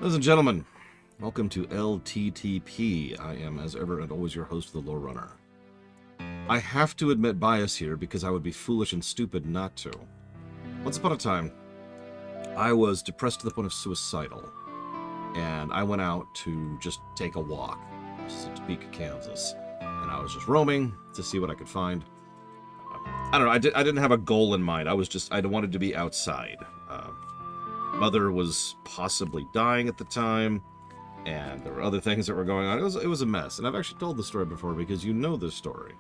Ladies and gentlemen, welcome to LTTP. I am, as ever and always, your host, the Lore Runner. I have to admit bias here because I would be foolish and stupid not to. Once upon a time, I was depressed to the point of suicidal, and I went out to just take a walk. This is in Topeka, Kansas, and I was just roaming to see what I could find. I don't know, I didn't have a goal in mind. I wanted to be outside. Mother was possibly dying at the time, and there were other things that were going on. It was a mess, and I've actually told the story before because you know this story.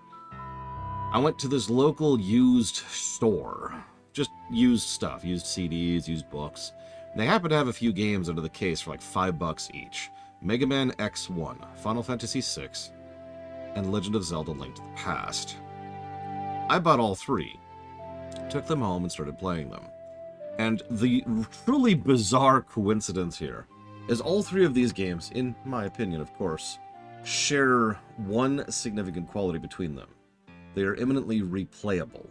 I went to this local used store, just used stuff, used CDs, used books. And they happened to have a few games under the case for like $5 each. Mega Man X1, Final Fantasy VI, and Legend of Zelda: Link to the Past. I bought all three, took them home, and started playing them. And the truly bizarre coincidence here is all three of these games, in my opinion, of course, share one significant quality between them. They are eminently replayable.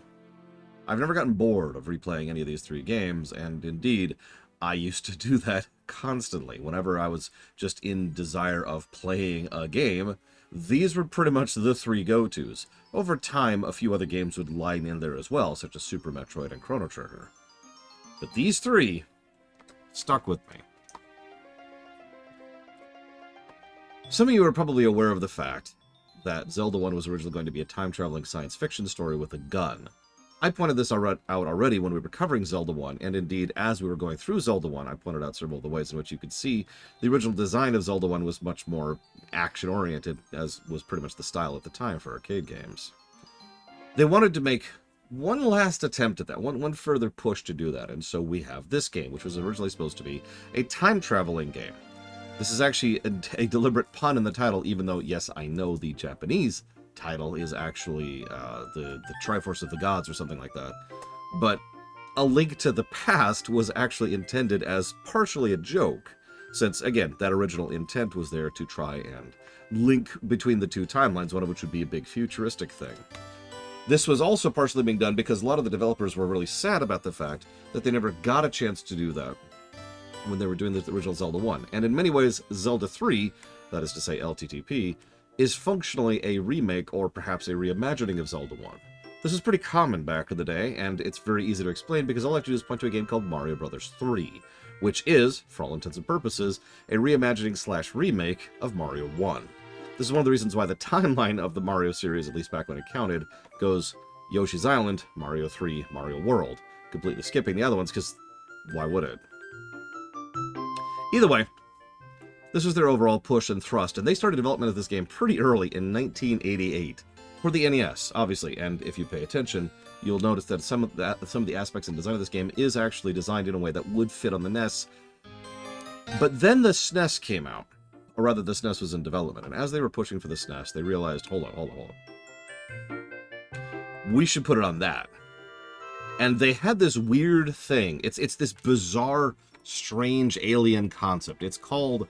I've never gotten bored of replaying any of these three games, and indeed, I used to do that constantly. Whenever I was just in desire of playing a game, these were pretty much the three go-tos. Over time, a few other games would line in there as well, such as Super Metroid and Chrono Trigger. But these three stuck with me. Some of you are probably aware of the fact that Zelda 1 was originally going to be a time-traveling science fiction story with a gun. I pointed this out already when we were covering Zelda 1, and indeed, as we were going through Zelda 1, I pointed out several of the ways in which you could see the original design of Zelda 1 was much more action-oriented, as was pretty much the style at the time for arcade games. They wanted to make one last attempt at that, one further push to do that, and so we have this game, which was originally supposed to be a time-traveling game. This is actually a deliberate pun in the title, even though, yes, I know the Japanese title is actually the Triforce of the Gods or something like that. But A Link to the Past was actually intended as partially a joke, since, again, that original intent was there to try and link between the two timelines, one of which would be a big futuristic thing. This was also partially being done because a lot of the developers were really sad about the fact that they never got a chance to do that when they were doing the original Zelda 1. And in many ways, Zelda 3, that is to say LTTP, is functionally a remake or perhaps a reimagining of Zelda 1. This is pretty common back in the day, and it's very easy to explain because all I have to do is point to a game called Mario Bros. 3, which is, for all intents and purposes, a reimagining/remake of Mario 1. This is one of the reasons why the timeline of the Mario series, at least back when it counted, goes Yoshi's Island, Mario 3, Mario World, completely skipping the other ones, because why would it? Either way, this was their overall push and thrust, and they started development of this game pretty early in 1988 for the NES, obviously. And if you pay attention, you'll notice that some of the aspects and design of this game is actually designed in a way that would fit on the NES. But then the SNES came out, or rather, the SNES was in development, and as they were pushing for the SNES, they realized, hold on. We should put it on that. And they had this weird thing. It's this bizarre, strange alien concept. It's called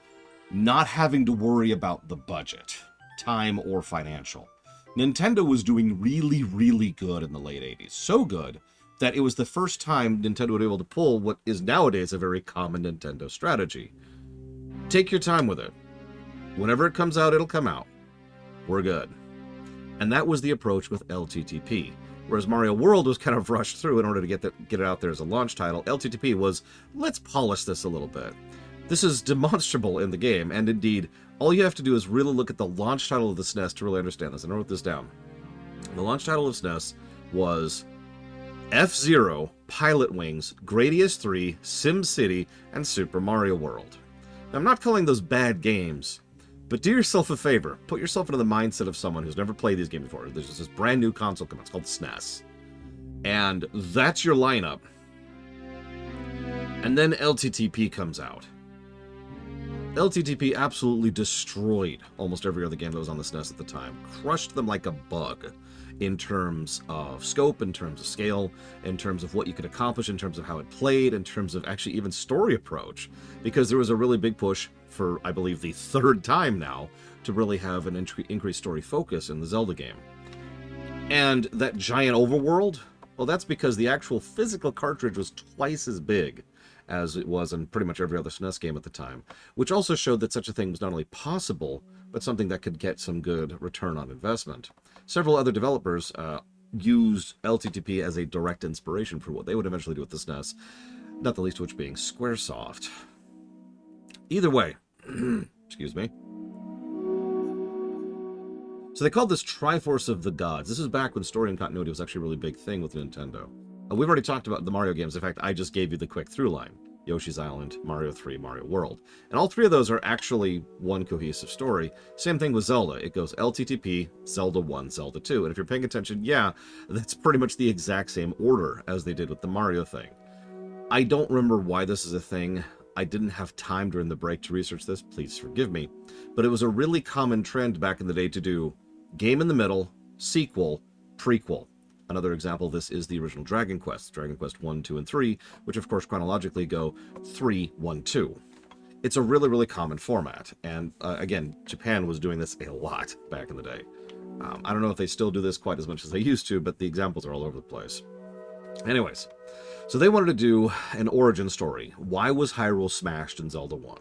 not having to worry about the budget, time or financial. Nintendo was doing really, really good in the late 80s. So good that it was the first time Nintendo was able to pull what is nowadays a very common Nintendo strategy. Take your time with it. Whenever it comes out, it'll come out. We're good. And that was the approach with LTTP. Whereas Mario World was kind of rushed through in order to get it out there as a launch title, LTTP was, let's polish this a little bit. This is demonstrable in the game, and indeed, all you have to do is really look at the launch title of the SNES to really understand this. And I wrote this down. The launch title of SNES was F-Zero, Pilot Wings, Gradius 3, SimCity, and Super Mario World. Now, I'm not calling those bad games, but do yourself a favor. Put yourself into the mindset of someone who's never played these games before. There's just this brand new console coming. It's called SNES. And that's your lineup. And then LTTP comes out. LTTP absolutely destroyed almost every other game that was on the SNES at the time. Crushed them like a bug in terms of scope, in terms of scale, in terms of what you could accomplish, in terms of how it played, in terms of actually even story approach. Because there was a really big push for, I believe, the third time now, to really have an increased story focus in the Zelda game. And that giant overworld, well, that's because the actual physical cartridge was twice as big as it was in pretty much every other SNES game at the time, which also showed that such a thing was not only possible, but something that could get some good return on investment. Several other developers used LTTP as a direct inspiration for what they would eventually do with the SNES, not the least of which being Squaresoft. Either way, excuse me. So they called this Triforce of the Gods. This is back when story and continuity was actually a really big thing with Nintendo. We've already talked about the Mario games. In fact, I just gave you the quick through line. Yoshi's Island, Mario 3, Mario World. And all three of those are actually one cohesive story. Same thing with Zelda. It goes LTTP, Zelda 1, Zelda 2. And if you're paying attention, yeah, that's pretty much the exact same order as they did with the Mario thing. I don't remember why this is a thing. I didn't have time during the break to research this, please forgive me. But it was a really common trend back in the day to do game in the middle, sequel, prequel. Another example of this is the original Dragon Quest 1, 2, and 3, which of course chronologically go 3, 1, 2. It's a really, really common format, and again, Japan was doing this a lot back in the day. I don't know if they still do this quite as much as they used to, but the examples are all over the place. Anyways, so they wanted to do an origin story. Why was Hyrule smashed in Zelda 1?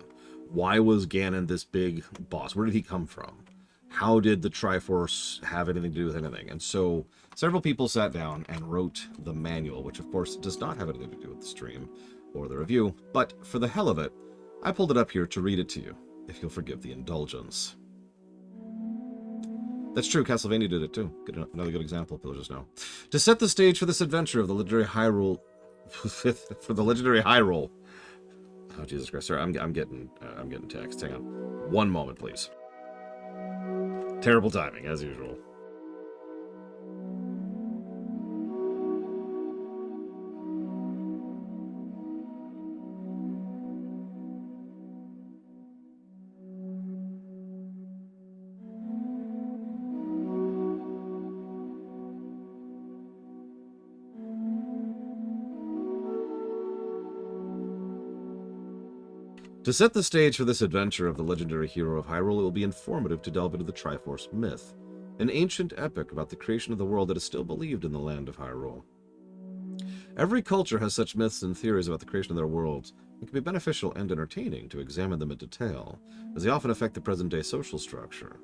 Why was Ganon this big boss? Where did he come from? How did the Triforce have anything to do with anything? And so several people sat down and wrote the manual, which of course does not have anything to do with the stream or the review, but for the hell of it, I pulled it up here to read it to you, if you'll forgive the indulgence. That's true, Castlevania did it too. Another good example of Pillars of Snow. To set the stage for this adventure of the legendary Hyrule, for the legendary Hyrule. Oh Jesus Christ! Sorry, I'm getting text. Hang on, one moment, please. Terrible timing, as usual. To set the stage for this adventure of the legendary hero of Hyrule, it will be informative to delve into the Triforce myth, an ancient epic about the creation of the world that is still believed in the land of Hyrule. Every culture has such myths and theories about the creation of their worlds. It can be beneficial and entertaining to examine them in detail, as they often affect the present-day social structure.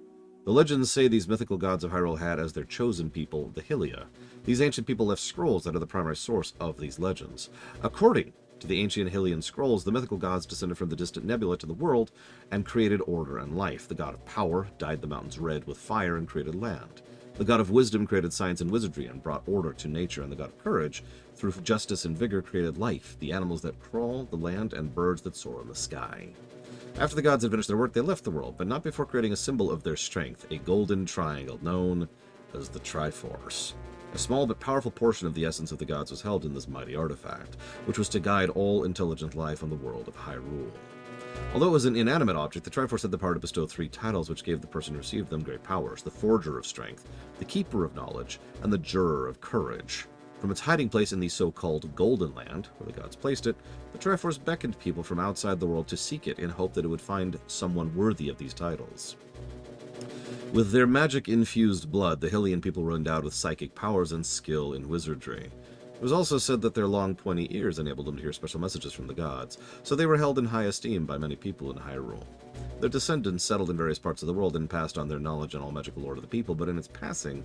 The legends say these mythical gods of Hyrule had as their chosen people the Hylia. These ancient people left scrolls that are the primary source of these legends. According to the ancient Hylian scrolls, the mythical gods descended from the distant nebula to the world and created order and life. The god of power dyed the mountains red with fire and created land. The god of wisdom created science and wizardry and brought order to nature, and the god of courage, through justice and vigor, created life, the animals that crawl the land and birds that soar in the sky. After the gods had finished their work, they left the world, but not before creating a symbol of their strength, a golden triangle known as the Triforce. A small but powerful portion of the essence of the gods was held in this mighty artifact, which was to guide all intelligent life on the world of Hyrule. Although it was an inanimate object, the Triforce had the power to bestow 3 titles which gave the person who received them great powers: the Forger of Strength, the Keeper of Knowledge, and the Juror of Courage. From its hiding place in the so-called Golden Land, where the gods placed it, the Triforce beckoned people from outside the world to seek it in hope that it would find someone worthy of these titles. With their magic-infused blood, the Hylian people were endowed with psychic powers and skill in wizardry. It was also said that their long, pointy ears enabled them to hear special messages from the gods, so they were held in high esteem by many people in Hyrule. Their descendants settled in various parts of the world and passed on their knowledge and all magical lore to the people, but in its passing,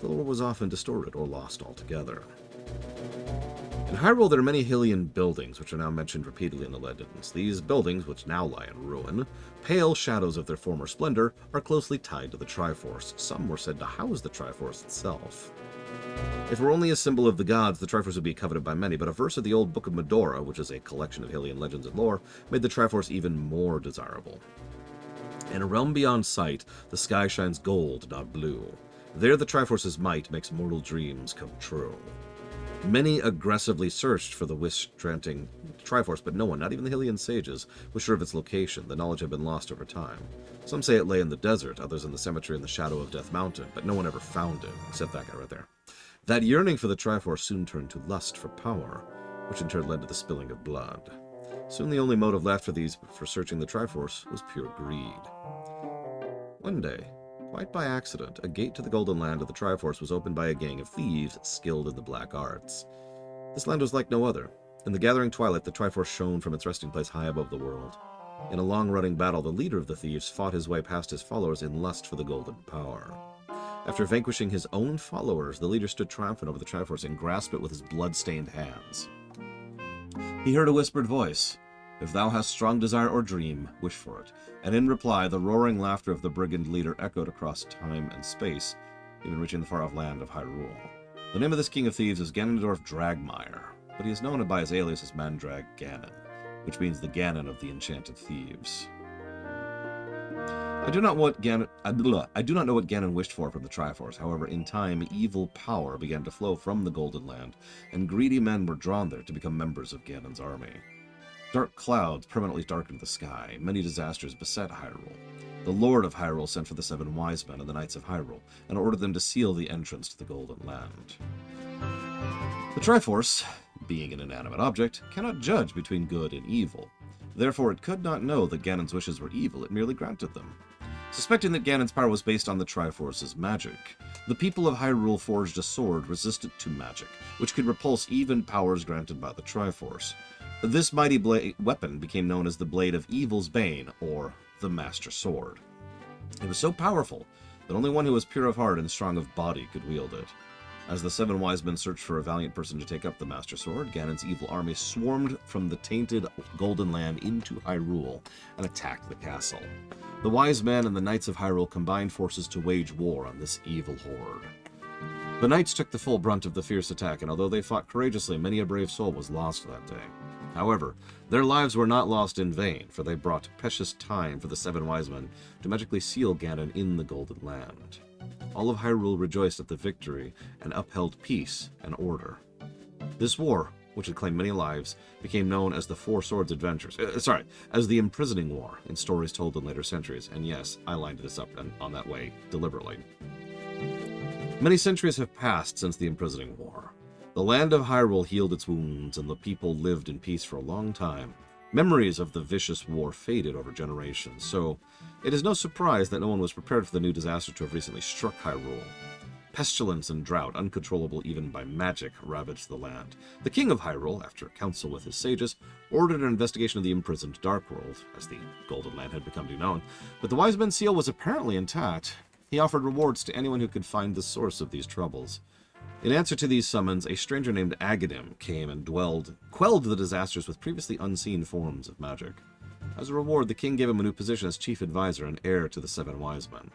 the lore was often distorted or lost altogether. In Hyrule, there are many Hylian buildings, which are now mentioned repeatedly in the legends. These buildings, which now lie in ruin, pale shadows of their former splendor, are closely tied to the Triforce. Some were said to house the Triforce itself. If it were only a symbol of the gods, the Triforce would be coveted by many, but a verse of the old Book of Medora, which is a collection of Hylian legends and lore, made the Triforce even more desirable. In a realm beyond sight, the sky shines gold, not blue. There the Triforce's might makes mortal dreams come true. Many aggressively searched for the wish-granting Triforce, but no one, not even the Hylian sages, was sure of its location. The knowledge had been lost over time. Some say it lay in the desert, others in the cemetery in the shadow of Death Mountain, but no one ever found it, except that guy right there. That yearning for the Triforce soon turned to lust for power, which in turn led to the spilling of blood. Soon the only motive left for searching the Triforce was pure greed. One day, quite by accident, a gate to the Golden Land of the Triforce was opened by a gang of thieves skilled in the black arts. This land was like no other. In the gathering twilight, the Triforce shone from its resting place high above the world. In a long-running battle, the leader of the thieves fought his way past his followers in lust for the golden power. After vanquishing his own followers, the leader stood triumphant over the Triforce and grasped it with his blood-stained hands. He heard a whispered voice. If thou hast strong desire or dream, wish for it. And in reply, the roaring laughter of the brigand leader echoed across time and space, even reaching the far-off land of Hyrule. The name of this king of thieves is Ganondorf Dragmire, but he is known by his alias as Mandrag Ganon, which means the Ganon of the Enchanted Thieves. I do not know what Ganon wished for from the Triforce. However, in time, evil power began to flow from the Golden Land, and greedy men were drawn there to become members of Ganon's army. Dark clouds permanently darkened the sky. Many disasters beset Hyrule. The Lord of Hyrule sent for the 7 wise men and the Knights of Hyrule, and ordered them to seal the entrance to the Golden Land. The Triforce, being an inanimate object, cannot judge between good and evil. Therefore, it could not know that Ganon's wishes were evil, it merely granted them. Suspecting that Ganon's power was based on the Triforce's magic, the people of Hyrule forged a sword resistant to magic, which could repulse even powers granted by the Triforce. This mighty weapon became known as the Blade of Evil's Bane, or the Master Sword. It was so powerful that only one who was pure of heart and strong of body could wield it. As the 7 wise men searched for a valiant person to take up the Master Sword, Ganon's evil army swarmed from the tainted Golden Land into Hyrule and attacked the castle. The wise men and the Knights of Hyrule combined forces to wage war on this evil horde. The knights took the full brunt of the fierce attack, and although they fought courageously, many a brave soul was lost that day. However, their lives were not lost in vain, for they brought precious time for the 7 wise men to magically seal Ganon in the Golden Land. All of Hyrule rejoiced at the victory and upheld peace and order. This war, which had claimed many lives, became known as the Four Swords Adventures. As the Imprisoning War in stories told in later centuries. And yes, I lined this up on that way deliberately. Many centuries have passed since the Imprisoning War. The land of Hyrule healed its wounds, and the people lived in peace for a long time. Memories of the vicious war faded over generations, so it is no surprise that no one was prepared for the new disaster to have recently struck Hyrule. Pestilence and drought, uncontrollable even by magic, ravaged the land. The king of Hyrule, after counsel with his sages, ordered an investigation of the imprisoned Dark World, as the Golden Land had become known, but the Wise Men's seal was apparently intact. He offered rewards to anyone who could find the source of these troubles. In answer to these summons, a stranger named Aghanim came and quelled the disasters with previously unseen forms of magic. As a reward, the king gave him a new position as chief advisor and heir to the 7 wise men.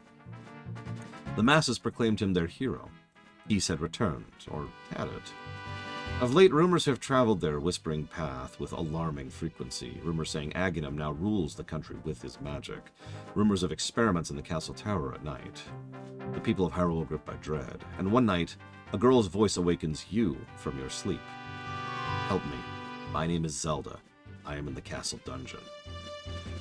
The masses proclaimed him their hero. Peace had returned, or had it? Of late, rumors have traveled their whispering path with alarming frequency. Rumors saying Aghanim now rules the country with his magic. Rumors of experiments in the castle tower at night. The people of Hyrule were gripped by dread, and one night, a girl's voice awakens you from your sleep. Help me. My name is Zelda. I am in the castle dungeon.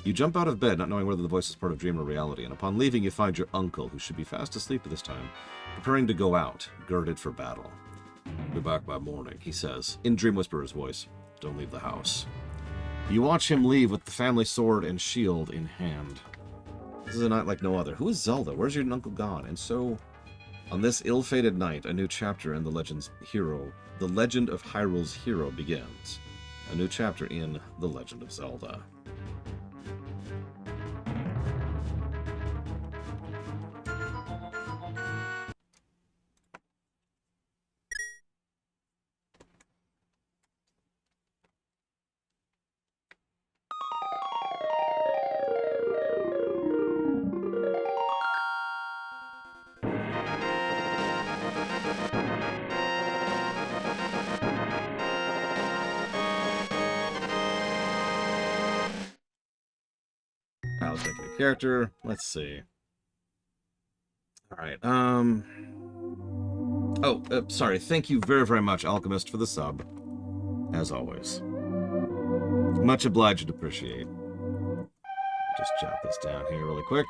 You jump out of bed, not knowing whether the voice is part of dream or reality, and upon leaving you find your uncle, who should be fast asleep at this time, preparing to go out, girded for battle. Be back by morning, he says, in Dream Whisperer's voice. Don't leave the house. You watch him leave with the family sword and shield in hand. This is a night like no other. Who is Zelda? Where's your uncle gone? And so, on this ill-fated night, a new chapter in the Legend of Hyrule's hero begins. A new chapter in The Legend of Zelda. I'll take a character. Let's see. Alright, sorry. Thank you very, very much, Alchemist, for the sub. As always. Much obliged and appreciate. Just jot this down here really quick.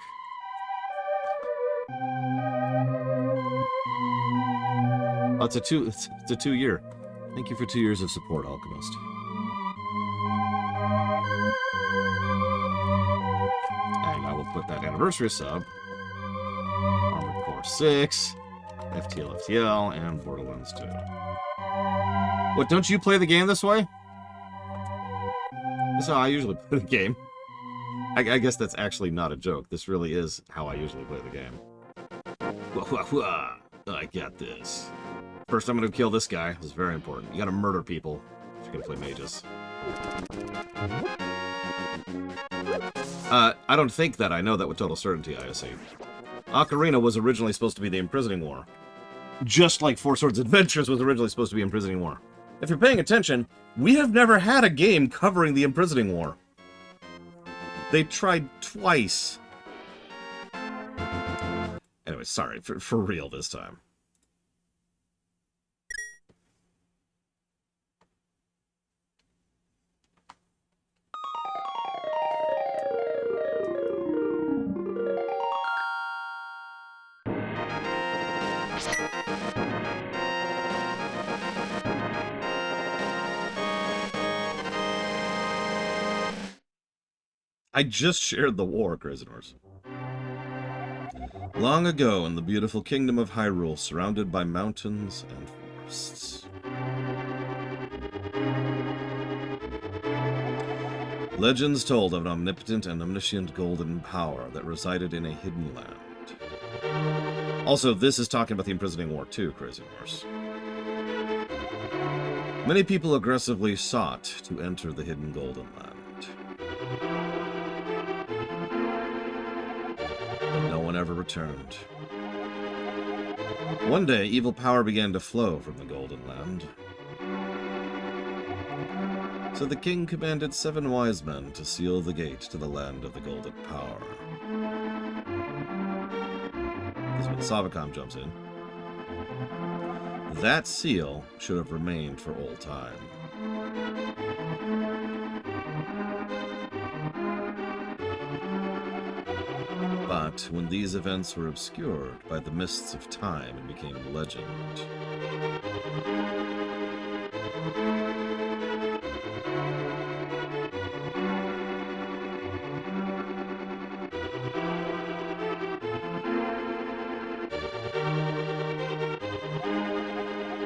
Oh, it's a 2-year. Thank you for 2 years of support, Alchemist. And I will put that anniversary sub. Armored Core 6, FTL, and Borderlands 2. What, don't you play the game this way? This is how I usually play the game. I guess that's actually not a joke. This really is how I usually play the game. I got this. First, I'm going to kill this guy. This is very important. You got to murder people if you're going to play mages. I don't think that. I know that with total certainty, I see. Ocarina was originally supposed to be the Imprisoning War. Just like Four Swords Adventures was originally supposed to be Imprisoning War. If you're paying attention, we have never had a game covering the Imprisoning War. They tried twice. Anyway, sorry, for real this time. I just shared the war, Crazy Horse. Long ago, in the beautiful kingdom of Hyrule, surrounded by mountains and forests. Legends told of an omnipotent and omniscient golden power that resided in a hidden land. Also, this is talking about the Imprisoning War too, Crazy Horse. Many people aggressively sought to enter the hidden golden land. But no one ever returned. One day, evil power began to flow from the Golden Land. So the king commanded 7 wise men to seal the gate to the land of the golden power. This is when Savacom jumps in. That seal should have remained for all time. But when these events were obscured by the mists of time and became legend,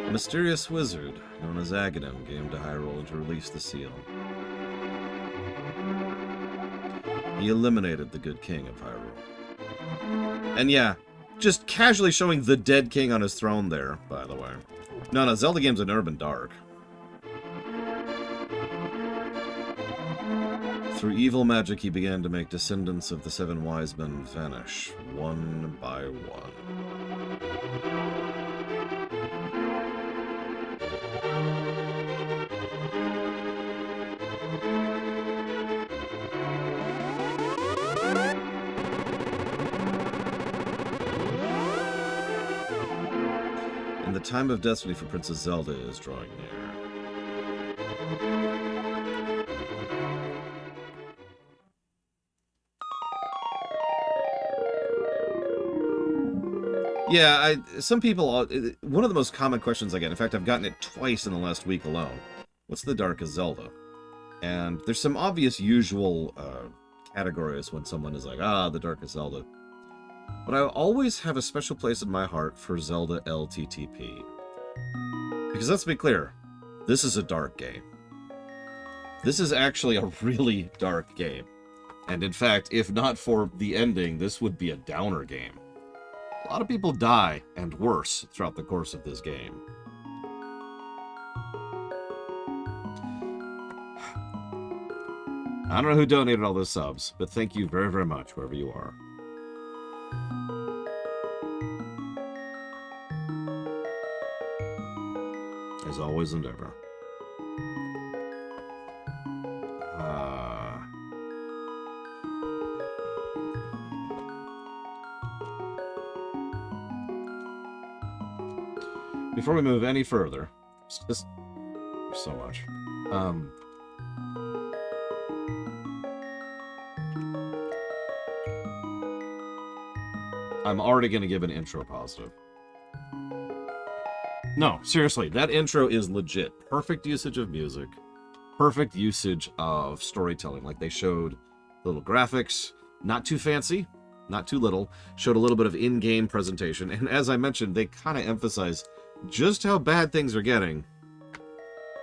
a mysterious wizard known as Aghanim came to Hyrule to release the seal. He eliminated the good king of Hyrule. And yeah, just casually showing the dead king on his throne there, by the way. No, Zelda games have never been dark. Through evil magic, he began to make descendants of the 7 wise men vanish, one by one. The time of destiny for Princess Zelda is drawing near. Yeah, some people, one of the most common questions I get, in fact, I've gotten it twice in the last week alone. What's the darkest Zelda? And there's some obvious usual categories when someone is like, the darkest Zelda. But I always have a special place in my heart for Zelda LTTP. Because let's be clear, this is a dark game. This is actually a really dark game. And in fact, if not for the ending, this would be a downer game. A lot of people die, and worse, throughout the course of this game. I don't know who donated all those subs, but thank you very, very much, wherever you are. As always and ever. Before we move any further, just so much. I'm already going to give an intro positive. No, seriously, that intro is legit. Perfect usage of music. Perfect usage of storytelling. Like, they showed little graphics. Not too fancy. Not too little. Showed a little bit of in-game presentation. And as I mentioned, they kind of emphasize just how bad things are getting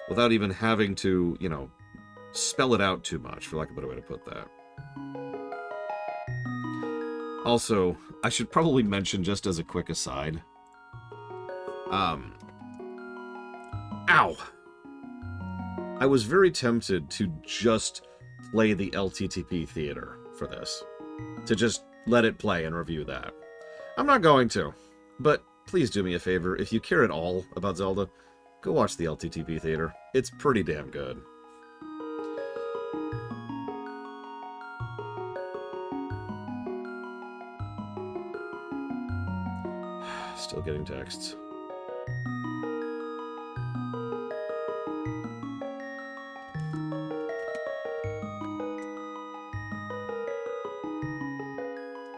without even having to, spell it out too much, for lack of a better way to put that. Also, I should probably mention, just as a quick aside, ow! I was very tempted to just play the LTTP theater for this. To just let it play and review that. I'm not going to, but please do me a favor. If you care at all about Zelda, go watch the LTTP theater. It's pretty damn good. Still getting texts.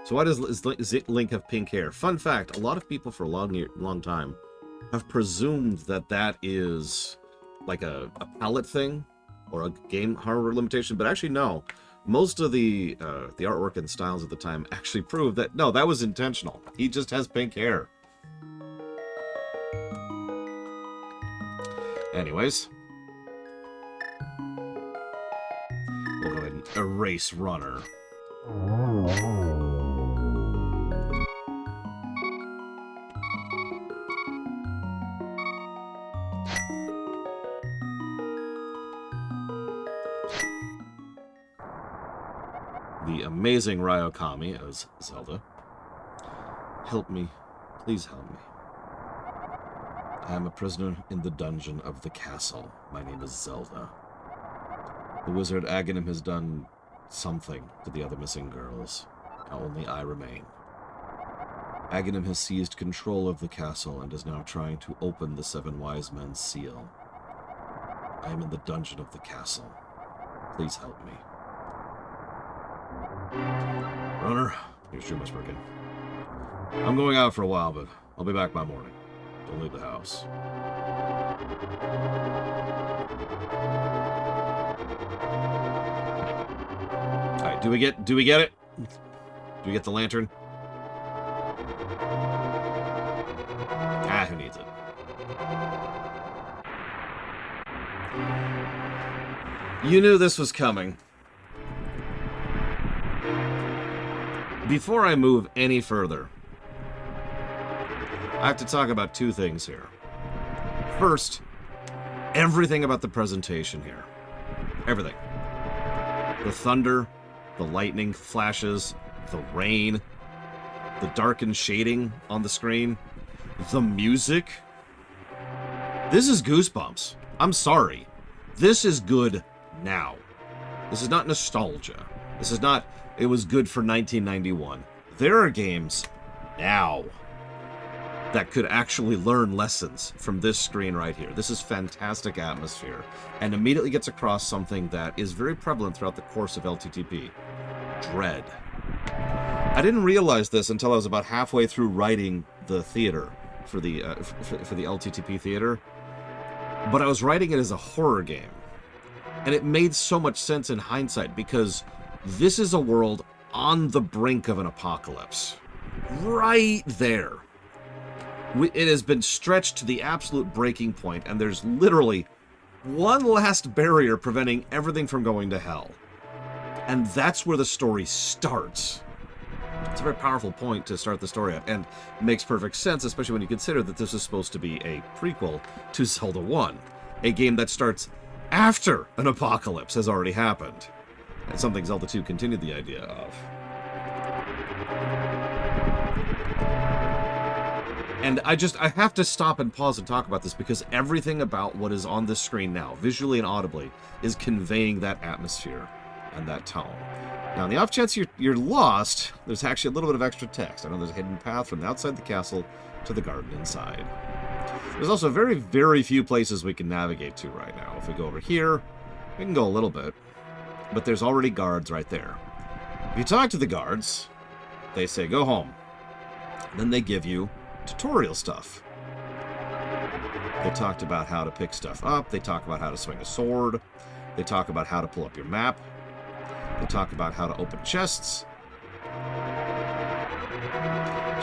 So why does Link have pink hair? Fun fact, a lot of people for a long time have presumed that that is like a palette thing or a game hardware limitation, but actually no. Most of the artwork and styles at the time actually prove that, no, that was intentional. He just has pink hair. Anyways. We'll go ahead and erase runner. The amazing Ryokami as Zelda. Help me. Please help me. I am a prisoner in the dungeon of the castle. My name is Zelda. The wizard Aghanim has done something to the other missing girls. Now only I remain. Aghanim has seized control of the castle and is now trying to open the Seven Wise Men's seal. I am in the dungeon of the castle. Please help me. Runner, your stream is working. I'm going out for a while, but I'll be back by morning. Don't leave the house. Alright, do we get it? Do we get the lantern? Ah, who needs it? You knew this was coming. Before I move any further, I have to talk about two things here. First, everything about the presentation here. Everything. The thunder, the lightning flashes, the rain, the darkened shading on the screen, the music. This is Goosebumps. I'm sorry. This is good now. This is not nostalgia. This is not, it was good for 1991. There are games now that could actually learn lessons from this screen right here. This is fantastic atmosphere, and immediately gets across something that is very prevalent throughout the course of LTTP. Dread. I didn't realize this until I was about halfway through writing the theater for the LTTP theater, but I was writing it as a horror game. And it made so much sense in hindsight, because this is a world on the brink of an apocalypse. Right there. It has been stretched to the absolute breaking point, and there's literally one last barrier preventing everything from going to hell. And that's where the story starts. It's a very powerful point to start the story at, and makes perfect sense, especially when you consider that this is supposed to be a prequel to Zelda 1, a game that starts after an apocalypse has already happened. And something Zelda 2 continued the idea of. And I have to stop and pause and talk about this, because everything about what is on this screen now, visually and audibly, is conveying that atmosphere and that tone. Now, in the off chance you're lost, there's actually a little bit of extra text. I know there's a hidden path from outside the castle to the garden inside. There's also very, very few places we can navigate to right now. If we go over here, we can go a little bit, but there's already guards right there. If you talk to the guards, they say, go home. Then they give you tutorial stuff. They talked about how to pick stuff up. They talk about how to swing a sword. They talk about how to pull up your map. They talk about how to open chests.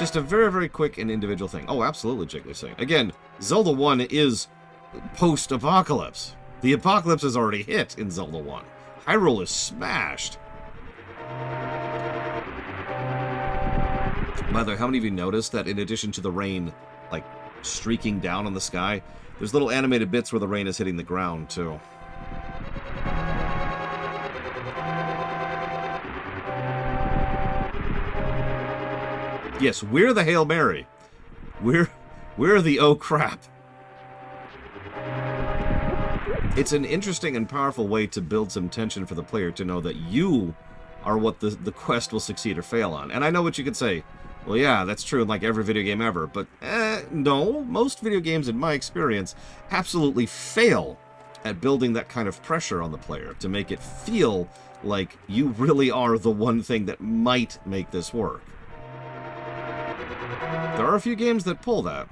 Just a very, very quick and individual thing. Oh, absolutely, Jiggly's saying. Again, Zelda 1 is post-apocalypse. The apocalypse has already hit in Zelda 1. Hyrule is smashed. By the way, how many of you noticed that in addition to the rain, like, streaking down on the sky, there's little animated bits where the rain is hitting the ground, too. Yes, we're the Hail Mary. We're the oh crap. It's an interesting and powerful way to build some tension for the player to know that you are what the quest will succeed or fail on. And I know what you could say. Well, yeah, that's true in like every video game ever. But no, most video games, in my experience, absolutely fail at building that kind of pressure on the player to make it feel like you really are the one thing that might make this work. There are a few games that pull that.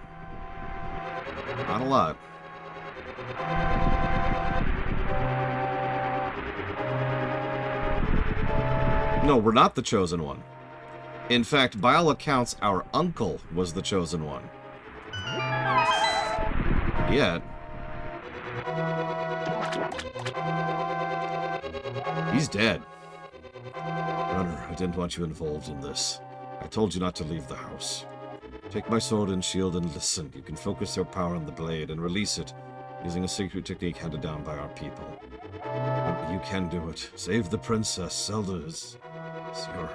Not a lot. No, we're not the chosen one. In fact, by all accounts, our uncle was the chosen one. Yet, he's dead. Runner, I didn't want you involved in this. I told you not to leave the house. Take my sword and shield and listen. You can focus your power on the blade and release it using a secret technique handed down by our people. You can do it. Save the princess. Zelda is your...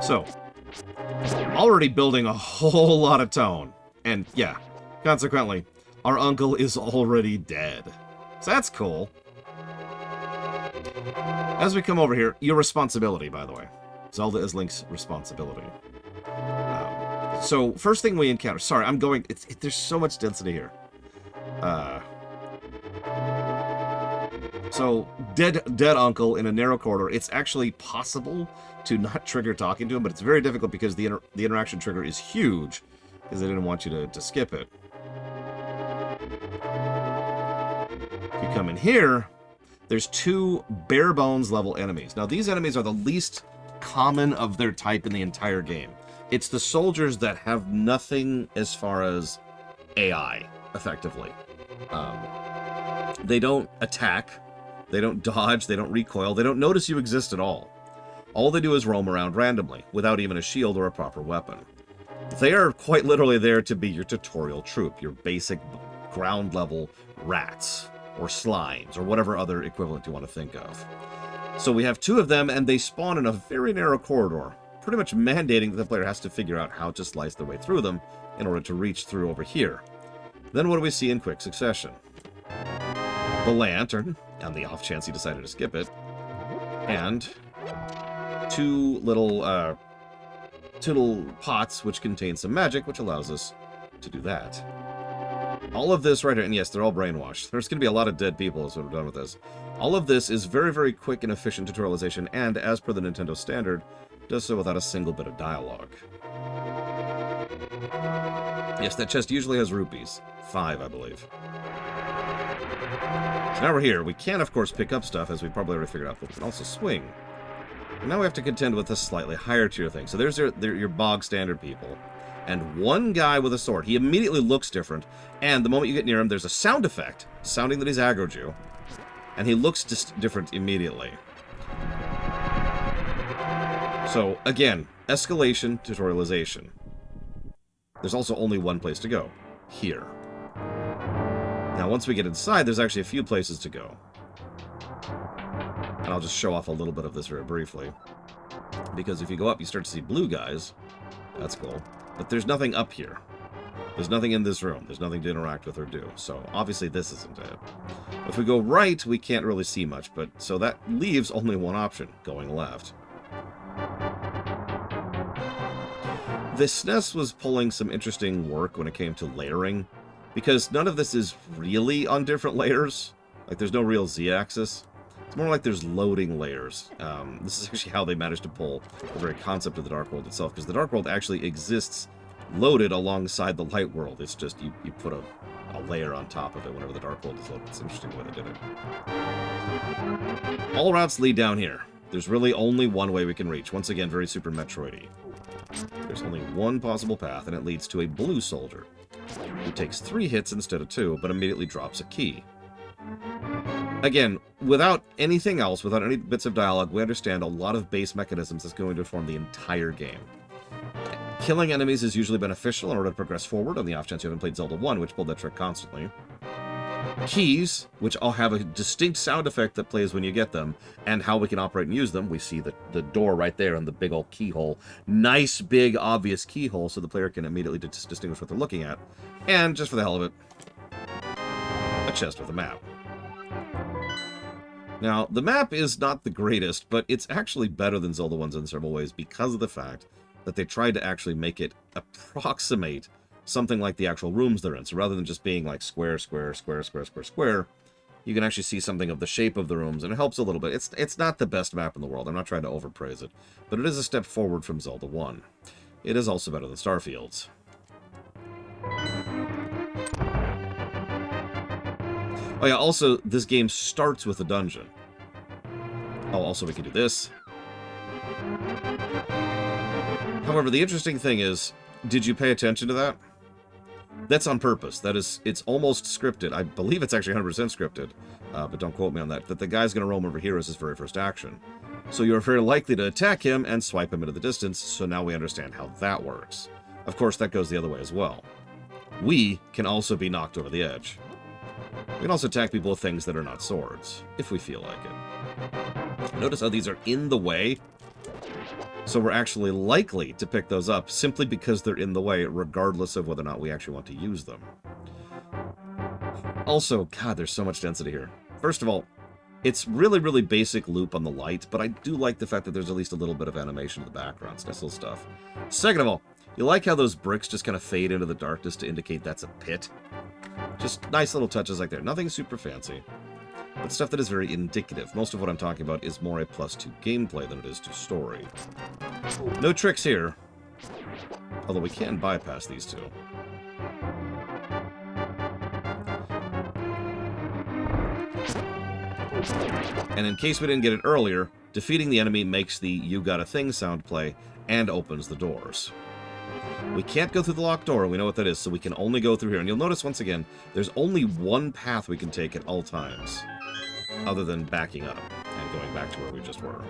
So, already building a whole lot of tone. And yeah, consequently, our uncle is already dead. So that's cool. As we come over here, your responsibility, by the way. Zelda is Link's responsibility. So, first thing we encounter... Sorry, I'm going... there's so much density here. So, dead uncle in a narrow corridor. It's actually possible to not trigger talking to him, but it's very difficult because the interaction trigger is huge, because they didn't want you to skip it. If you come in here, there's two bare bones level enemies. Now, these enemies are the least common of their type in the entire game. It's the soldiers that have nothing as far as AI, effectively. They don't attack, they don't dodge, they don't recoil, they don't notice you exist at all. All they do is roam around randomly, without even a shield or a proper weapon. They are quite literally there to be your tutorial troop, your basic ground level rats, or slimes, or whatever other equivalent you want to think of. So we have two of them, and they spawn in a very narrow corridor, pretty much mandating that the player has to figure out how to slice their way through them in order to reach through over here. Then what do we see in quick succession? The lantern, on the off chance he decided to skip it, and two little pots which contain some magic, which allows us to do that. All of this right here, and yes, they're all brainwashed. There's going to be a lot of dead people as we're done with this. All of this is very, very quick and efficient tutorialization, and as per the Nintendo standard, does so without a single bit of dialogue. Yes, that chest usually has rupees. 5, I believe. So now we're here. We can, of course, pick up stuff, as we probably already figured out, but we can also swing. And now we have to contend with a slightly higher tier thing. So there's your bog standard people. And one guy with a sword. He immediately looks different, and the moment you get near him, there's a sound effect, sounding that he's aggroed you, and he looks just different immediately. So, again, escalation, tutorialization. There's also only one place to go. Here. Now, once we get inside, there's actually a few places to go. And I'll just show off a little bit of this very briefly. Because if you go up, you start to see blue guys. That's cool. But there's nothing up here. There's nothing in this room. There's nothing to interact with or do. So, obviously, this isn't it. If we go right, we can't really see much. But so that leaves only one option, going left. The SNES was pulling some interesting work when it came to layering, because none of this is really on different layers. Like, there's no real Z-axis. It's more like there's loading layers. This is actually how they managed to pull the very concept of the Dark World itself, because the Dark World actually exists loaded alongside the Light World. It's just, you put a a layer on top of it whenever the Dark World is loaded. It's interesting the way they did it. All routes lead down here. There's really only one way we can reach. Once again, very Super Metroid-y. There's only one possible path, and it leads to a blue soldier, who takes 3 hits instead of 2, but immediately drops a key. Again, without anything else, without any bits of dialogue, we understand a lot of base mechanisms that's going to form the entire game. Killing enemies is usually beneficial in order to progress forward, on the off chance you haven't played Zelda 1, which pulled that trick constantly. Keys, which all have a distinct sound effect that plays when you get them, and how we can operate and use them. We see the door right there and the big old keyhole. Nice, big, obvious keyhole, so the player can immediately distinguish what they're looking at. And, just for the hell of it, a chest with a map. Now, the map is not the greatest, but it's actually better than Zelda 1's in several ways because of the fact that they tried to actually make it approximate something like the actual rooms they're in. So rather than just being like square, square, square, square, square, square, you can actually see something of the shape of the rooms, and it helps a little bit. It's not the best map in the world. I'm not trying to overpraise it, but it is a step forward from Zelda 1. It is also better than Starfield's. Oh yeah, also, this game starts with a dungeon. Oh, also we can do this. However, the interesting thing is, did you pay attention to that? That's on purpose. It's almost scripted. I believe it's actually 100% scripted, but don't quote me on that. That the guy's going to roam over here as his very first action. So you're very likely to attack him and swipe him into the distance, so now we understand how that works. Of course, that goes the other way as well. We can also be knocked over the edge. We can also attack people with things that are not swords, if we feel like it. Notice how these are in the way? So we're actually likely to pick those up simply because they're in the way, regardless of whether or not we actually want to use them. Also, God, there's so much density here. First of all, it's really, really basic loop on the light, but I do like the fact that there's at least a little bit of animation in the background. It's nice little stuff. Second of all, you like how those bricks just kind of fade into the darkness to indicate that's a pit? Just nice little touches like that. Nothing super fancy, but stuff that is very indicative. Most of what I'm talking about is more a +2 gameplay than it is to story. No tricks here, although we can bypass these two. And in case we didn't get it earlier, defeating the enemy makes the "you got a thing" sound play and opens the doors. We can't go through the locked door, we know what that is, so we can only go through here. And you'll notice, once again, there's only one path we can take at all times, other than backing up and going back to where we just were.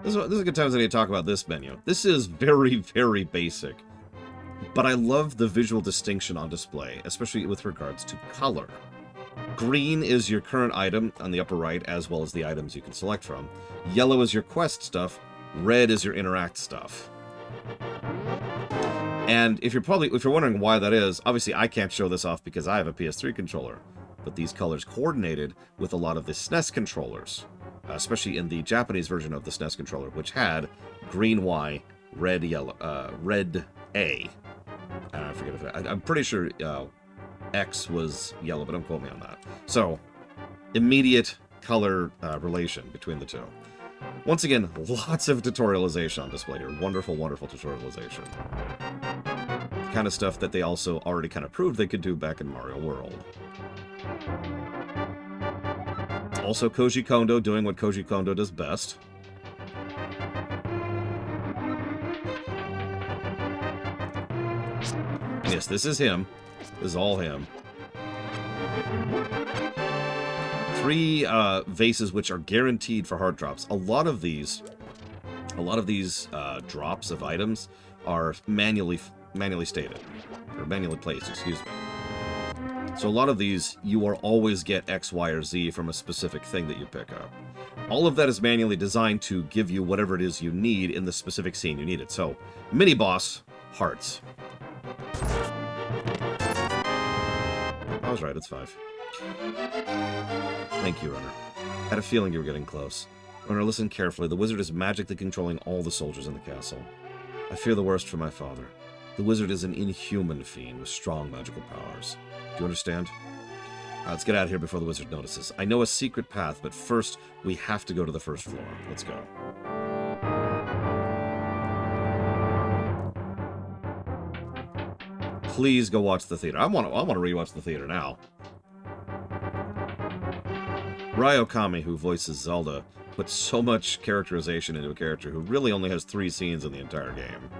This is a good time to talk about this menu. This is very, very basic, but I love the visual distinction on display, especially with regards to color. Green is your current item on the upper right, as well as the items you can select from. Yellow is your quest stuff. Red is your interact stuff. And if you're wondering why that is, obviously I can't show this off because I have a PS3 controller, but these colors coordinated with a lot of the SNES controllers, especially in the Japanese version of the SNES controller, which had green Y, red yellow, red A. I forget if I'm pretty sure X was yellow, but don't quote me on that. So, immediate color relation between the two. Once again, lots of tutorialization on display here. Wonderful, wonderful tutorialization. The kind of stuff that they also already kind of proved they could do back in Mario World. Also, Koji Kondo doing what Koji Kondo does best. Yes, this is him. This is all him. 3 vases which are guaranteed for heart drops. A lot of these drops of items are manually stated, or manually placed, excuse me. So a lot of these, you will always get X, Y, or Z from a specific thing that you pick up. All of that is manually designed to give you whatever it is you need in the specific scene you need it. So, mini-boss, hearts. I was right, it's 5. Thank you, Runner. Had a feeling you were getting close. Runner, listen carefully. The wizard is magically controlling all the soldiers in the castle. I fear the worst for my father. The wizard is an inhuman fiend with strong magical powers. Do you understand? Let's get out of here before the wizard notices. I know a secret path, but first, we have to go to the first floor. Let's go. Please go watch the theater. I want to rewatch the theater now. Ryo Kami, who voices Zelda, puts so much characterization into a character who really only has 3 scenes in the entire game.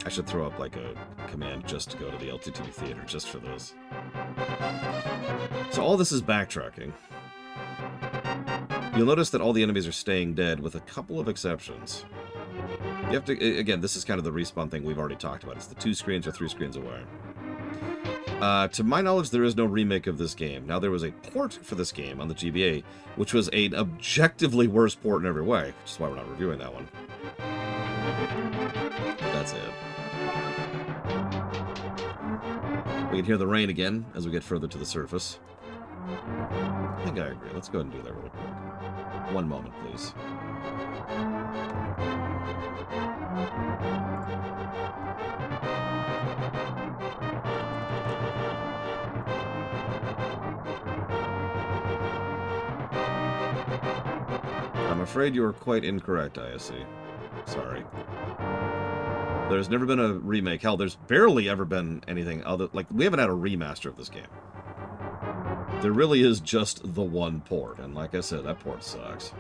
I should throw up like a command just to go to the LTTV theater just for this. So all this is backtracking. You'll notice that all the enemies are staying dead with a couple of exceptions. You have to, again, this is kind of the respawn thing we've already talked about. It's the 2 screens or 3 screens away. To my knowledge, there is no remake of this game. Now, there was a port for this game on the GBA, which was an objectively worse port in every way, which is why we're not reviewing that one. That's it. We can hear the rain again as we get further to the surface. I think I agree. Let's go ahead and do that really quick. One moment, please. I'm afraid you are quite incorrect, ISC. Sorry. There's never been a remake. Hell, there's barely ever been anything other... Like, we haven't had a remaster of this game. There really is just the one port, and like I said, that port sucks.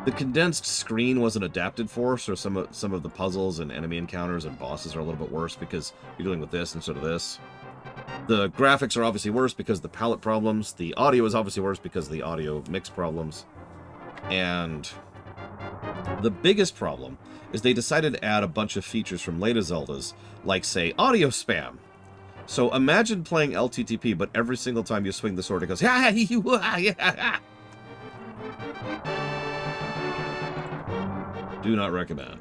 The condensed screen wasn't adapted for, so some of the puzzles and enemy encounters and bosses are a little bit worse because you're dealing with this instead of this. The graphics are obviously worse because of the palette problems. The audio is obviously worse because of the audio mix problems. And the biggest problem is they decided to add a bunch of features from later Zeldas, like, say, audio spam. So imagine playing LTTP, but every single time you swing the sword, it goes, ha ha. Do not recommend.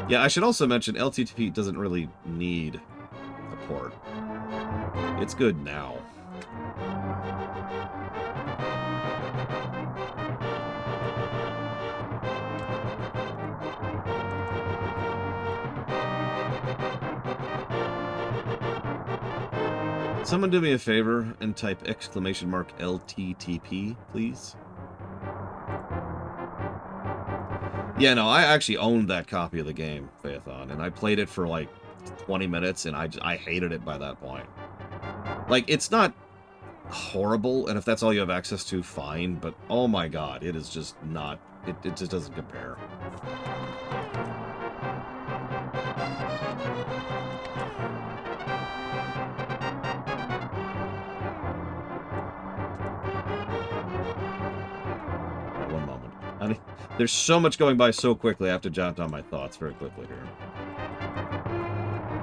Yeah, I should also mention LTTP doesn't really need a port. It's good now. Someone do me a favor and type !LTTP, please. Yeah, no, I actually owned that copy of the game, Phaethon, and I played it for like 20 minutes, and I hated it by that point. Like, it's not horrible, and if that's all you have access to, fine, but oh my god, it is just not, it just doesn't compare. One moment. There's so much going by so quickly, I have to jot down my thoughts very quickly here.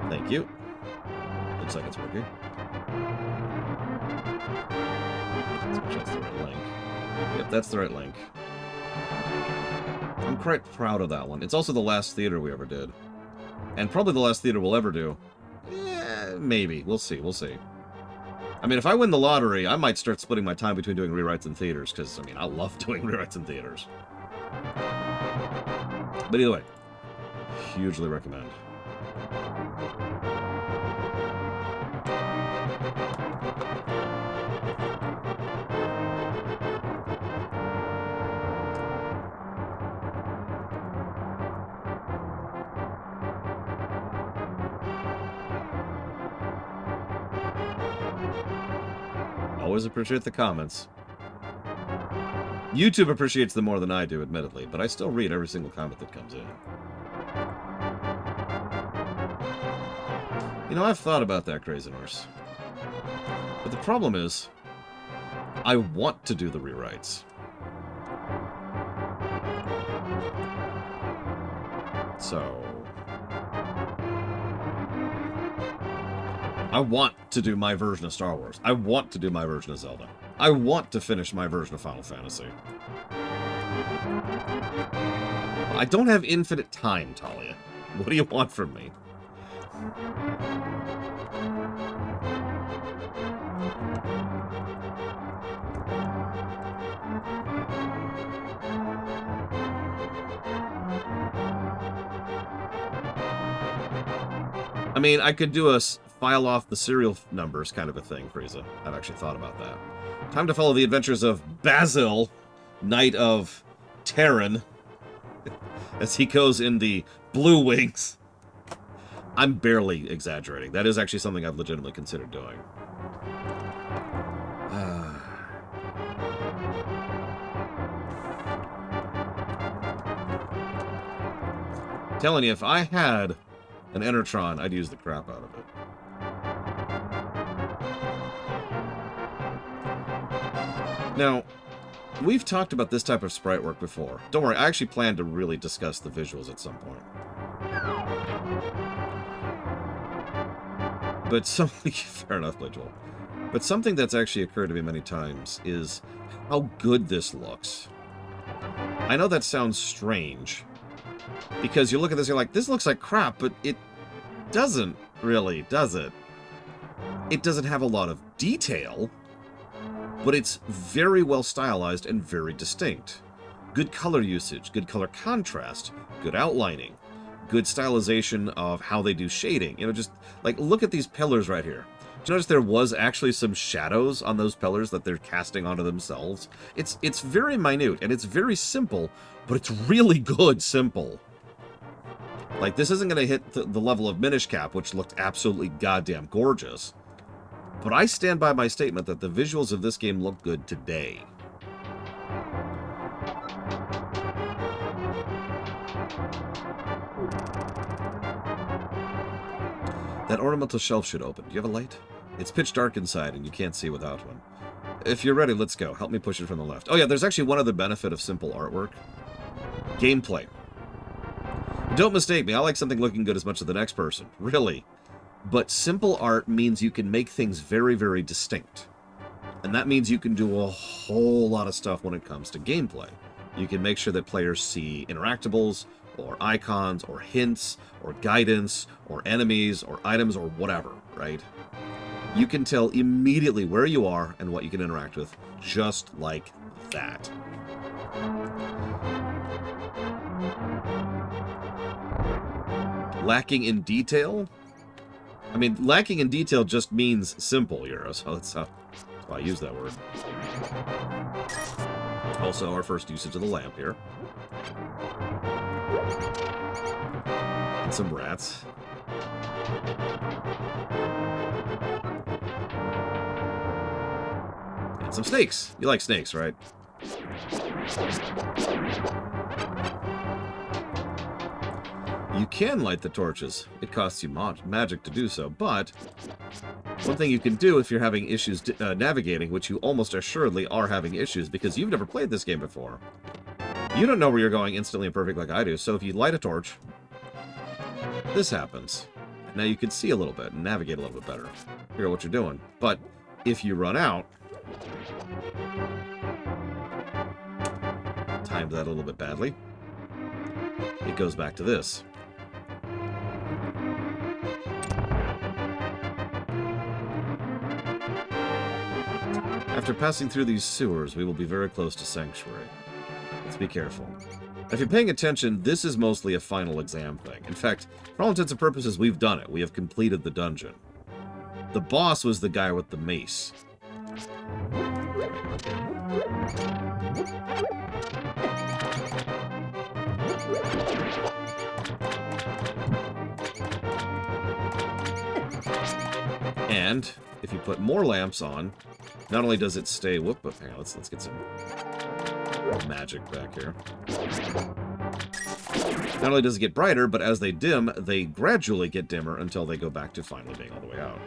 Thank you. Looks like it's working. Let's make sure that's the right link. Yep, that's the right link. I'm quite proud of that one. It's also the last theater we ever did. And probably the last theater we'll ever do. Maybe. We'll see. We'll see. I mean, if I win the lottery, I might start splitting my time between doing rewrites and theaters, because, I mean, I love doing rewrites and theaters. But either way, hugely recommend. Always appreciate the comments. YouTube appreciates them more than I do, admittedly, but I still read every single comment that comes in. You know, I've thought about that, Crazy Norse. But the problem is, I want to do the rewrites. So I want to do my version of Star Wars. I want to do my version of Zelda. I want to finish my version of Final Fantasy. I don't have infinite time, Talia. What do you want from me? I mean, I could do a file off the serial numbers kind of a thing, Frieza. I've actually thought about that. Time to follow the adventures of Basil, Knight of Terran, as he goes in the Blue Wings. I'm barely exaggerating. That is actually something I've legitimately considered doing. Telling you, if I had an Enertron, I'd use the crap out of it. Now, we've talked about this type of sprite work before. Don't worry, I actually plan to really discuss the visuals at some point. But something... Fair enough, Blade12. But something that's actually occurred to me many times is how good this looks. I know that sounds strange, because you look at this, you're like, this looks like crap, but it doesn't really, does it? It doesn't have a lot of detail, but it's very well stylized and very distinct. Good color usage, good color contrast, good outlining, good stylization of how they do shading. You know, just, like, look at these pillars right here. Do you notice there was actually some shadows on those pillars that they're casting onto themselves? It's very minute, and it's very simple, but it's really good simple. Like, this isn't going to hit the level of Minish Cap, which looked absolutely goddamn gorgeous. But I stand by my statement that the visuals of this game look good today. That ornamental shelf should open. Do you have a light? It's pitch dark inside, and you can't see without one. If you're ready, let's go. Help me push it from the left. Oh yeah, there's actually one other benefit of simple artwork. Gameplay. Don't mistake me, I like something looking good as much as the next person. Really. But simple art means you can make things very, very distinct. And that means you can do a whole lot of stuff when it comes to gameplay. You can make sure that players see interactables, or icons, or hints, or guidance, or enemies, or items, or whatever, right? You can tell immediately where you are and what you can interact with, just like that. Lacking in detail? I mean, lacking in detail just means simple, Euro, so that's why I use that word. Also, our first usage of the lamp here. And some rats. And some snakes. You like snakes, right? You can light the torches. It costs you magic to do so, but one thing you can do if you're having issues navigating, which you almost assuredly are having issues because you've never played this game before. You don't know where you're going instantly and perfect like I do, so if you light a torch, this happens. Now you can see a little bit and navigate a little bit better. Figure out what you're doing. But if you run out, timed that a little bit badly, it goes back to this. After passing through these sewers, we will be very close to Sanctuary. Let's be careful. If you're paying attention, this is mostly a final exam thing. In fact, for all intents and purposes, we've done it. We have completed the dungeon. The boss was the guy with the mace. And if you put more lamps on, not only does it stay... Whoop, hang on, let's get some magic back here. Not only does it get brighter, but as they dim, they gradually get dimmer until they go back to finally being all the way out.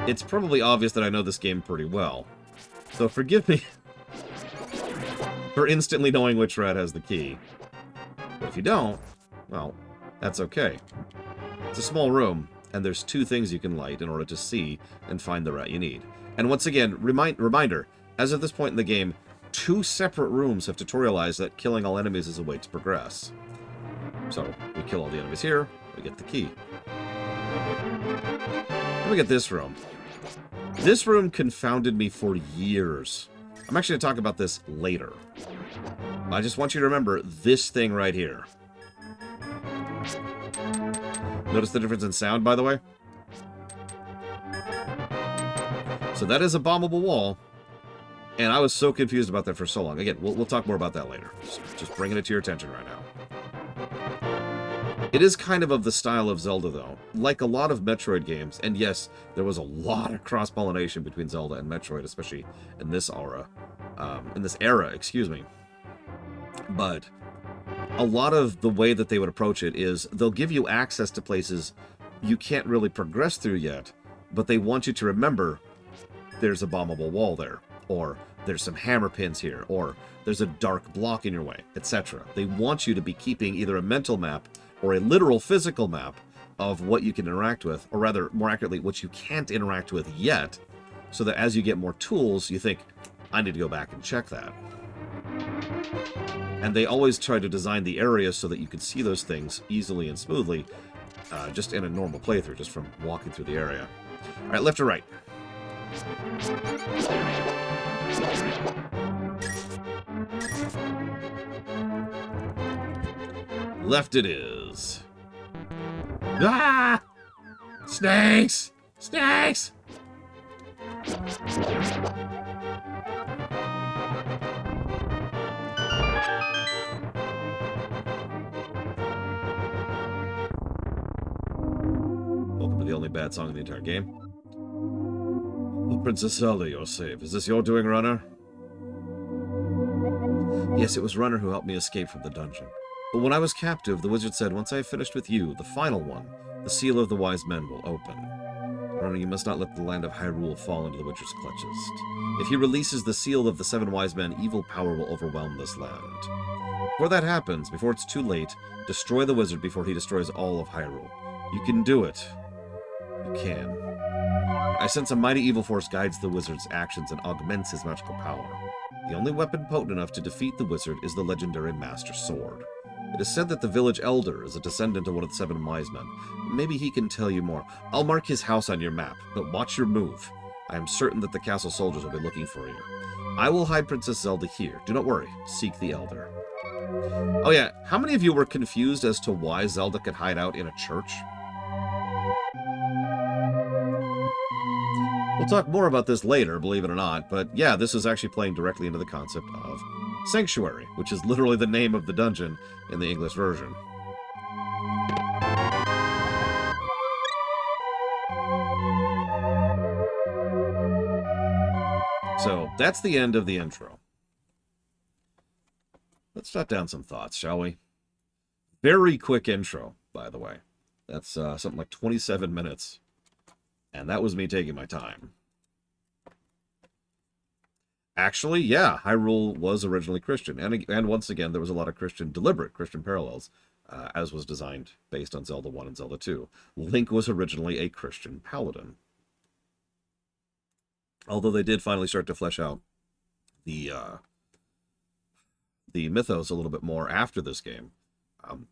It's probably obvious that I know this game pretty well, so forgive me for instantly knowing which rat has the key. But if you don't, well, that's okay. It's a small room, and there's two things you can light in order to see and find the rat you need. And once again, reminder, as of this point in the game, 2 separate rooms have tutorialized that killing all enemies is a way to progress. So, we kill all the enemies here, we get the key. Then we get this room. This room confounded me for years. I'm actually going to talk about this later. I just want you to remember this thing right here. Notice the difference in sound, by the way? So that is a bombable wall. And I was so confused about that for so long. Again, we'll talk more about that later. Just bringing it to your attention right now. It is kind of the style of Zelda, though. Like a lot of Metroid games, and yes, there was a lot of cross-pollination between Zelda and Metroid, especially in this era. Excuse me. But a lot of the way that they would approach it is they'll give you access to places you can't really progress through yet, but they want you to remember there's a bombable wall there, or there's some hammer pins here, or there's a dark block in your way, etc. They want you to be keeping either a mental map or a literal physical map of what you can interact with, or rather, more accurately, what you can't interact with yet, so that as you get more tools, you think, I need to go back and check that. And they always try to design the area so that you can see those things easily and smoothly, just in a normal playthrough, just from walking through the area. All right, left or right? Left it is. Ah! Snakes! Snakes! Welcome to the only bad song in the entire game. Oh, Princess Zelda, you're safe. Is this your doing, Runner? Yes, it was Runner who helped me escape from the dungeon. But when I was captive, the wizard said, once I have finished with you, the final one, the seal of the wise men will open. Runner, you must not let the land of Hyrule fall into the witcher's clutches. If he releases the seal of the 7 wise men, evil power will overwhelm this land. Before that happens, before it's too late, destroy the wizard before he destroys all of Hyrule. You can do it. You can. I sense a mighty evil force guides the wizard's actions and augments his magical power. The only weapon potent enough to defeat the wizard is the legendary Master Sword. It is said that the village elder is a descendant of one of the 7 wise men. Maybe he can tell you more. I'll mark his house on your map, but watch your move. I am certain that the castle soldiers will be looking for you. I will hide Princess Zelda here. Do not worry. Seek the elder. Oh yeah, how many of you were confused as to why Zelda could hide out in a church? We'll talk more about this later, believe it or not, but yeah, this is actually playing directly into the concept of Sanctuary, which is literally the name of the dungeon in the English version. So, that's the end of the intro. Let's jot down some thoughts, shall we? Very quick intro, by the way. That's something like 27 minutes. And that was me taking my time. Actually, yeah, Hyrule was originally Christian. And once again, there was a lot of deliberate Christian parallels, as was designed based on Zelda 1 and Zelda 2. Link was originally a Christian paladin. Although they did finally start to flesh out the mythos a little bit more after this game.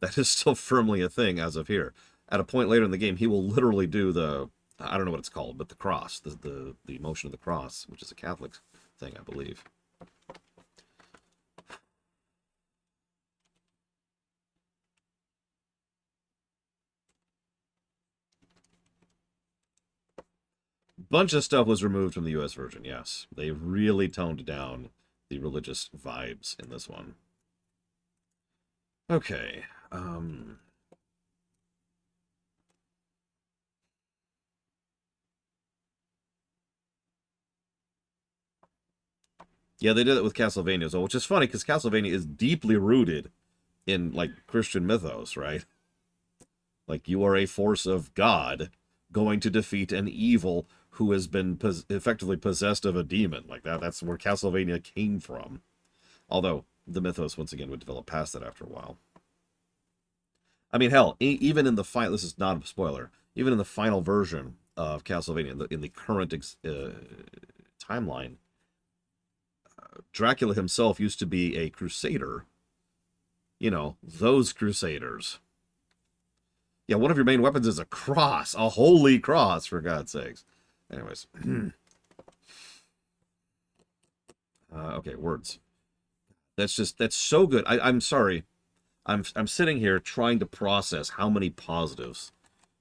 That is still firmly a thing as of here. At a point later in the game, he will literally do the, I don't know what it's called, but the cross, the motion of the cross, which is a Catholic thing, I believe. Bunch of stuff was removed from the US version, yes. They really toned down the religious vibes in this one. Okay. Yeah, they did it with Castlevania as well, which is funny because Castlevania is deeply rooted in, like, Christian mythos, right? Like, you are a force of God going to defeat an evil who has been effectively possessed of a demon. Like, that's where Castlevania came from. Although, the mythos, once again, would develop past that after a while. I mean, hell, even in the final... This is not a spoiler. Even in the final version of Castlevania, in the current timeline, Dracula himself used to be a crusader. You know, those crusaders. Yeah, one of your main weapons is a cross. A holy cross, for God's sakes. Anyways. Okay, words. That's so good. I'm sorry. I'm sitting here trying to process how many positives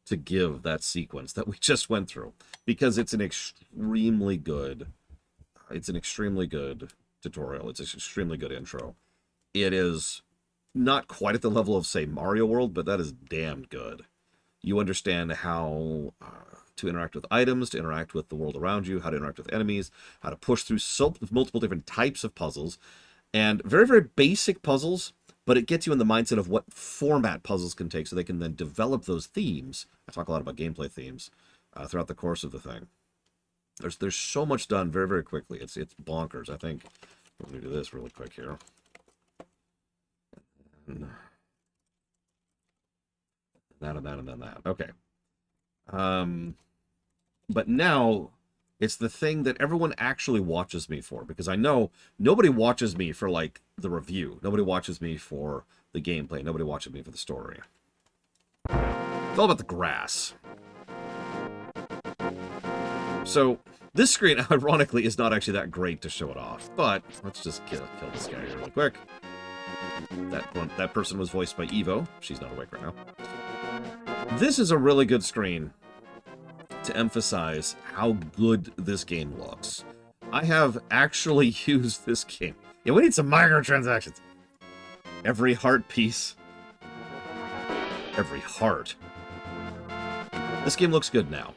to give that sequence that we just went through, because it's an extremely good tutorial. It's an extremely good intro. It is not quite at the level of, say, Mario World, but that is damn good. You understand how to interact with items, to interact with the world around you, how to interact with enemies, how to push through multiple different types of puzzles, and very, very basic puzzles, but it gets you in the mindset of what format puzzles can take so they can then develop those themes. I talk a lot about gameplay themes throughout the course of the thing. There's so much done very, very quickly. It's bonkers. I think let me do this really quick here. That and that and then that. Okay. But now it's the thing that everyone actually watches me for, because I know nobody watches me for, like, the review. Nobody watches me for the gameplay. Nobody watches me for the story. It's all about the grass. So this screen, ironically, is not actually that great to show it off, but let's just kill this guy here really quick. That person was voiced by Evo. She's not awake right now. This is a really good screen to emphasize how good this game looks. I have actually used this game. Yeah, we need some microtransactions. Every heart piece. Every heart. This game looks good now.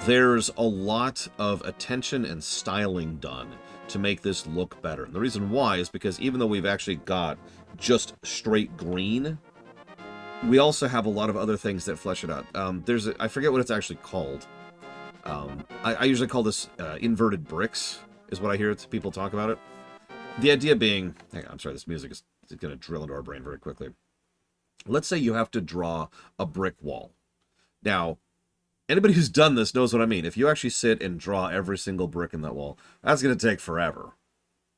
There's a lot of attention and styling done to make this look better. And the reason why is because even though we've actually got just straight green, we also have a lot of other things that flesh it out. I forget what it's actually called. I usually call this inverted bricks, is what I hear people talk about it. The idea being, hang on, I'm sorry, this music is going to drill into our brain very quickly. Let's say you have to draw a brick wall. Now, anybody who's done this knows what I mean. If you actually sit and draw every single brick in that wall, that's going to take forever.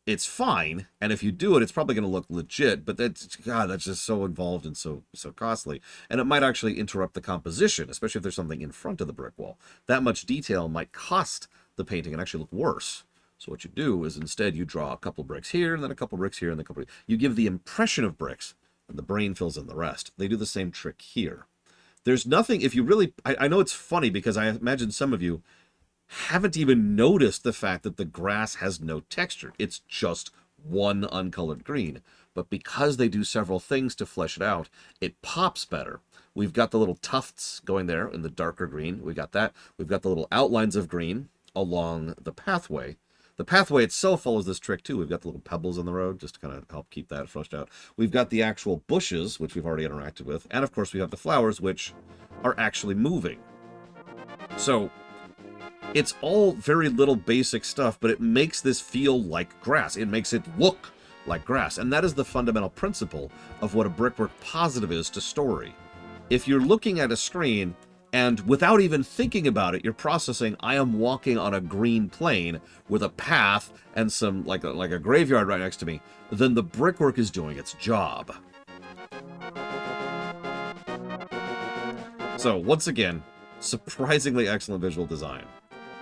It's fine, and if you do it, it's probably going to look legit, but that's just so involved and so costly. And it might actually interrupt the composition, especially if there's something in front of the brick wall. That much detail might cost the painting and actually look worse. So what you do is instead you draw a couple bricks here, and then a couple bricks here, and then a couple. You give the impression of bricks, and the brain fills in the rest. They do the same trick here. There's nothing, if you really, I know it's funny because I imagine some of you haven't even noticed the fact that the grass has no texture. It's just one uncolored green. But because they do several things to flesh it out, it pops better. We've got the little tufts going there in the darker green. We got that. We've got the little outlines of green along the pathway. The pathway itself follows this trick too. We've got the little pebbles in the road just to kind of help keep that fleshed out. We've got the actual bushes, which we've already interacted with. And of course we have the flowers, which are actually moving. So it's all very little basic stuff, but it makes this feel like grass. It makes it look like grass. And that is the fundamental principle of what a brickwork positive is to story. If you're looking at a screen and without even thinking about it, you're processing, I am walking on a green plane with a path and some, like a graveyard right next to me, then the brickwork is doing its job. So, once again, surprisingly excellent visual design.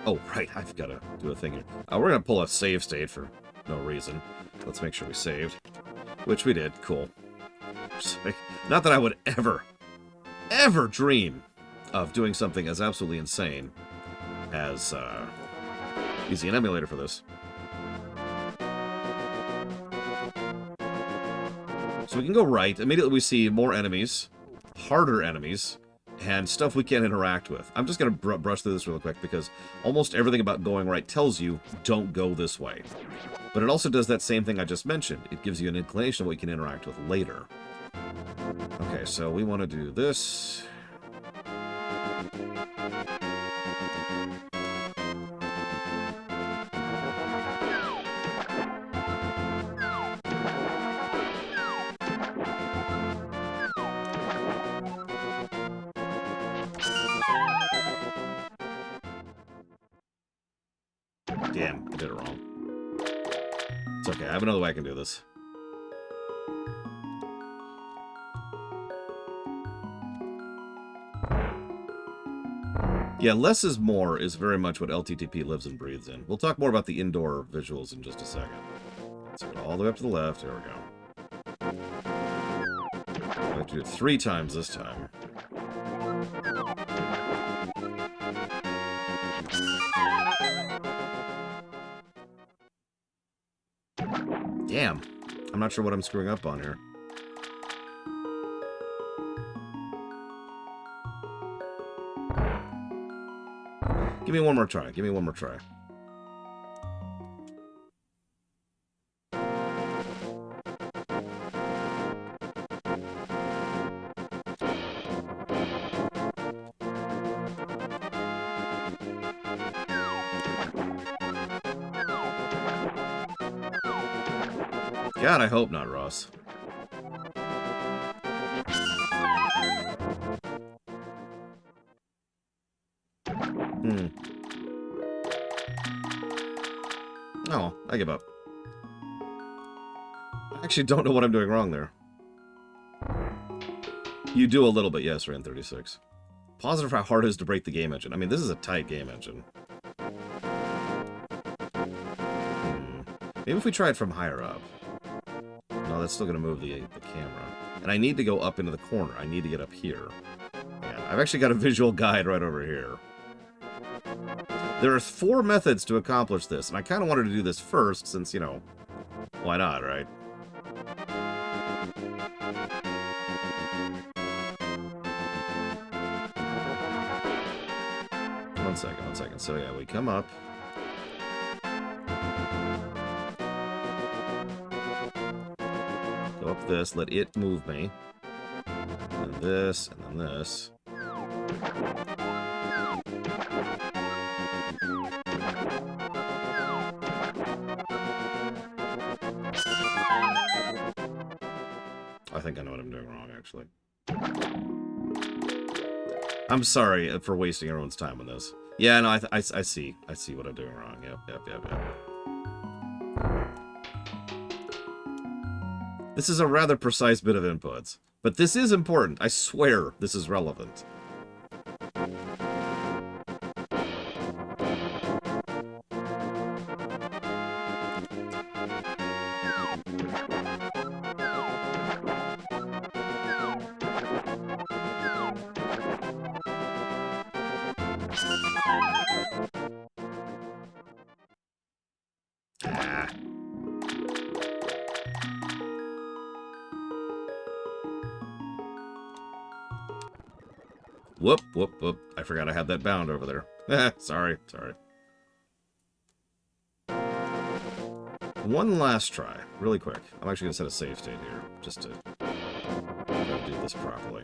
Oh, right, I've got to do a thing here. We're going to pull a save state for no reason. Let's make sure we saved. Which we did. Cool. Not that I would ever dream of doing something as absolutely insane as using an emulator for this. So we can go right. Immediately we see more enemies, harder enemies, and stuff we can't interact with. I'm just going to brush through this real quick because almost everything about going right tells you don't go this way. But it also does that same thing I just mentioned. It gives you an inclination of what you can interact with later. Okay, so we want to do this. Damn, I did it wrong. It's okay, I have another way I can do this. Yeah, less is more is very much what LTTP lives and breathes in. We'll talk more about the indoor visuals in just a second. Let's go all the way up to the left. There we go. I have to do it 3 times this time. Damn. I'm not sure what I'm screwing up on here. Give me one more try. Give me one more try. God, I hope not, Ross. Oh, I give up. I actually don't know what I'm doing wrong there. You do a little bit, yes, Ran 36. Positive for how hard it is to break the game engine. I mean, this is a tight game engine. Maybe if we try it from higher up. No, that's still going to move the camera. And I need to go up into the corner. I need to get up here. And I've actually got a visual guide right over here. There are 4 methods to accomplish this, and I kind of wanted to do this first, since, you know, why not, right? One second. So, yeah, we come up. Go up this, let it move me. And then this, and then this. I think I know what I'm doing wrong, actually. I'm sorry for wasting everyone's time on this. Yeah, no, I see. I see what I'm doing wrong. Yep. This is a rather precise bit of inputs. But this is important. I swear this is relevant. Whoop. I forgot I had that bound over there. Sorry. One last try, really quick. I'm actually going to set a save state here, just to do this properly.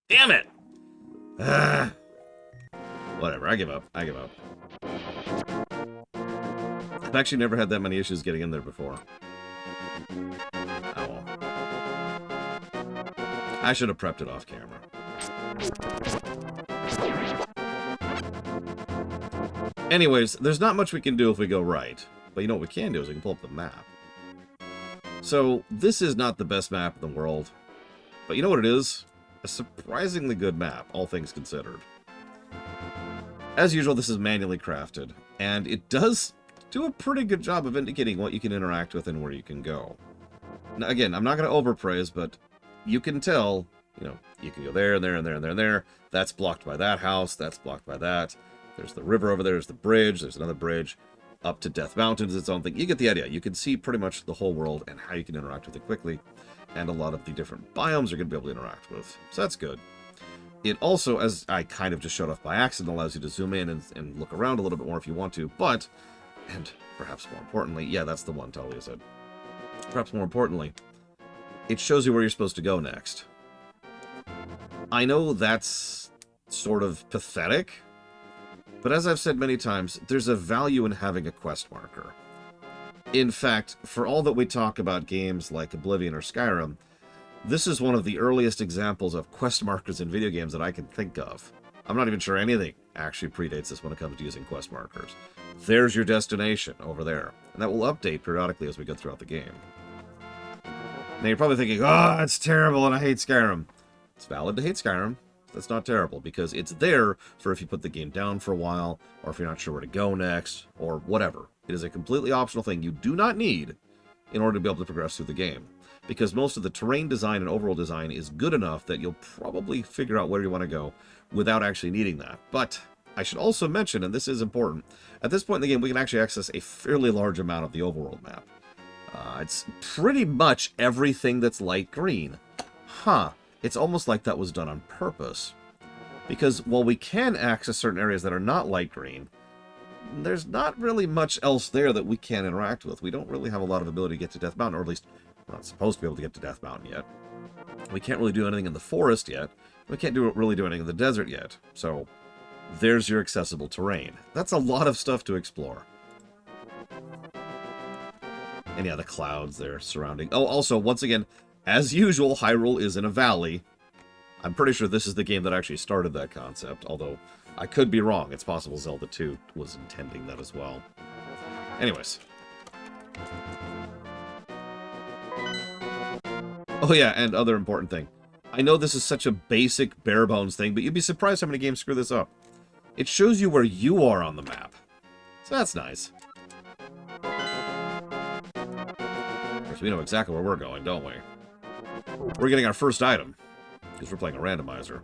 Damn it! Whatever, I give up. I've actually never had that many issues getting in there before. Oh well. I should have prepped it off camera. Anyways, there's not much we can do if we go right. But you know what we can do is we can pull up the map. So, this is not the best map in the world. But you know what it is? A surprisingly good map, all things considered. As usual, this is manually crafted, and it does do a pretty good job of indicating what you can interact with and where you can go. Now, again, I'm not going to overpraise, but you can tell, you know, you can go there, and there, and there, and there, and there. That's blocked by that house, that's blocked by that. There's the river over there, there's the bridge, there's another bridge. Up to Death Mountain is its own thing. You get the idea. You can see pretty much the whole world and how you can interact with it quickly. And a lot of the different biomes you're going to be able to interact with. So that's good. It also, as I kind of just showed off by accident, allows you to zoom in and look around a little bit more if you want to. But, and perhaps more importantly, yeah, that's the one Talia said. Perhaps more importantly, it shows you where you're supposed to go next. I know that's sort of pathetic, but as I've said many times, there's a value in having a quest marker. In fact, for all that we talk about games like Oblivion or Skyrim, this is one of the earliest examples of quest markers in video games that I can think of. I'm not even sure anything actually predates this when it comes to using quest markers. There's your destination over there, and that will update periodically as we go throughout the game. Now you're probably thinking, oh, it's terrible and I hate Skyrim. It's valid to hate Skyrim. That's not terrible, because it's there for if you put the game down for a while, or if you're not sure where to go next, or whatever. It is a completely optional thing you do not need in order to be able to progress through the game. Because most of the terrain design and overall design is good enough that you'll probably figure out where you want to go without actually needing that. But I should also mention, and this is important, at this point in the game we can actually access a fairly large amount of the overworld map. It's pretty much everything that's light green. It's almost like that was done on purpose. Because while we can access certain areas that are not light green, there's not really much else there that we can interact with. We don't really have a lot of ability to get to Death Mountain, or at least we're not supposed to be able to get to Death Mountain yet. We can't really do anything in the forest yet. We can't really do anything in the desert yet. So there's your accessible terrain. That's a lot of stuff to explore. And yeah, the clouds there surrounding. Oh, also, once again, as usual, Hyrule is in a valley. I'm pretty sure this is the game that actually started that concept, although I could be wrong. It's possible Zelda 2 was intending that as well. Anyways. Oh yeah, and other important thing. I know this is such a basic, bare-bones thing, but you'd be surprised how many games screw this up. It shows you where you are on the map. So that's nice. Of course, we know exactly where we're going, don't we? We're getting our first item, because we're playing a randomizer.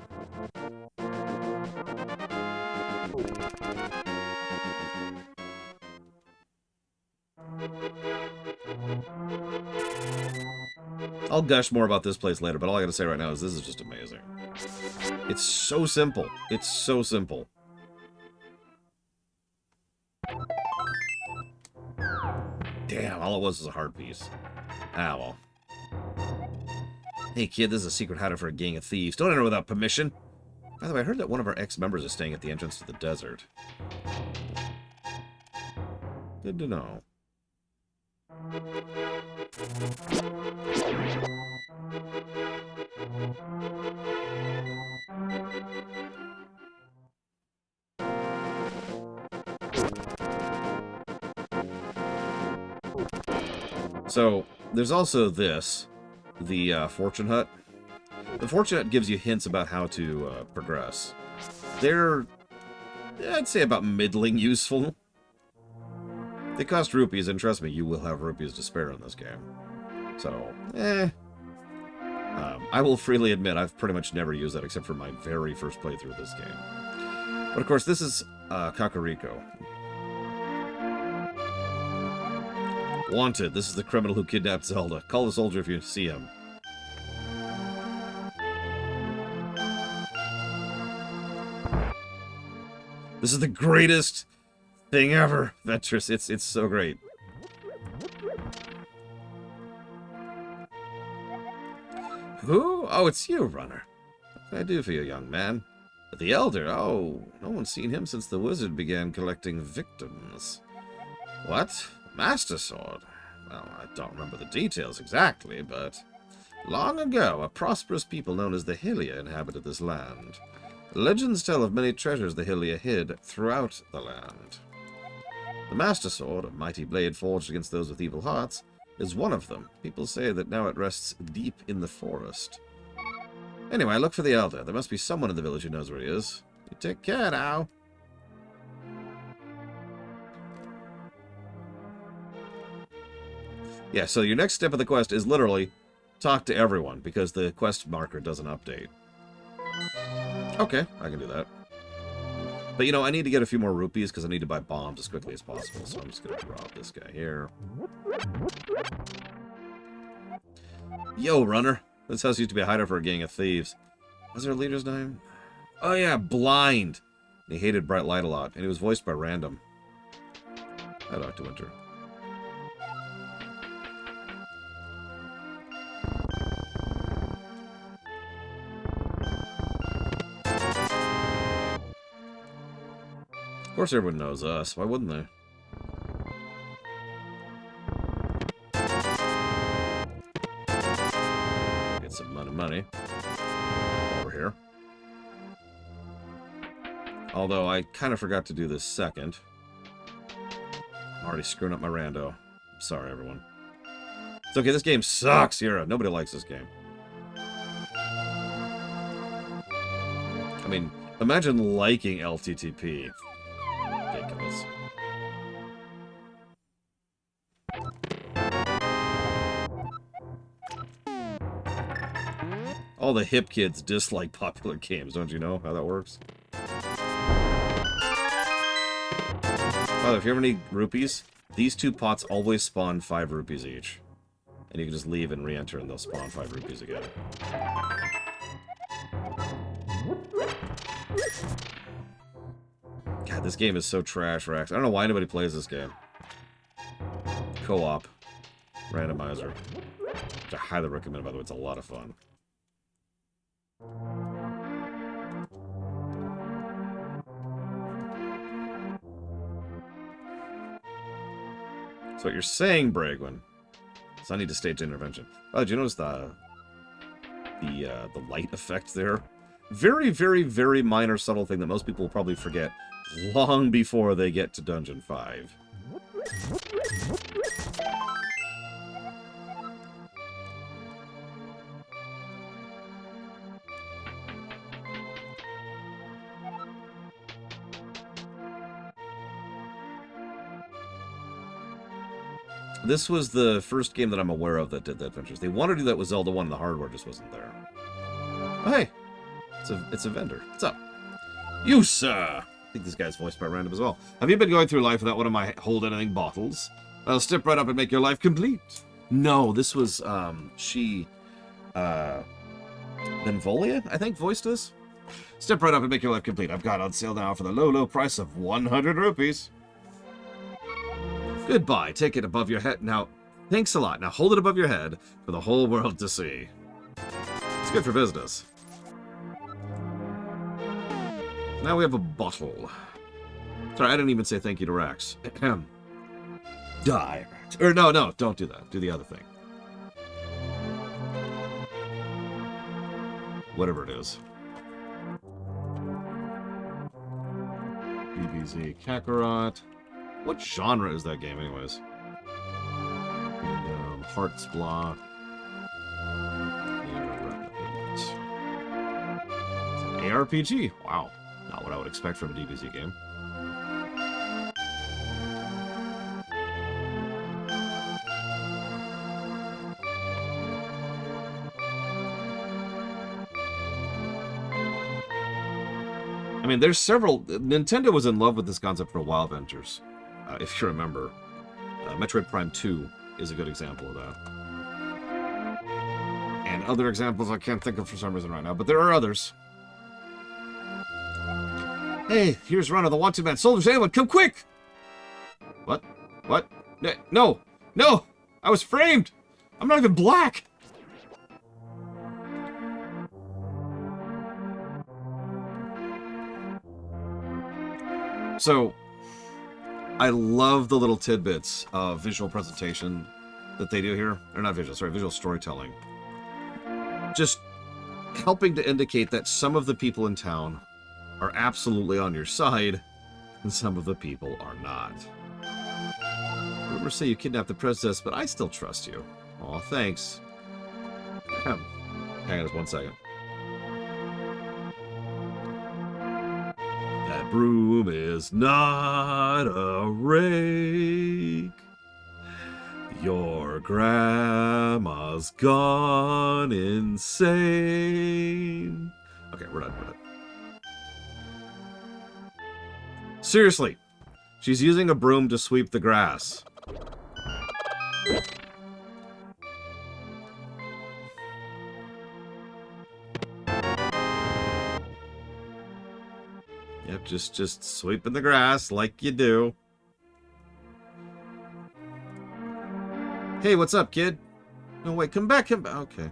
I'll gush more about this place later, but all I gotta say right now is this is just amazing. It's so simple. It's so simple. Damn, all it was a hard piece. Ah, well. Hey kid, this is a secret hideout for a gang of thieves. Don't enter without permission. By the way, I heard that one of our ex-members is staying at the entrance to the desert. Good to know. So, there's also this. The Fortune Hut. The Fortune Hut gives you hints about how to progress. They're, I'd say, about middling useful. They cost rupees, and trust me, you will have rupees to spare in this game. So, I will freely admit I've pretty much never used that except for my very first playthrough of this game. But of course, this is Kakariko. Wanted. This is the criminal who kidnapped Zelda. Call the soldier if you see him. This is the greatest thing ever, Ventress. It's so great. Who? Oh, it's you, Runner. What can I do for you, young man? The Elder? Oh, no one's seen him since the wizard began collecting victims. What? Master Sword? Well, I don't remember the details exactly, but long ago, a prosperous people known as the Hylia inhabited this land. Legends tell of many treasures the Hylia hid throughout the land. The Master Sword, a mighty blade forged against those with evil hearts, is one of them. People say that now it rests deep in the forest. Anyway, look for the Elder. There must be someone in the village who knows where he is. You take care now. Yeah, so your next step of the quest is literally talk to everyone, because the quest marker doesn't update. Okay, I can do that. But, you know, I need to get a few more rupees, because I need to buy bombs as quickly as possible, so I'm just going to rob this guy here. Yo, Runner. This house used to be a hideout for a gang of thieves. What's their leader's name? Oh, yeah, Blind. He hated bright light a lot, and he was voiced by Random. Hi, Dr. Winter. Of course everyone knows us. Why wouldn't they? some money. Over here. Although I kind of forgot to do this second. I'm already screwing up my rando. I'm sorry, everyone. It's okay, this game sucks, Yura. Nobody likes this game. I mean, imagine liking LTTP. Ridiculous. All the hip kids dislike popular games, don't you know how that works? By the way, if you ever need rupees, these two pots always spawn 5 rupees each. And you can just leave and re-enter and they'll spawn 5 rupees again. God, this game is so trash, Rax. I don't know why anybody plays this game. Co-op. Randomizer. Which I highly recommend, by the way. It's a lot of fun. So what you're saying, Bragwin, is I need to stage intervention. Oh, did you notice the light effect there? Very, very, very minor, subtle thing that most people will probably forget long before they get to Dungeon 5. This was the first game that I'm aware of that did the adventures. They wanted to do that with Zelda 1, and the hardware just wasn't there. Oh, hey! It's a vendor. What's up? You, sir! I think this guy's voiced by random as well. Have you been going through life without one of my hold-anything bottles? I'll step right up and make your life complete. No, this was, Benvolia, I think, voiced us? Step right up and make your life complete. I've got on sale now for the low, low price of 100 rupees. Goodbye. Take it above your head. Now, thanks a lot. Now hold it above your head for the whole world to see. It's good for business. Now we have a bottle. Sorry, I didn't even say thank you to Rax. Die, Rax. Or no, don't do that. Do the other thing. Whatever it is. BBZ Kakarot. What genre is that game, anyways? Hearts Block. It's an ARPG. Wow. Not what I would expect from a DBZ game. I mean, there's several... Nintendo was in love with this concept for a while, Ventures. If you remember. Metroid Prime 2 is a good example of that. And other examples I can't think of for some reason right now, but there are others. Hey, here's Runner, the wanted man. Soldiers, anyone, come quick! What? What? No! No! I was framed! I'm not even black! So... I love the little tidbits of visual presentation that they do here. Or not visual, sorry, visual storytelling. Just helping to indicate that some of the people in town are absolutely on your side, and some of the people are not. Rumors say you kidnapped the princess, but I still trust you. Aw, thanks. Hang on just 1 second. That broom is not a rake. Your grandma's gone insane. Okay, we're done. Seriously, she's using a broom to sweep the grass. Yep, just sweeping the grass like you do. Hey, what's up, kid? No, wait, come back, okay.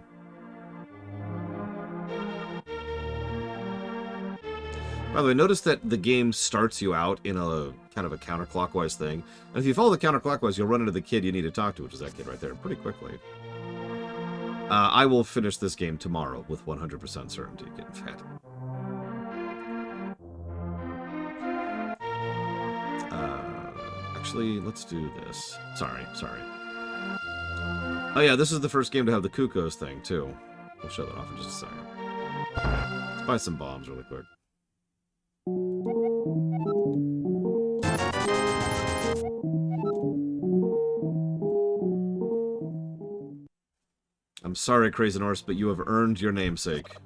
By the way, notice that the game starts you out in a kind of a counterclockwise thing. And if you follow the counterclockwise, you'll run into the kid you need to talk to, which is that kid right there, pretty quickly. I will finish this game tomorrow with 100% certainty, getting fat. Actually, let's do this. Sorry. Oh yeah, this is the first game to have the Kukos thing, too. We'll show that off in just a second. Let's buy some bombs really quick. I'm sorry, Crazy Norse, but you have earned your namesake.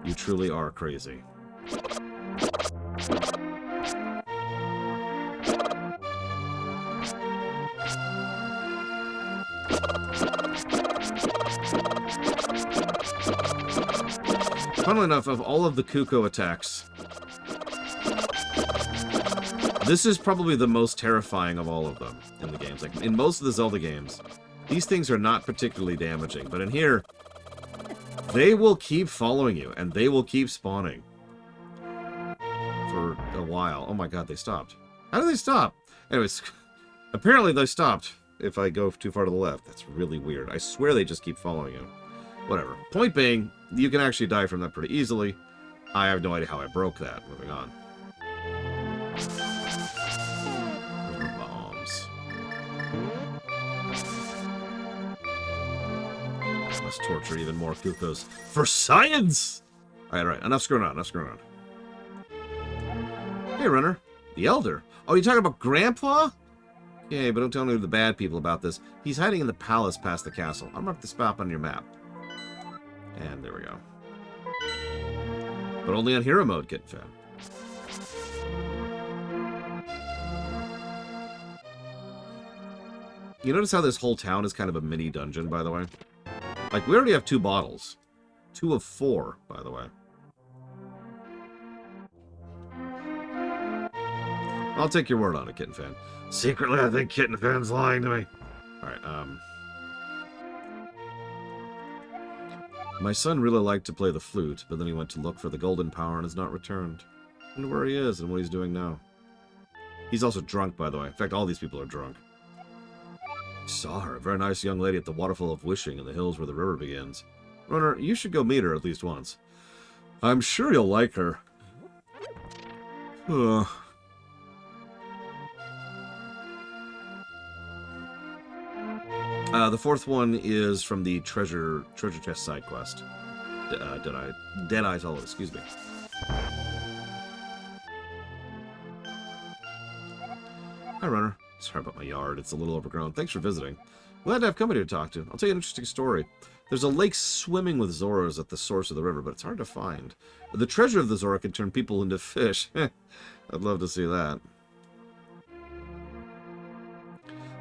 You truly are crazy. Funnily enough, of all of the Kuko attacks, this is probably the most terrifying of all of them in the games. Like, in most of the Zelda games, these things are not particularly damaging, but in here, they will keep following you, and they will keep spawning for a while. Oh my god, they stopped. How did they stop? Anyways, apparently they stopped if I go too far to the left. That's really weird. I swear they just keep following you. Whatever. Point being, you can actually die from that pretty easily. I have no idea how I broke that. Moving on. Bombs. I must torture even more Kukos. For science! Alright. Enough screwing on. Hey, Runner. The Elder. Oh, you talking about Grandpa? Okay, but don't tell any of the bad people about this. He's hiding in the palace past the castle. I'll mark the spot on your map. And there we go. But only on hero mode, Kitten Fan. You notice how this whole town is kind of a mini dungeon, by the way? Like, we already have 2 bottles. 2 of 4, by the way. I'll take your word on it, Kitten Fan. Secretly, I think Kitten Fan's lying to me. Alright, my son really liked to play the flute, but then he went to look for the golden power and has not returned. I wonder where he is and what he's doing now. He's also drunk, by the way. In fact, all these people are drunk. I saw her, a very nice young lady at the Waterfall of Wishing in the hills where the river begins. Runner, you should go meet her at least once. I'm sure you'll like her. The 4th one is from the treasure chest side quest. Deadeye's Hollow, excuse me. Hi, Runner. Sorry about my yard. It's a little overgrown. Thanks for visiting. Glad to have company to talk to. I'll tell you an interesting story. There's a lake swimming with Zoras at the source of the river, but it's hard to find. The treasure of the Zora can turn people into fish. I'd love to see that.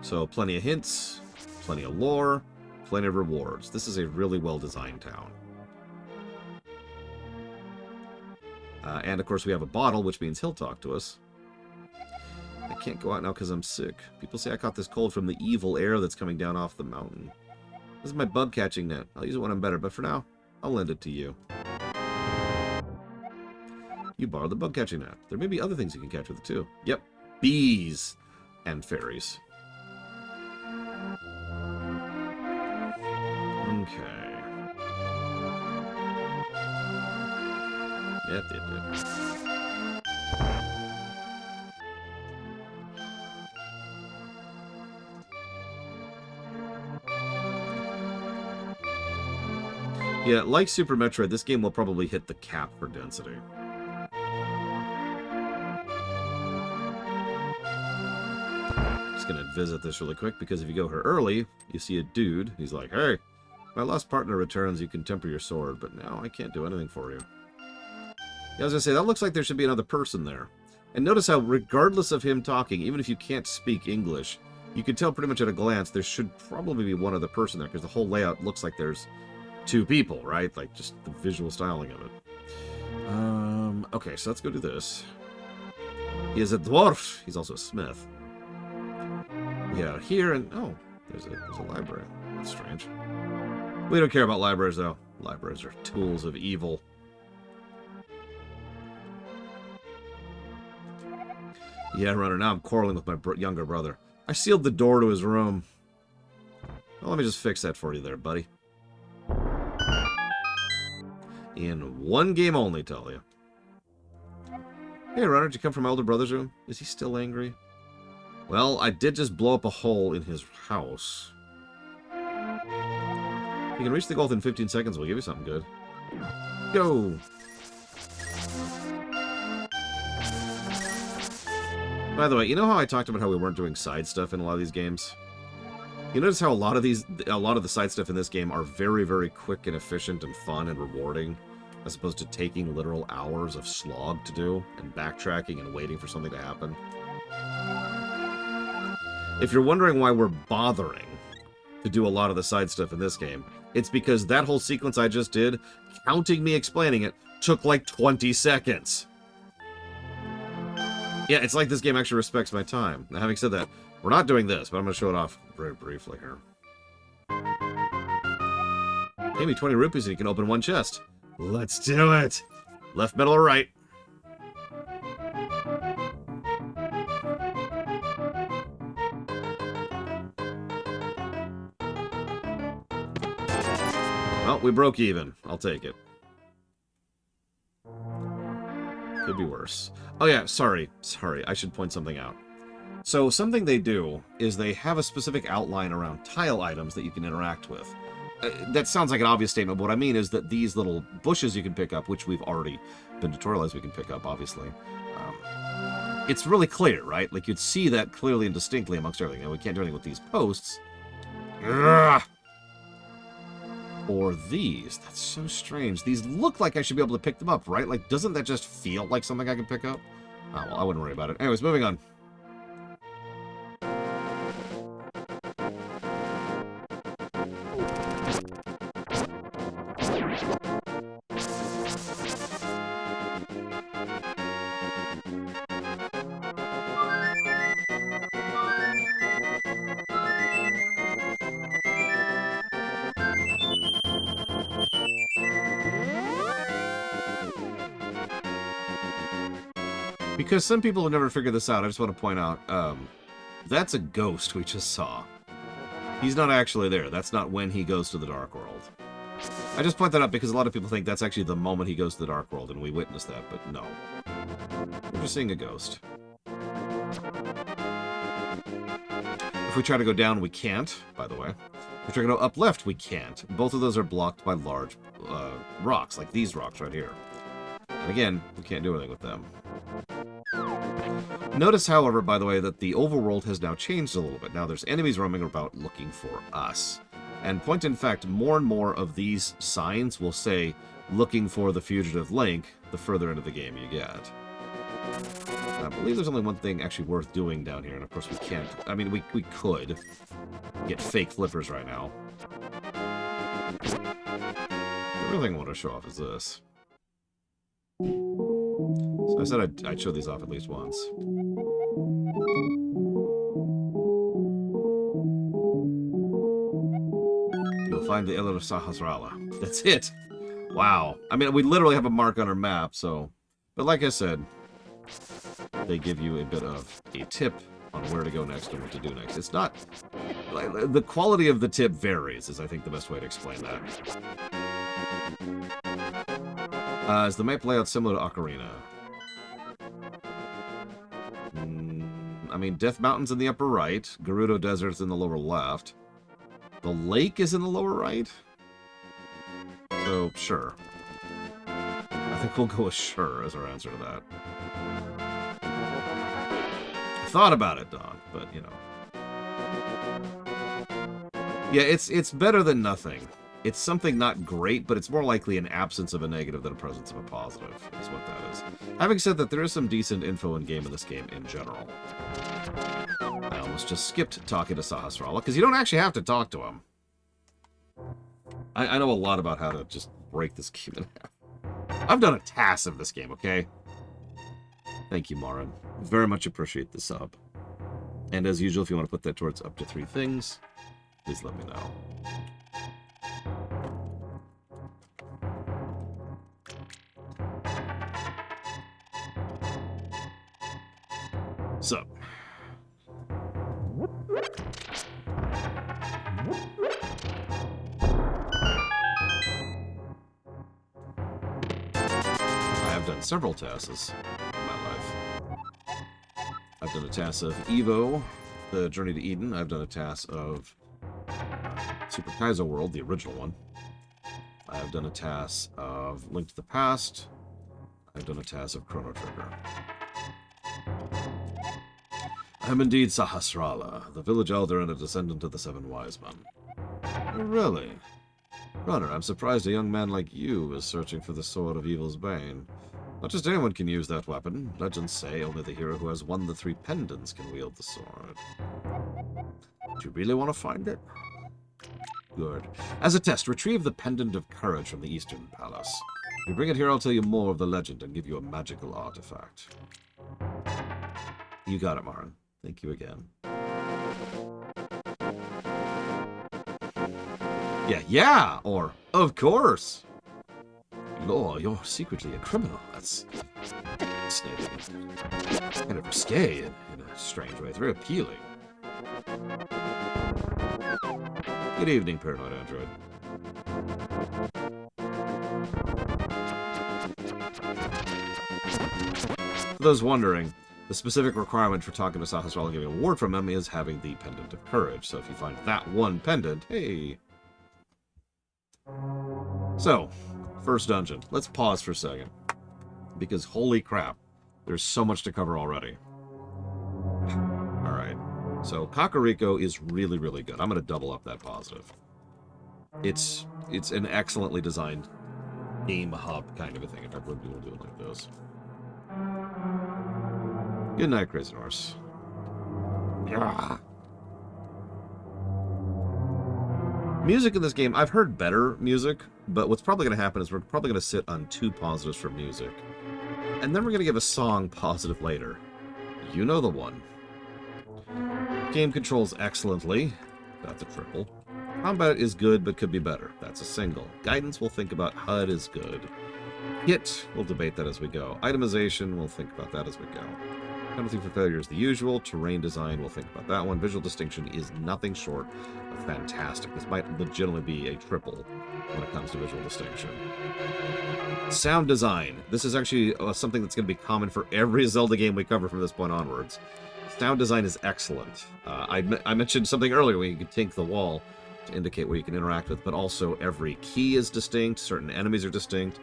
So, plenty of hints. Plenty of lore, plenty of rewards. This is a really well-designed town. And, of course, we have a bottle, which means he'll talk to us. I can't go out now because I'm sick. People say I caught this cold from the evil air that's coming down off the mountain. This is my bug-catching net. I'll use it when I'm better, but for now, I'll lend it to you. You borrow the bug-catching net. There may be other things you can catch with it, too. Yep, bees and fairies. Okay. Yep. Yeah, like Super Metroid, this game will probably hit the cap for density. Just gonna visit this really quick, because if you go here early, you see a dude. He's like, hey, my lost partner returns, you can temper your sword, but now I can't do anything for you. Yeah, I was gonna say, that looks like there should be another person there. And notice how, regardless of him talking, even if you can't speak English, you can tell pretty much at a glance there should probably be one other person there, because the whole layout looks like there's 2 people, right? Like, just the visual styling of it. Okay, so let's go do this. He is a dwarf. He's also a smith. We are here, and oh, there's a library. That's strange. We don't care about libraries, though. Libraries are tools of evil. Yeah, Runner, now I'm quarreling with my younger brother. I sealed the door to his room. Well, let me just fix that for you there, buddy. In one game only, Talia. Hey, Runner, did you come from Elder Brother's room? Is he still angry? Well, I did just blow up a hole in his house. If you can reach the goal within 15 seconds, we'll give you something good. Go! By the way, you know how I talked about how we weren't doing side stuff in a lot of these games? You notice how a lot of the side stuff in this game are very, very quick and efficient and fun and rewarding, as opposed to taking literal hours of slog to do, and backtracking and waiting for something to happen. If you're wondering why we're bothering to do a lot of the side stuff in this game, it's because that whole sequence I just did, counting me explaining it, took like 20 seconds. Yeah, it's like this game actually respects my time. Now, having said that, we're not doing this, but I'm going to show it off very briefly here. Pay me 20 rupees and you can open one chest. Let's do it! Left, middle, or right? Well, we broke even. I'll take it. Could be worse. Oh yeah, sorry. I should point something out. So something they do is they have a specific outline around tile items that you can interact with. That sounds like an obvious statement, but what I mean is that these little bushes you can pick up, which we've already been tutorialized we can pick up, obviously. It's really clear, right? Like, you'd see that clearly and distinctly amongst everything. And we can't do anything with these posts. Ugh. Or these. That's so strange. These look like I should be able to pick them up, right? Like, doesn't that just feel like something I can pick up? Oh, well, I wouldn't worry about it. Anyways, moving on. Because some people have never figured this out, I just want to point out, that's a ghost we just saw. He's not actually there. That's not when he goes to the Dark World. I just point that out because a lot of people think that's actually the moment he goes to the Dark World, and we witnessed that, but no. We're just seeing a ghost. If we try to go down, we can't, by the way. If we try to go up left, we can't. Both of those are blocked by large rocks, like these rocks right here. And again, we can't do anything with them. Notice, however, by the way, that the overworld has now changed a little bit. Now there's enemies roaming about looking for us. And point in fact, more and more of these signs will say, looking for the fugitive Link, the further into the game you get. I believe there's only one thing actually worth doing down here, and of course we can't. I mean, we could get fake flippers right now. The real thing I want to show off is this. So I said I'd show these off at least once. You'll find the Elder Sahasrara. That's it! Wow. I mean, we literally have a mark on our map, so... But like I said, they give you a bit of a tip on where to go next and what to do next. It's not... The quality of the tip varies, is I think the best way to explain that. Is the map layout similar to Ocarina? I mean, Death Mountain's in the upper right. Gerudo Desert's in the lower left. The lake is in the lower right? So, sure. I think we'll go with sure as our answer to that. I thought about it, Don, but, you know. Yeah, it's better than nothing. It's something not great, but it's more likely an absence of a negative than a presence of a positive, is what that is. Having said that, there is some decent info in-game in this game in general. I almost just skipped talking to Sahasrara, because you don't actually have to talk to him. I know a lot about how to just break this game in half. I've done a task of this game, okay? Thank you, Marin. Very much appreciate the sub. And as usual, if you want to put that towards up to 3 things, please let me know. So, done several tasks in my life. I've done a task of Evo, the Journey to Eden. I've done a task of Super Kaizo World, the original one. I've done a task of Link to the Past. I've done a task of Chrono Trigger. I am indeed Sahasrara, the village elder and a descendant of the Seven Wise Men. Oh, really? Runner, I'm surprised a young man like you is searching for the Sword of Evil's Bane. Not just anyone can use that weapon. Legends say only the hero who has won the 3 pendants can wield the sword. Do you really want to find it? Good. As a test, retrieve the Pendant of Courage from the Eastern Palace. If you bring it here, I'll tell you more of the legend and give you a magical artifact. You got it, Marin. Thank you again. Yeah, or, of course. Lord, you're secretly a criminal. That's fascinating. Kind of risque in a strange way. It's very appealing. Good evening, Paranoid Android. For those wondering, the specific requirement for talking to Sahasrara and getting an award from him is having the Pendant of Courage. So if you find that one pendant, hey. So, first dungeon. Let's pause for a second. Because holy crap, there's so much to cover already. Alright. So, Kakariko is really, really good. I'm going to double up that positive. It's an excellently designed game hub kind of a thing. In fact, we'll do it like this. Good night, Crazy Horse. Yeah. Music in this game, I've heard better music, but what's probably going to happen is we're probably going to sit on 2 positives for music. And then we're going to give a song positive later. You know the one. Game controls excellently. That's a triple. Combat is good, but could be better. That's a single. Guidance, we'll think about. HUD is good. Hit, we'll debate that as we go. Itemization, we'll think about that as we go. Penalty for failure is the usual. Terrain design, we'll think about that one. Visual distinction is nothing short of fantastic. This might legitimately be a triple when it comes to visual distinction. Sound design. This is actually something that's going to be common for every Zelda game we cover from this point onwards. Sound design is excellent. I mentioned something earlier where you can tink the wall to indicate where you can interact with, but also every key is distinct. Certain enemies are distinct.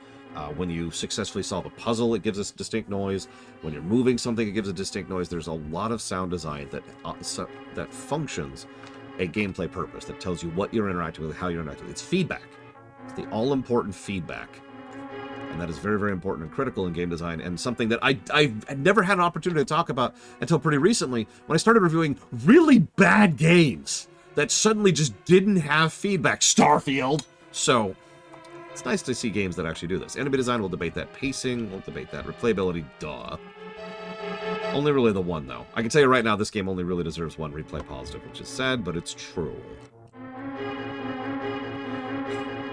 When you successfully solve a puzzle, it gives us distinct noise. When you're moving something, it gives a distinct noise. There's a lot of sound design that functions a gameplay purpose, that tells you what you're interacting with, how you're interacting with. It's feedback. It's the all-important feedback. And that is very, very important and critical in game design, and something that I never had an opportunity to talk about until pretty recently when I started reviewing really bad games that suddenly just didn't have feedback. Starfield! So it's nice to see games that actually do this. Enemy design, we'll debate that. Pacing, we'll debate that. Replayability, duh. Only really the one, though. I can tell you right now, this game only really deserves 1 replay positive, which is sad, but it's true.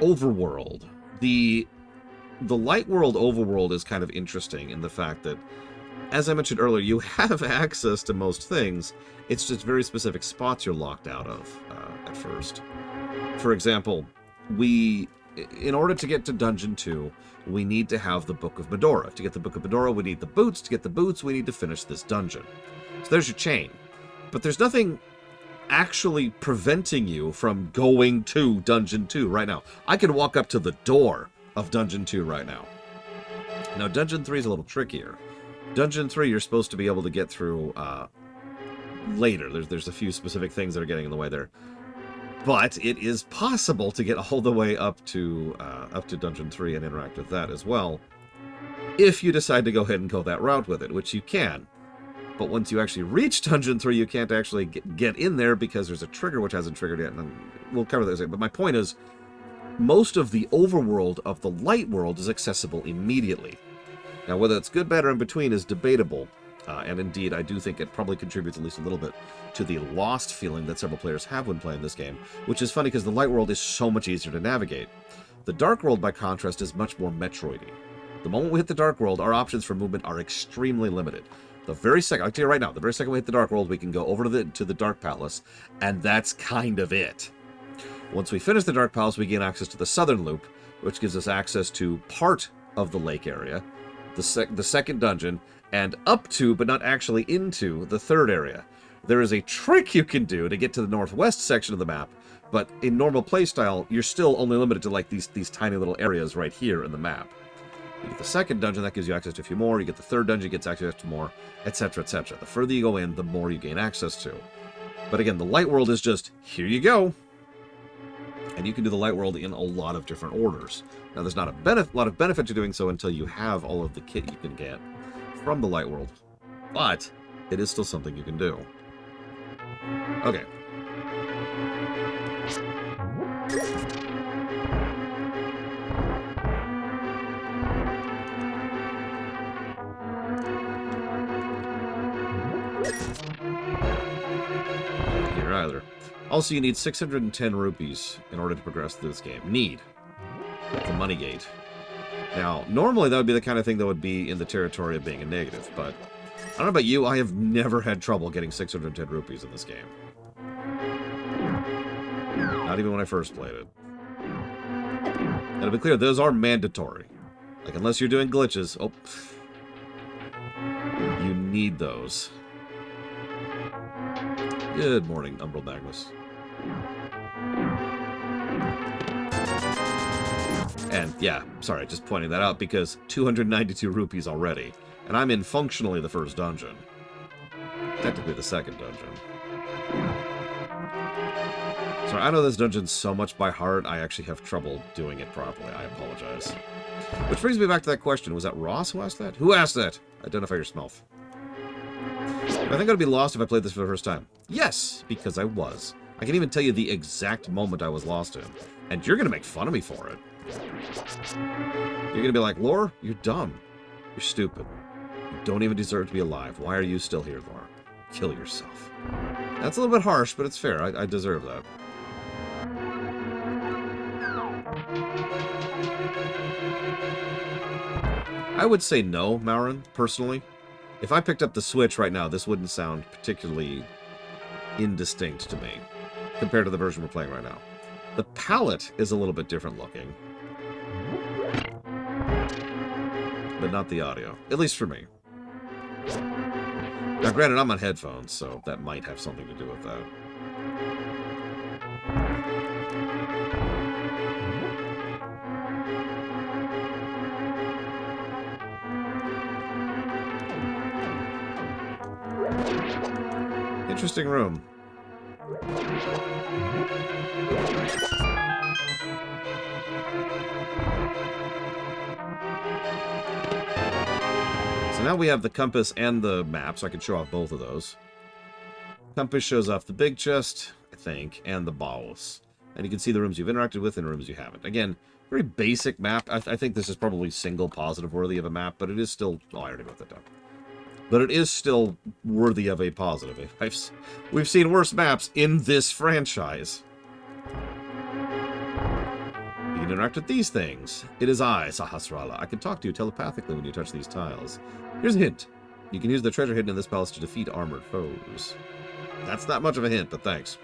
Overworld. The Light World Overworld is kind of interesting in the fact that, as I mentioned earlier, you have access to most things. It's just very specific spots you're locked out of at first. For example, in order to get to Dungeon 2, we need to have the Book of Medora. To get the Book of Medora, we need the boots. To get the boots, we need to finish this dungeon. So there's your chain. But there's nothing actually preventing you from going to Dungeon 2 right now. I could walk up to the door of Dungeon 2 right now. Now, Dungeon 3 is a little trickier. Dungeon 3, you're supposed to be able to get through later. There's a few specific things that are getting in the way there. But it is possible to get all the way up to Dungeon 3 and interact with that as well, if you decide to go ahead and go that route with it, which you can. But once you actually reach Dungeon 3, you can't actually get in there because there's a trigger which hasn't triggered yet, and we'll cover that. But my point is, most of the overworld of the Light World is accessible immediately. Now, whether it's good, bad, or in between is debatable, and indeed, I do think it probably contributes at least a little bit to the lost feeling that several players have when playing this game, which is funny because the Light World is so much easier to navigate. The Dark World, by contrast, is much more Metroidy. The moment we hit the Dark World, our options for movement are extremely limited. The very second, I'll tell you right now, the very second we hit the Dark World, we can go over to the Dark Palace, and that's kind of it. Once we finish the Dark Palace, we gain access to the Southern Loop, which gives us access to part of the lake area, the second dungeon, and up to, but not actually into, the third area. There is a trick you can do to get to the northwest section of the map, but in normal playstyle, you're still only limited to like these tiny little areas right here in the map. You get the second dungeon, that gives you access to a few more. You get the third dungeon, gets access to more, etc., etc. The further you go in, the more you gain access to. But again, the light world is just, here you go. And you can do the light world in a lot of different orders. Now, there's not a lot of benefit to doing so until you have all of the kit you can get from the light world. But it is still something you can do. Okay. Here either. Also, you need 610 rupees in order to progress through this game. Need. The money gate. Now, normally that would be the kind of thing that would be in the territory of being a negative, but I don't know about you, I have never had trouble getting 610 rupees in this game. Not even when I first played it. And to be clear, those are mandatory. Like, unless you're doing glitches, oh, you need those. Good morning, Umbral Magnus. And yeah, sorry, just pointing that out because 292 rupees already. And I'm in functionally the first dungeon. Technically the second dungeon. Sorry, I know this dungeon so much by heart, I actually have trouble doing it properly. I apologize. Which brings me back to that question. Was that Ross who asked that? Who asked that? Identify yourself. I think I'd be lost if I played this for the first time. Yes, because I was. I can even tell you the exact moment I was lost in. And you're going to make fun of me for it. You're going to be like, Lore, you're dumb. You're stupid. You don't even deserve to be alive. Why are you still here, Lore? Kill yourself. That's a little bit harsh, but it's fair. I deserve that. I would say no, Maurin, personally. If I picked up the Switch right now, this wouldn't sound particularly indistinct to me compared to the version we're playing right now. The palette is a little bit different looking. But not the audio. At least for me. Now, granted, I'm on headphones, so that might have something to do with that. Interesting room. So now we have the compass and the map, so I can show off both of those. Compass shows off the big chest, I think, and the boss. And you can see the rooms you've interacted with and rooms you haven't. Again, very basic map. I think this is probably single positive worthy of a map, but it is still... Oh, I already wrote that down. But it is still worthy of a positive. We've seen worse maps in this franchise. You can interact with these things. It is I, Sahasrara. I can talk to you telepathically when you touch these tiles. Here's a hint. You can use the treasure hidden in this palace to defeat armored foes. That's not much of a hint, but thanks.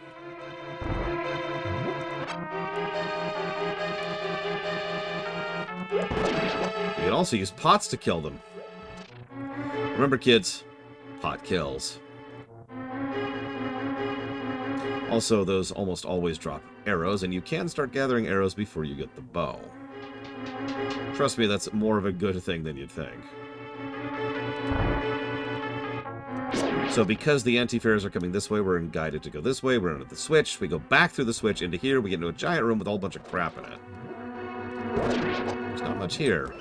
You can also use pots to kill them. Remember, kids, pot kills. Also, those almost always drop arrows, and you can start gathering arrows before you get the bow. Trust me, that's more of a good thing than you'd think. So because the anti-fairs are coming this way, we're guided to go this way. We're into the switch. We go back through the switch into here. We get into a giant room with a whole bunch of crap in it. There's not much here.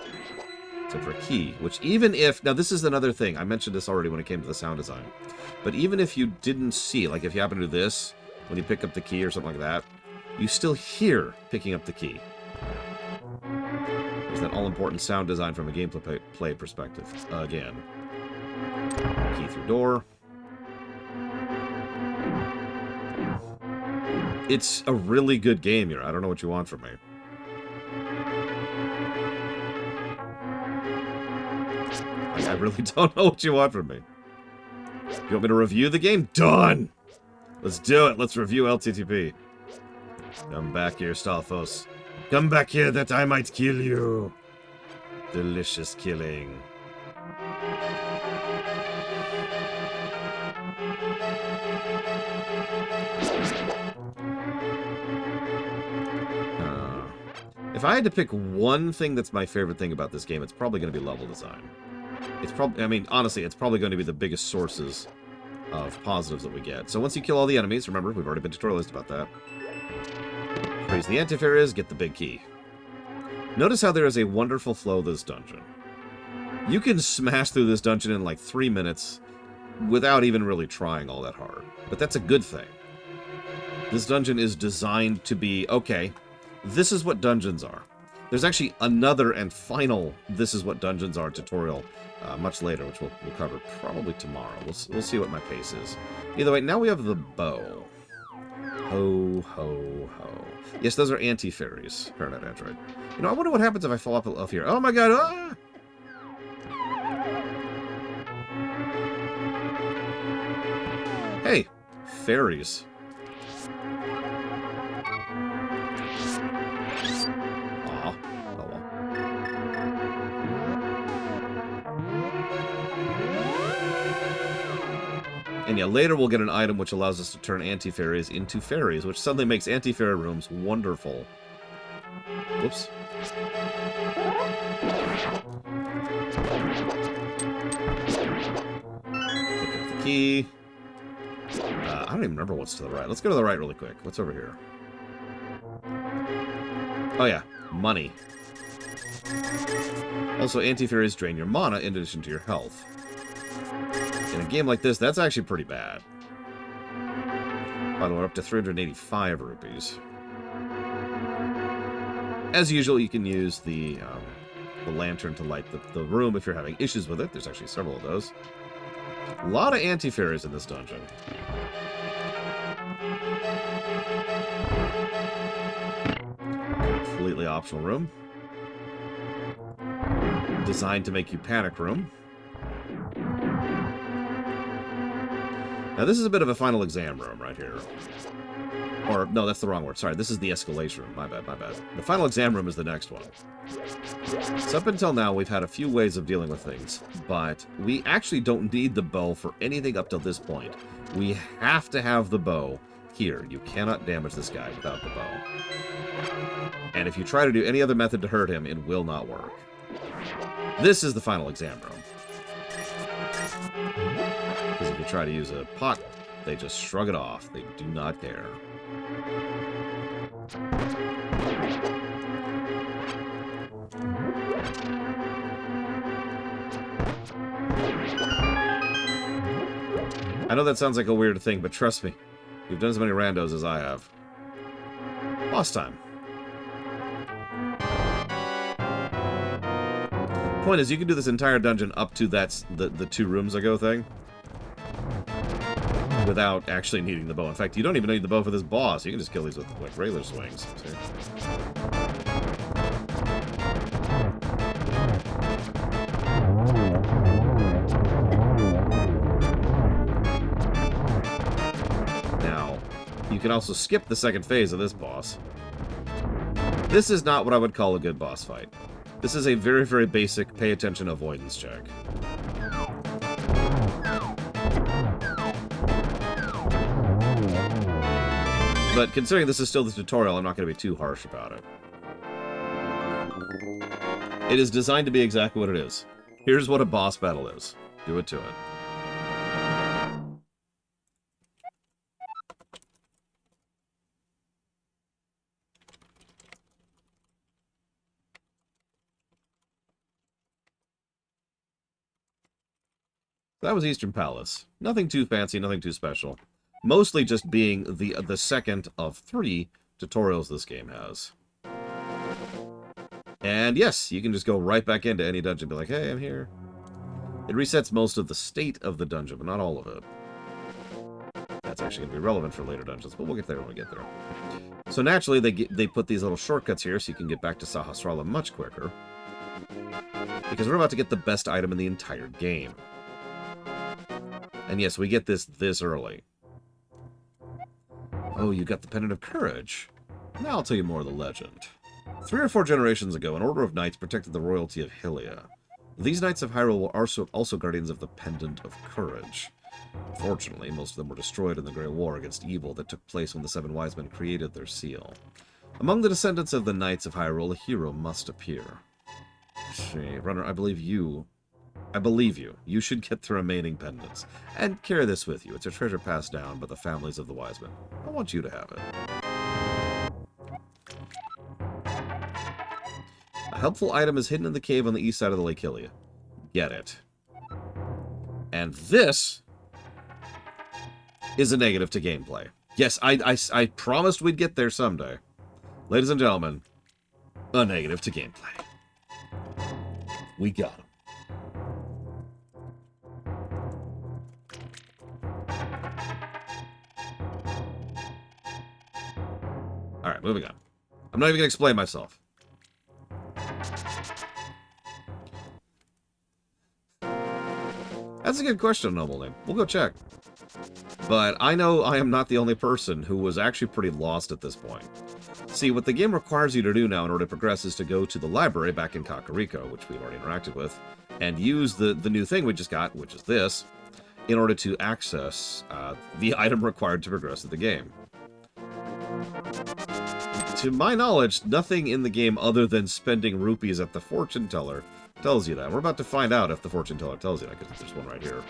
Except for a key, which even if... Now, this is another thing. I mentioned this already when it came to the sound design. But even if you didn't see, like if you happen to do this, when you pick up the key or something like that, you still hear picking up the key. There's that all-important sound design from a gameplay perspective. Again. Key through door. It's a really good game here. I don't know what you want from me. I really don't know what you want from me. You want me to review the game? Done! Let's do it. Let's review LTTP. Come back here, Stalfos. Come back here that I might kill you. Delicious killing. If I had to pick one thing that's my favorite thing about this game, it's probably going to be level design. It's probably, I mean, honestly, it's probably going to be the biggest sources of positives that we get. So once you kill all the enemies, remember, we've already been tutorialized about that. Praise the antifares, get the big key. Notice how there is a wonderful flow to this dungeon. You can smash through this dungeon in like 3 minutes without even really trying all that hard. But that's a good thing. This dungeon is designed to be, okay, this is what dungeons are. There's actually another and final This Is What Dungeons Are tutorial much later, which we'll cover probably tomorrow. We'll see what my pace is. Either way, now we have the bow. Ho, ho, ho. Yes, those are anti-fairies. Paradigm Android. You know, I wonder what happens if I fall off here. Oh my god! Ah! Hey! Fairies. Aw. Oh well. And yeah, later we'll get an item which allows us to turn anti-fairies into fairies, which suddenly makes anti-fairy rooms wonderful. Whoops. Pick up the key. I don't even remember what's to the right. Let's go to the right really quick. What's over here? Oh yeah, money. Also, anti-fairies drain your mana in addition to your health. In a game like this, that's actually pretty bad. By the way, we're up to 385 rupees. As usual, you can use the lantern to light the room if you're having issues with it. There's actually several of those. A lot of anti-fairies in this dungeon. Completely optional room. Designed to make you panic room. Now this is a bit of a final exam room right here. Or, no, that's the wrong word. Sorry, this is the escalation room. My bad, my bad. The final exam room is the next one. So up until now, we've had a few ways of dealing with things, but we actually don't need the bow for anything up till this point. We have to have the bow here. You cannot damage this guy without the bow. And if you try to do any other method to hurt him, it will not work. This is the final exam room. Because if you try to use a pot, they just shrug it off. They do not care. I know that sounds like a weird thing, but trust me, you've done as many randos as I have. Boss time. Point is, you can do this entire dungeon up to the 2 rooms ago thing without actually needing the bow. In fact, you don't even need the bow for this boss. You can just kill these with like regular swings. See? Now, you can also skip the second phase of this boss. This is not what I would call a good boss fight. This is a very, very basic pay attention avoidance check. But considering this is still the tutorial, I'm not going to be too harsh about it. It is designed to be exactly what it is. Here's what a boss battle is. Do it to it. That was Eastern Palace. Nothing too fancy, nothing too special. Mostly just being the second of 3 tutorials this game has. And yes, you can just go right back into any dungeon and be like, hey, I'm here. It resets most of the state of the dungeon, but not all of it. That's actually going to be relevant for later dungeons, but we'll get there when we get there. So naturally, they put these little shortcuts here so you can get back to Sahasrara much quicker. Because we're about to get the best item in the entire game. And yes, we get this early. Oh, you got the Pendant of Courage. Now I'll tell you more of the legend. 3 or 4 generations ago, an order of knights protected the royalty of Hylia. These Knights of Hyrule were also guardians of the Pendant of Courage. Unfortunately, most of them were destroyed in the Great War against evil that took place when the Seven Wise Men created their seal. Among the descendants of the Knights of Hyrule, a hero must appear. Runner, I believe you. You should get the remaining pendants. And carry this with you. It's a treasure passed down by the families of the Wise Men. I want you to have it. A helpful item is hidden in the cave on the east side of the Lake Hylia. Get it. And this is a negative to gameplay. Yes, I promised we'd get there someday. Ladies and gentlemen, a negative to gameplay. We got him. Alright, moving on. I'm not even going to explain myself. That's a good question, Noble Name. We'll go check. But I know I am not the only person who was actually pretty lost at this point. See, what the game requires you to do now in order to progress is to go to the library back in Kakariko, which we've already interacted with, and use the new thing we just got, which is this, in order to access the item required to progress in the game. To my knowledge, nothing in the game other than spending rupees at the fortune teller tells you that. We're about to find out if the fortune teller tells you that, because there's one right here.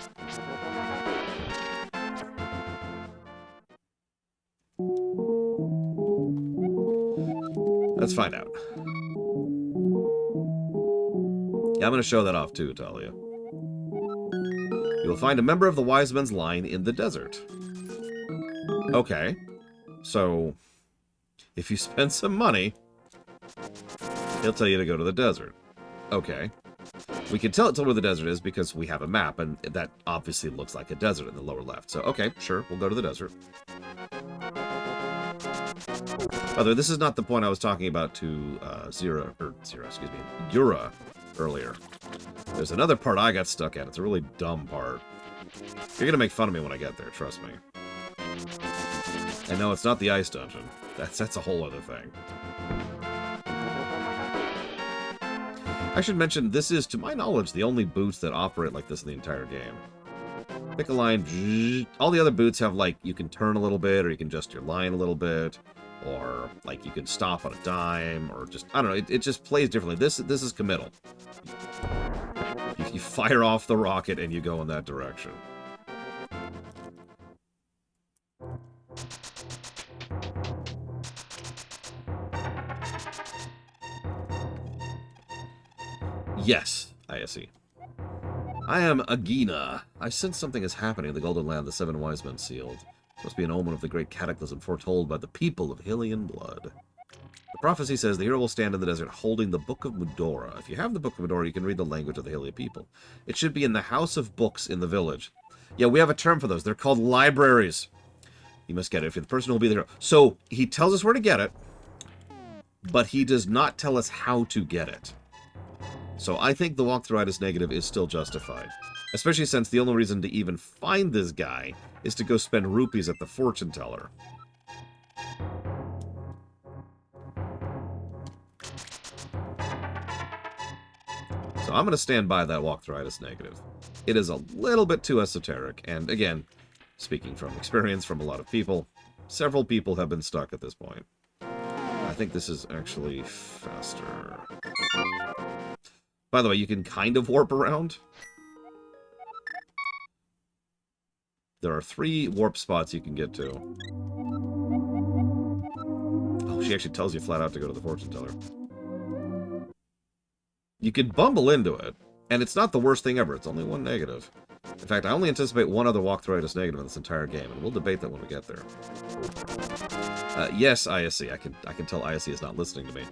Let's find out. Yeah, I'm going to show that off too, Talia. You will find a member of the Wise Men's line in the desert. Okay. So, if you spend some money, he'll tell you to go to the desert. Okay. We can tell where the desert is because we have a map, and that obviously looks like a desert in the lower left. So, okay, sure, we'll go to the desert. By the way, this is not the point I was talking about to Yura earlier. There's another part I got stuck at. It's a really dumb part. You're gonna make fun of me when I get there, trust me. And no, it's not the ice dungeon. That's a whole other thing. I should mention, this is, to my knowledge, the only boots that operate like this in the entire game. Pick a line. All the other boots have, like, you can turn a little bit, or you can adjust your line a little bit, or, like, you can stop on a dime, or just, I don't know, it just plays differently. This is committal. You fire off the rocket and you go in that direction. Yes, I see. I am Agina. I sense something is happening in the Golden Land the Seven Wise Men sealed. It must be an omen of the great cataclysm foretold by the people of Hylian blood. The prophecy says the hero will stand in the desert holding the Book of Mudora. If you have the Book of Mudora, you can read the language of the Hylia people. It should be in the House of Books in the village. Yeah, we have a term for those. They're called libraries. You must get it if you're the person who will be there. So, he tells us where to get it, but he does not tell us how to get it. So I think the walkthrough-itis negative is still justified. Especially since the only reason to even find this guy is to go spend rupees at the fortune teller. So I'm going to stand by that walkthrough-itis negative. It is a little bit too esoteric, and again, speaking from experience from a lot of people, several people have been stuck at this point. I think this is actually faster. By the way, you can kind of warp around. There are 3 warp spots you can get to. Oh, she actually tells you flat out to go to the fortune teller. You can bumble into it, and it's not the worst thing ever. It's only 1 negative. In fact, I only anticipate 1 other walkthrough-itis negative in this entire game, and we'll debate that when we get there. Yes, ISE. I can tell ISE is not listening to me.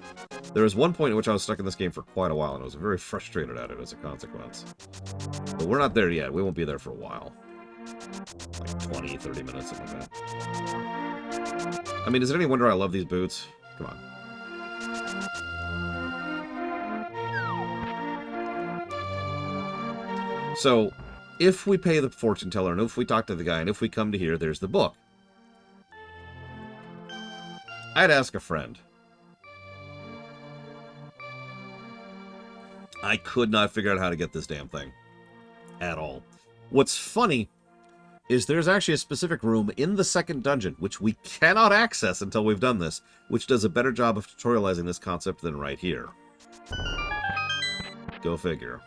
There was one point in which I was stuck in this game for quite a while, and I was very frustrated at it as a consequence. But we're not there yet. We won't be there for a while. Like 20, 30 minutes, something like that. I mean, is it any wonder I love these boots? Come on. So, if we pay the fortune teller, and if we talk to the guy, and if we come to here, there's the book. I'd ask a friend. I could not figure out how to get this damn thing. At all. What's funny is there's actually a specific room in the second dungeon, which we cannot access until we've done this, which does a better job of tutorializing this concept than right here. Go figure.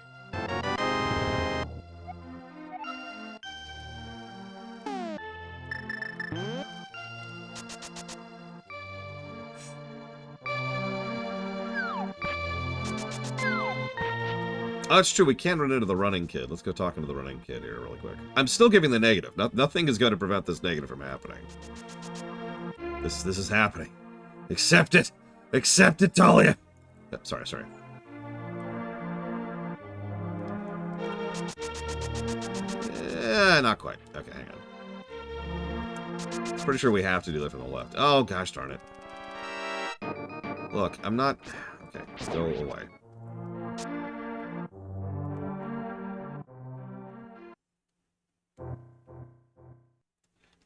Oh, it's true. We can run into the running kid. Let's go talk into the running kid here really quick. I'm still giving the negative. Nothing is going to prevent this negative from happening. This is happening. Accept it. Accept it, Talia. Oh, sorry. Not quite. Okay, hang on. Pretty sure we have to do it from the left. Oh, gosh darn it. Look, I'm not... Okay, go away.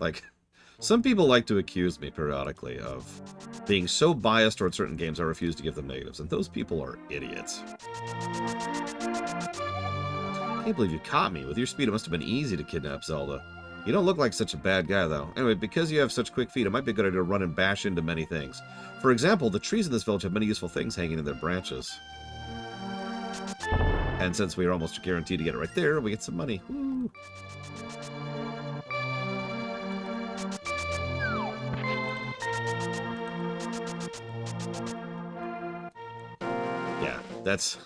Like, some people like to accuse me periodically of being so biased towards certain games I refuse to give them negatives, and those people are idiots. I can't believe you caught me. With your speed, it must have been easy to kidnap Zelda. You don't look like such a bad guy, though. Anyway, because you have such quick feet, it might be a good idea to run and bash into many things. For example, the trees in this village have many useful things hanging in their branches. And since we are almost guaranteed to get it right there, we get some money. Woo! Yeah, that's...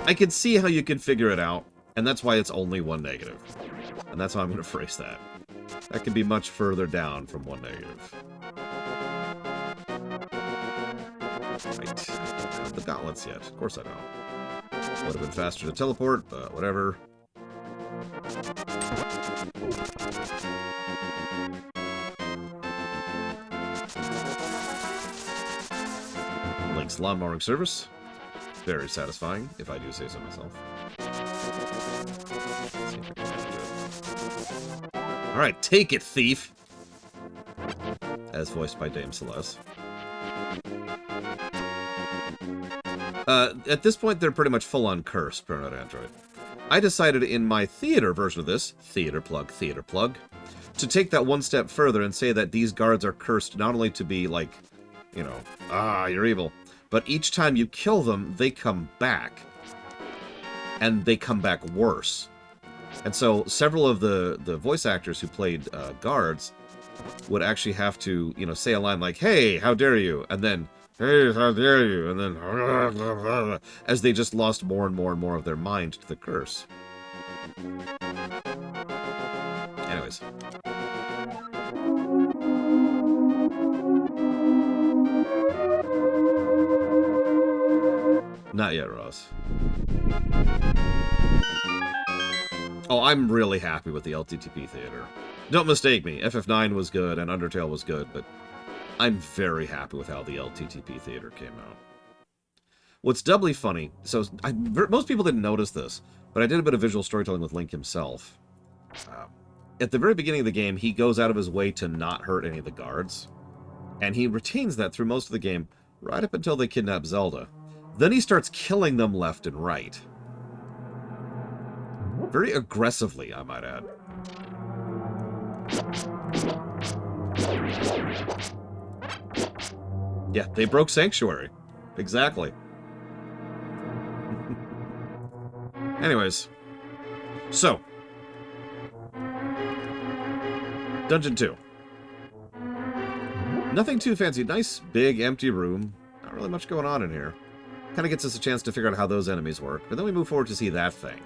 I can see how you can figure it out, and that's why it's only one negative. And that's how I'm going to phrase that. That could be much further down from one negative. Right. I don't have the gauntlets yet. Of course I don't. Would have been faster to teleport, but whatever. Link's lawn mowing service. Very satisfying, if I do say so myself. Alright, take it, thief! As voiced by Dame Celeste. At this point, they're pretty much full-on cursed, Paranoid Android. I decided in my theater version of this, theater plug, to take that one step further and say that these guards are cursed not only to be like, you know, you're evil, but each time you kill them, they come back. And they come back worse. And so several of the voice actors who played guards would actually have to, you know, say a line like, "Hey, how dare you?" And then, "Hey, how dare you?" And then, as they just lost more and more and more of their mind to the curse. Anyways. Not yet, Ross. Oh, I'm really happy with the LTTP theater. Don't mistake me, FF9 was good and Undertale was good, but I'm very happy with how the LTTP theater came out. What's doubly funny, so most people didn't notice this, but I did a bit of visual storytelling with Link himself. At the very beginning of the game, he goes out of his way to not hurt any of the guards, and he retains that through most of the game, right up until they kidnap Zelda. Then he starts killing them left and right. Very aggressively, I might add. Yeah, they broke Sanctuary. Exactly. Anyways. So. Dungeon 2. Nothing too fancy. Nice, big, empty room. Not really much going on in here. Kind of gets us a chance to figure out how those enemies work. But then we move forward to see that thing.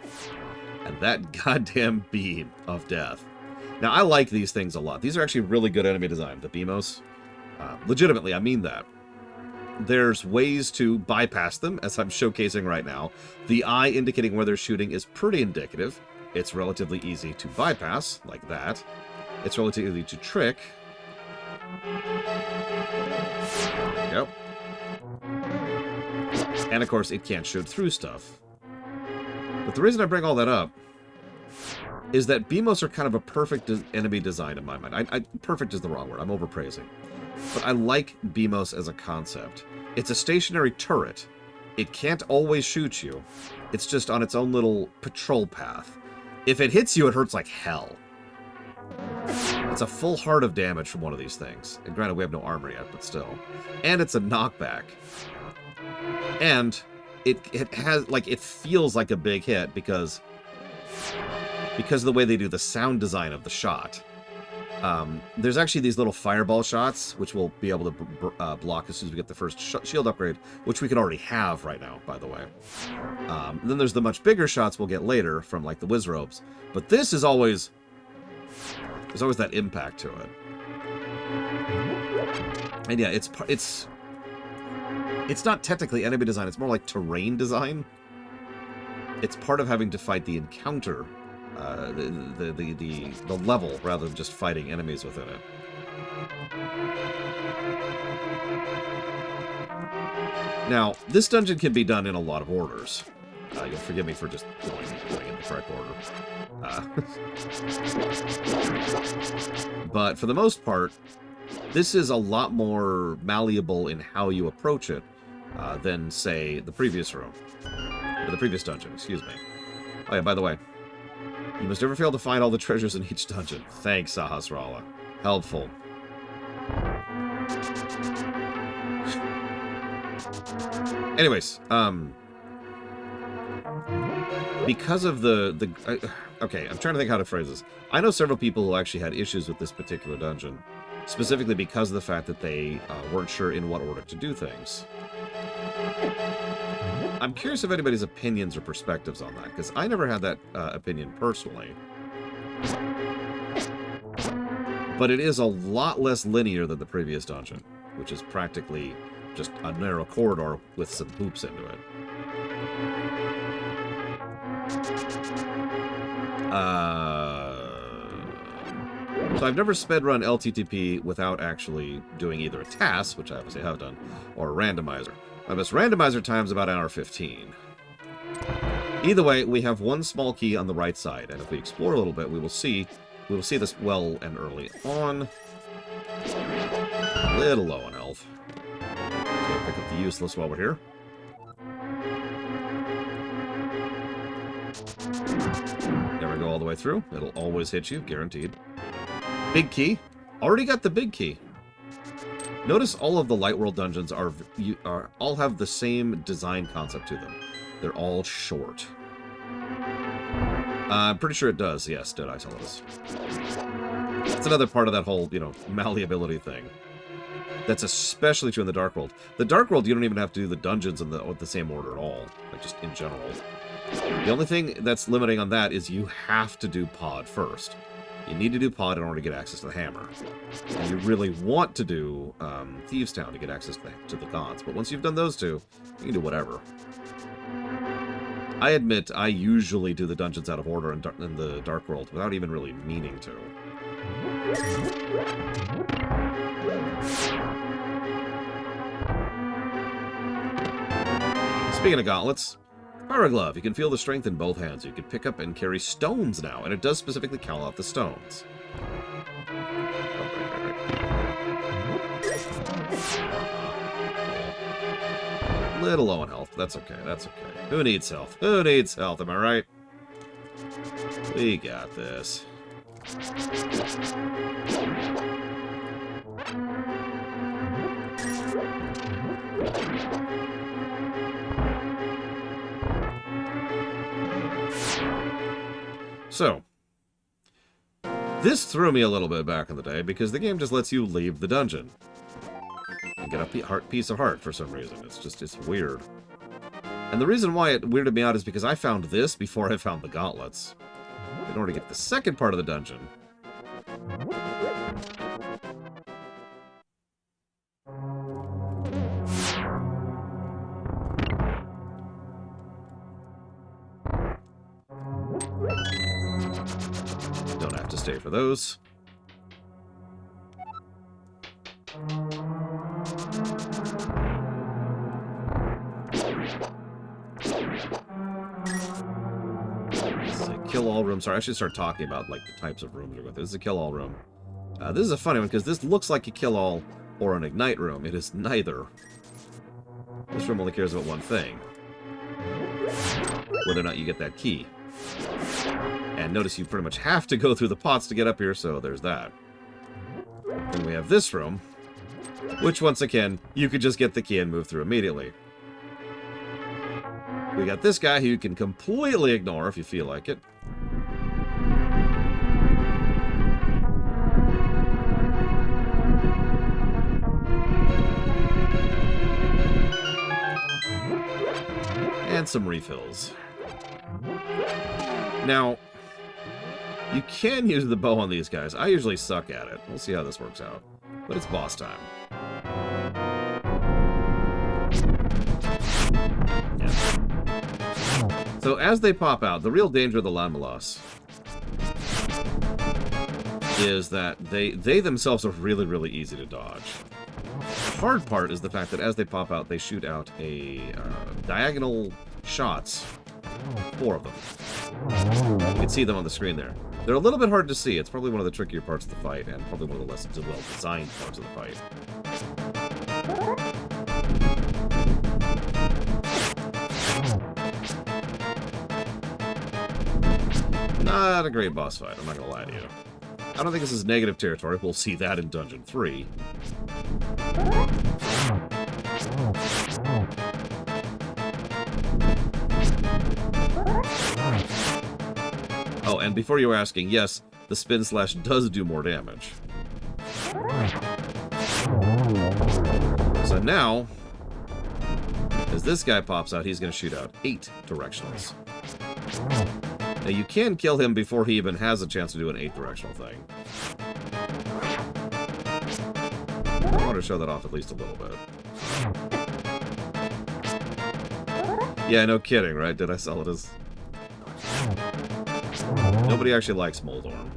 And that goddamn beam of death. Now, I like these things a lot. These are actually really good enemy design, the Beamos. Legitimately, I mean that. There's ways to bypass them, as I'm showcasing right now. The eye indicating where they're shooting is pretty indicative. It's relatively easy to bypass, like that. It's relatively easy to trick. Yep. And of course, it can't shoot through stuff. But the reason I bring all that up is that Beamos are kind of a perfect enemy design in my mind. Perfect is the wrong word. I'm overpraising. But I like Beamos as a concept. It's a stationary turret It can't always shoot you. It's just on its own little patrol path. If it hits you, it hurts like hell. It's a full heart of damage from one of these things. And granted, we have no armor yet, but still. And it's a knockback. And it has, like, it feels like a big hit because of the way they do the sound design of the shot. There's actually these little fireball shots, which we'll be able to block as soon as we get the first shield upgrade, which we can already have right now, by the way. Then there's the much bigger shots we'll get later from, like, the whiz robes. But this is always... There's always that impact to it. And yeah, it's not technically enemy design, it's more like terrain design. It's part of having to fight the encounter, the level, rather than just fighting enemies within it. Now, this dungeon can be done in a lot of orders. You'll forgive me for just going in the correct order. But for the most part, this is a lot more malleable in how you approach it than, say, the previous room. Or the previous dungeon, excuse me. Oh yeah, by the way, you must never fail to find all the treasures in each dungeon. Thanks, Sahasrara. Helpful. Anyways, because of okay, I'm trying to think how to phrase this. I know several people who actually had issues with this particular dungeon, specifically because of the fact that they weren't sure in what order to do things. I'm curious of anybody's opinions or perspectives on that, because I never had that opinion personally. But it is a lot less linear than the previous dungeon, which is practically just a narrow corridor with some hoops into it. So I've never sped-run LTTP without actually doing either a task, which I obviously have done, or a randomizer. My best randomizer time's about an hour 15. Either way, we have one small key on the right side, and if we explore a little bit, we will see this well and early on. A little low on health. So we'll pick up the useless while we're here. Never go all the way through. It'll always hit you, guaranteed. Big key. Already got the big key. Notice all of the Light World dungeons all have the same design concept to them. They're all short. I'm pretty sure it does. Yes, Dead Eye tell us. That's another part of that whole, malleability thing. That's especially true in the Dark World. The Dark World, you don't even have to do the dungeons in the same order at all. Like, just in general. The only thing that's limiting on that is you have to do pod first. You need to do pod in order to get access to the hammer. And you really want to do Thieves' Town to get access to the gods. But once you've done those two, you can do whatever. I admit, I usually do the dungeons out of order in the Dark World without even really meaning to. Speaking of gauntlets, Power Glove. You can feel the strength in both hands. You can pick up and carry stones now, and it does specifically call out the stones. Little low on health. That's okay. That's okay. Who needs health? Who needs health? Am I right? We got this. So, this threw me a little bit back in the day because the game just lets you leave the dungeon and get a piece of heart for some reason. It's weird. And the reason why it weirded me out is because I found this before I found the gauntlets. In order to get the second part of the dungeon. Don't have to stay for those. Kill-all room. Sorry, I should start talking about like the types of rooms we're going through. This is a kill-all room. This is a funny one because this looks like a kill-all or an ignite room. It is neither. This room only cares about one thing. Whether or not you get that key. And notice you pretty much have to go through the pots to get up here, so there's that. Then we have this room, which once again, you could just get the key and move through immediately. We got this guy who you can completely ignore if you feel like it. And some refills. Now, you can use the bow on these guys. I usually suck at it. We'll see how this works out. But it's boss time. Yeah. So as they pop out, the real danger of the Lanmalas is that they themselves are really, really easy to dodge. The hard part is the fact that as they pop out, they shoot out a diagonal shots. 4 of them. You can see them on the screen there. They're a little bit hard to see. It's probably one of the trickier parts of the fight, and probably one of the less well-designed parts of the fight. Not a great boss fight, I'm not gonna lie to you. I don't think this is negative territory. We'll see that in Dungeon 3. Oh, and before you were asking, yes, the spin slash does do more damage. So now, as this guy pops out, he's going to shoot out 8 directionals. Now you can kill him before he even has a chance to do an 8 directional thing. I want to show that off at least a little bit. Yeah, no kidding, right? Did I sell it as... Nobody actually likes Moldorm.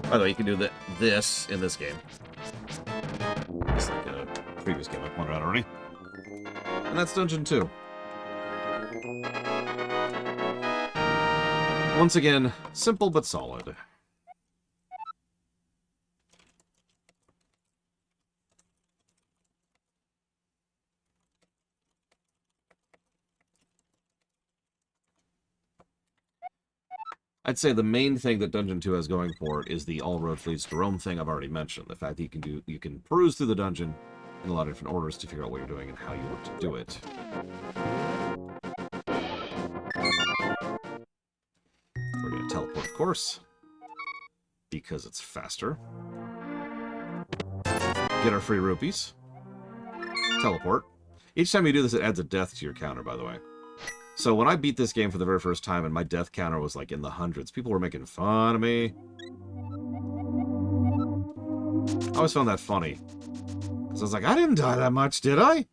By the way, you can do this in this game. Just like a previous game I pointed out already. And that's Dungeon 2. Once again, simple but solid. I'd say the main thing that Dungeon 2 has going for it is the all road leads to Rome thing I've already mentioned. The fact that you can peruse through the dungeon in a lot of different orders to figure out what you're doing and how you want to do it. We're going to teleport, of course, because it's faster. Get our free rupees. Teleport. Each time you do this, it adds a death to your counter, by the way. So when I beat this game for the very first time and my death counter was like in the hundreds, people were making fun of me. I always found that funny. Because I was like, I didn't die that much, did I?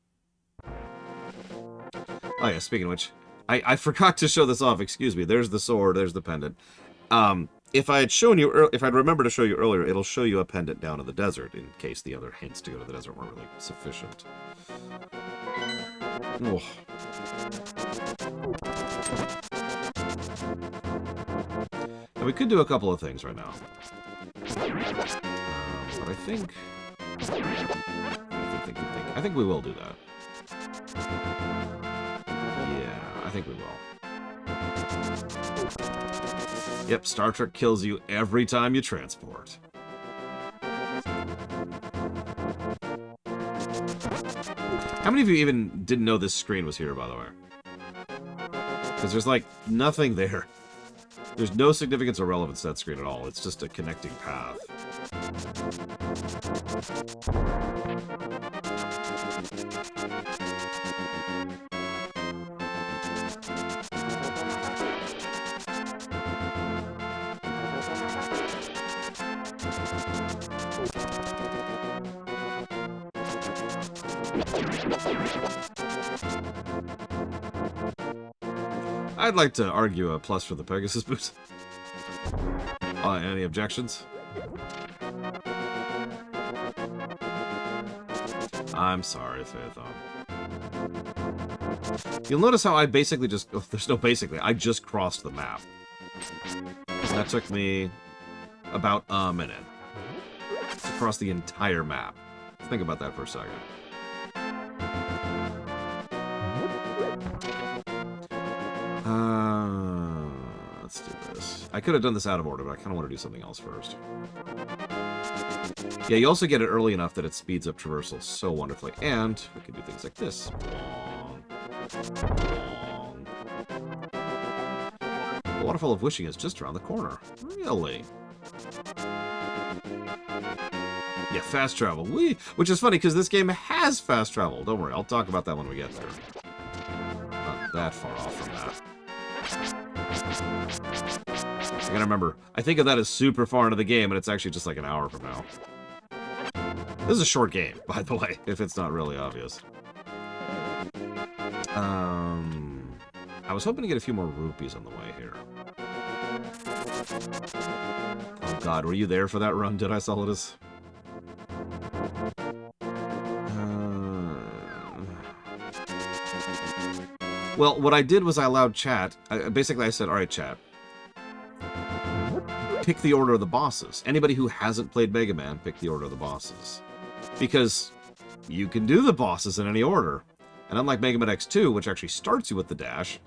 Oh yeah, speaking of which, I forgot to show this off, excuse me. There's the sword, there's the pendant. If I had shown you, if I'd remembered to show you earlier, it'll show you a pendant down in the desert, in case the other hints to go to the desert weren't really sufficient. Oh. And we could do a couple of things right now. But I think we will do that. Yeah, I think we will. Yep, Star Trek kills you every time you transport. How many of you even didn't know this screen was here, by the way? Because there's, like, nothing there. There's no significance or relevance to that screen at all. It's just a connecting path. I'd like to argue a plus for the Pegasus boot. Any objections? I'm sorry, Phaethon. You'll notice how I basically just... Oh, there's no basically. I just crossed the map. That took me about a minute to cross the entire map. Think about that for a second. I could have done this out of order, but I kind of want to do something else first. Yeah, you also get it early enough that it speeds up traversal so wonderfully. And we can do things like this. The Waterfall of Wishing is just around the corner. Really? Yeah, fast travel. Which is funny, because this game has fast travel. Don't worry, I'll talk about that when we get there. Not that far off from that. I gotta remember, I think of that as super far into the game, and it's actually just like an hour from now. This is a short game, by the way, if it's not really obvious. I was hoping to get a few more rupees on the way here. Oh god, were you there for that run, did I, Solidus? Well, what I did was I allowed chat. Basically, I said, alright, chat. Pick the order of the bosses. Anybody who hasn't played Mega Man, pick the order of the bosses. Because you can do the bosses in any order. And unlike Mega Man X2, which actually starts you with the dash,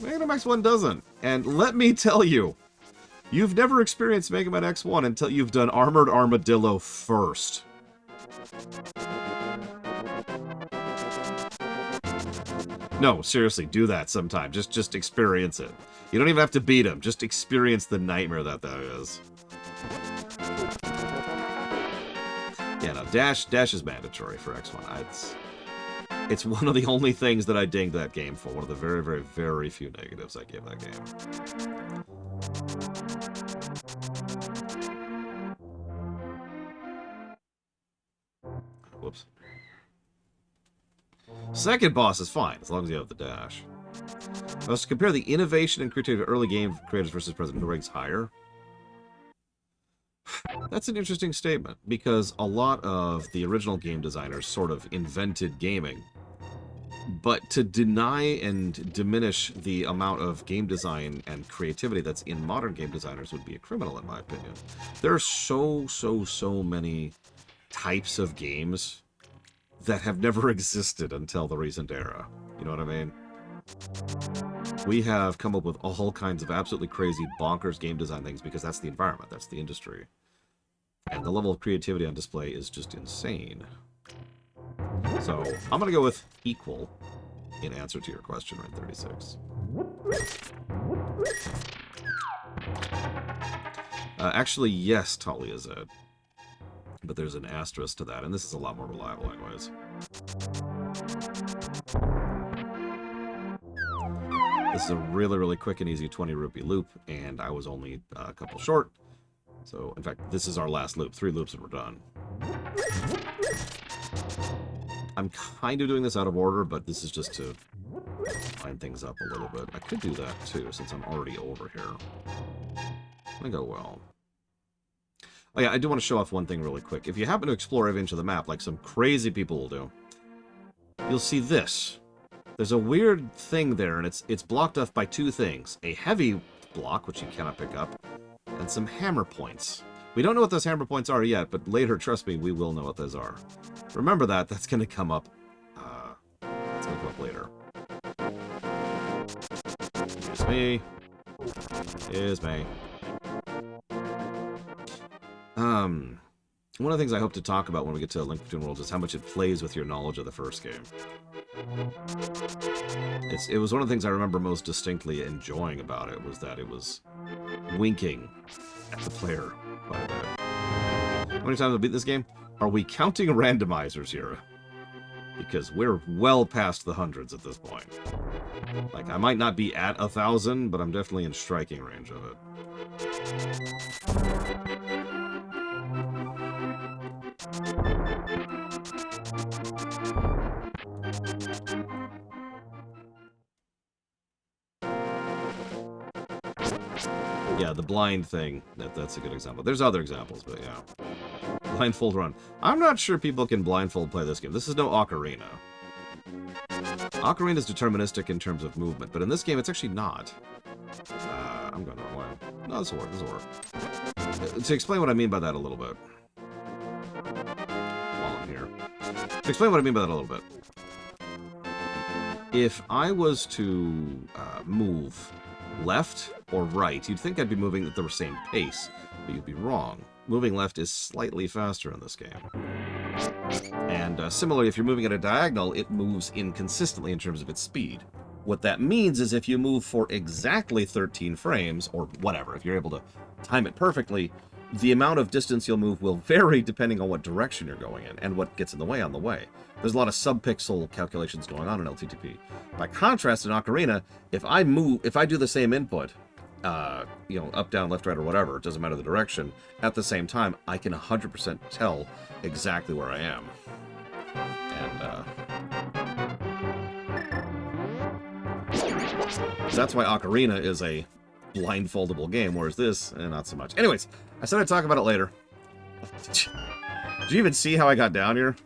Mega Man X1 doesn't. And let me tell you, you've never experienced Mega Man X1 until you've done Armored Armadillo first. No, seriously, do that sometime. Just experience it. You don't even have to beat him. Just experience the nightmare that is. Yeah, no, dash is mandatory for X1. It's one of the only things that I dinged that game for. One of the very, very, very few negatives I gave that game. Whoops. Second boss is fine, as long as you have the dash. I was to compare the innovation and creativity of early game creators versus present, who ranks higher? That's an interesting statement, because a lot of the original game designers sort of invented gaming. But to deny and diminish the amount of game design and creativity that's in modern game designers would be a criminal, in my opinion. There are so many types of games that have never existed until the recent era. You know what I mean? We have come up with all kinds of absolutely crazy, bonkers game design things because that's the environment, that's the industry. And the level of creativity on display is just insane. So, I'm going to go with equal in answer to your question, right? 36. Actually, yes, Talia Zed. But there's an asterisk to that, and this is a lot more reliable anyways. This is a really, really quick and easy 20 rupee loop, and I was only a couple short. So, in fact, this is our last loop. 3 loops and we're done. I'm kind of doing this out of order, but this is just to line things up a little bit. I could do that, too, since I'm already over here. I think I will. Oh yeah, I do want to show off one thing really quick. If you happen to explore every inch of the map, like some crazy people will do, you'll see this. There's a weird thing there, and it's blocked off by 2 things. A heavy block, which you cannot pick up, and some hammer points. We don't know what those hammer points are yet, but later, trust me, we will know what those are. Remember that. That's going to come up. That's going to come up later. Here's me. Here's me. One of the things I hope to talk about when we get to Link Between Worlds is how much it plays with your knowledge of the first game. It was one of the things I remember most distinctly enjoying about it, was that it was winking at the player quite a bit. How many times have I beat this game? Are we counting randomizers here? Because we're well past the hundreds at this point. Like, I might not be at 1,000, but I'm definitely in striking range of it. Yeah, the blind thing, that's a good example. There's other examples, but yeah. Blindfold run. I'm not sure people can blindfold play this game. This is no Ocarina. Ocarina is deterministic in terms of movement, but in this game it's actually not. I'm going the wrong way. No, this will work, this will work. To explain what I mean by that a little bit. While I'm here. To explain what I mean by that a little bit. If I was to move left or right, you'd think I'd be moving at the same pace, but you'd be wrong. Moving left is slightly faster in this game. And similarly, if you're moving at a diagonal, it moves inconsistently in terms of its speed. What that means is if you move for exactly 13 frames, or whatever, if you're able to time it perfectly, the amount of distance you'll move will vary depending on what direction you're going in and what gets in the way on the way. There's a lot of sub-pixel calculations going on in LTTP. By contrast, in Ocarina, if I do the same input, you know, up, down, left, right, or whatever, it doesn't matter the direction, at the same time, I can 100% tell exactly where I am. And that's why Ocarina is a blindfoldable game, whereas this, not so much. Anyways, I said I'd talk about it later. Did you even see how I got down here?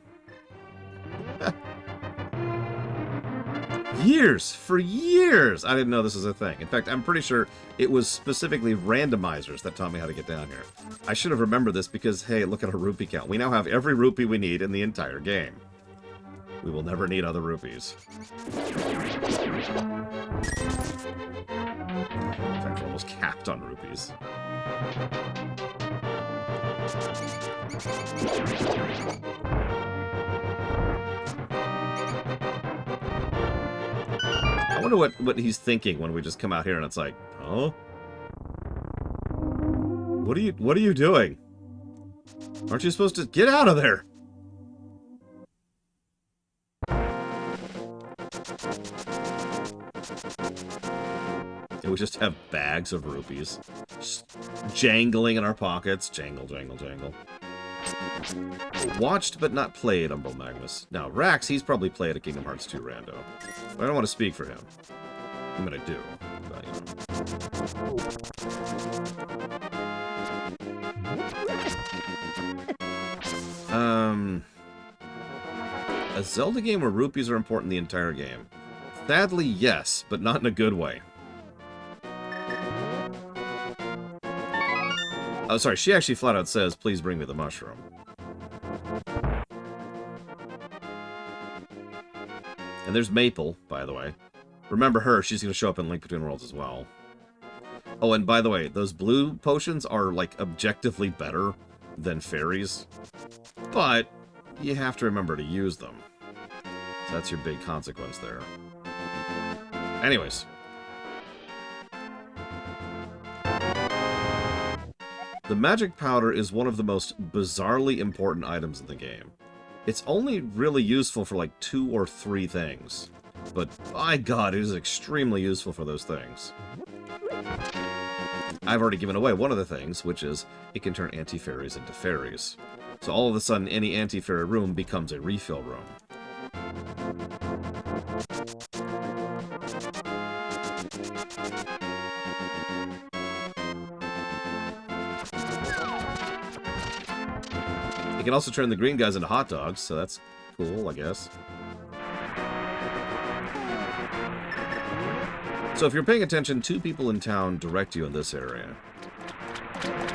For years, I didn't know this was a thing. In fact, I'm pretty sure it was specifically randomizers that taught me how to get down here. I should have remembered this because, hey, look at our rupee count. We now have every rupee we need in the entire game. We will never need other rupees. In fact, we're almost capped on rupees. I wonder what he's thinking when we just come out here and it's like, huh? What are you doing? Aren't you supposed to get out of there? And we just have bags of rupees just jangling in our pockets. Jangle, jangle, jangle. Watched but not played Umbral Magnus. Now, Rax, he's probably played a Kingdom Hearts 2 rando. But I don't want to speak for him. I mean, I do. But, you know. A Zelda game where rupees are important the entire game. Sadly, yes, but not in a good way. Oh, sorry, she actually flat out says, please bring me the mushroom. And there's Maple, by the way. Remember her, she's going to show up in Link Between Worlds as well. Oh, and by the way, those blue potions are, like, objectively better than fairies. But you have to remember to use them. So that's your big consequence there. Anyways. The magic powder is one of the most bizarrely important items in the game. It's only really useful for like 2 or 3 things. But, by God, it is extremely useful for those things. I've already given away one of the things, which is it can turn anti-fairies into fairies. So all of a sudden, any anti-fairy room becomes a refill room. It can also turn the green guys into hot dogs, so that's cool, I guess. So if you're paying attention, 2 people in town direct you in this area.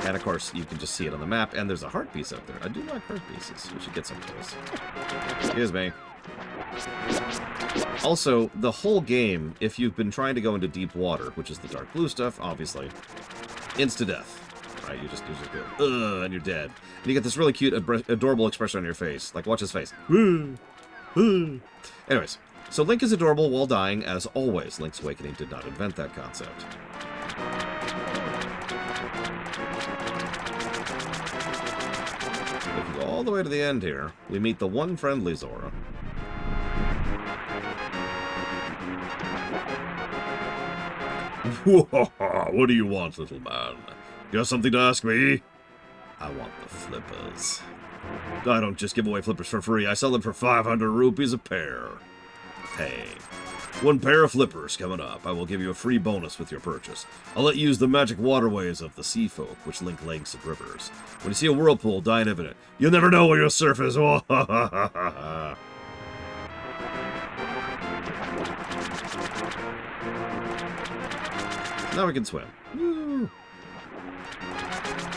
And of course, you can just see it on the map, and there's a heart piece up there. I do like heart pieces. We should get some of those. Excuse me. Also, the whole game, if you've been trying to go into deep water, which is the dark blue stuff, obviously, insta-death. Right, you just go, ugh, and you're dead. And you get this really cute, adorable expression on your face. Like, watch his face. Anyways, so Link is adorable while dying, as always. Link's Awakening did not invent that concept. If you go all the way to the end here, we meet the one friendly Zora. What do you want, little man? You have something to ask me? I want the flippers. I don't just give away flippers for free. I sell them for 500 rupees a pair. Hey, 1 pair of flippers coming up. I will give you a free bonus with your purchase. I'll let you use the magic waterways of the sea folk, which link lakes and rivers. When you see a whirlpool, dive in it. You'll never know where your surf is. Now we can swim. Woo.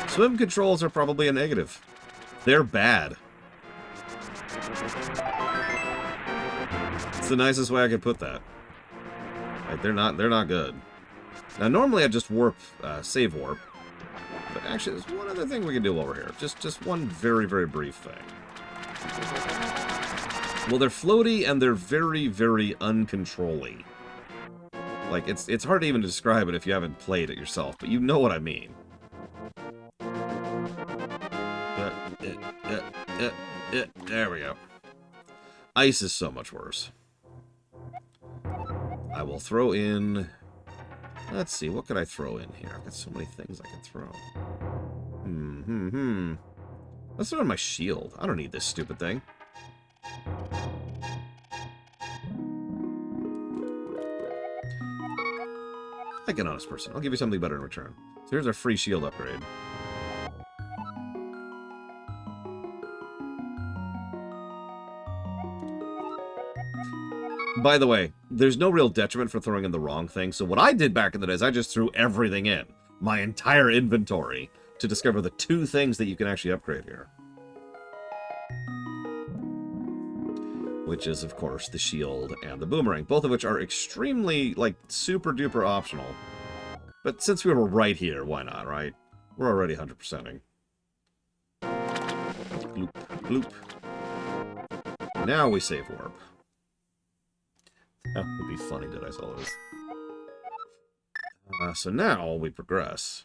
Swim controls are probably a negative. They're bad. It's the nicest way I could put that. Like, they're not good. Now, normally I just warp, save warp. But actually, there's one other thing we can do while we're here. Just one very, very brief thing. Well, they're floaty and they're very, very uncontrolly. Like, it's hard to even describe it if you haven't played it yourself, but you know what I mean. There we go. Ice is so much worse. I will throw in... Let's see, what could I throw in here? I've got so many things I can throw. Let's throw in my shield. I don't need this stupid thing. Like an honest person. I'll give you something better in return. So here's our free shield upgrade. By the way, there's no real detriment for throwing in the wrong thing, so what I did back in the day is I just threw everything in. My entire inventory. To discover the 2 things that you can actually upgrade here. Which is, of course, the shield and the boomerang. Both of which are extremely, like, super-duper optional. But since we were right here, why not, right? We're already 100%ing. Bloop, bloop. Now we save warp. That would be funny, did I saw this? So now we progress.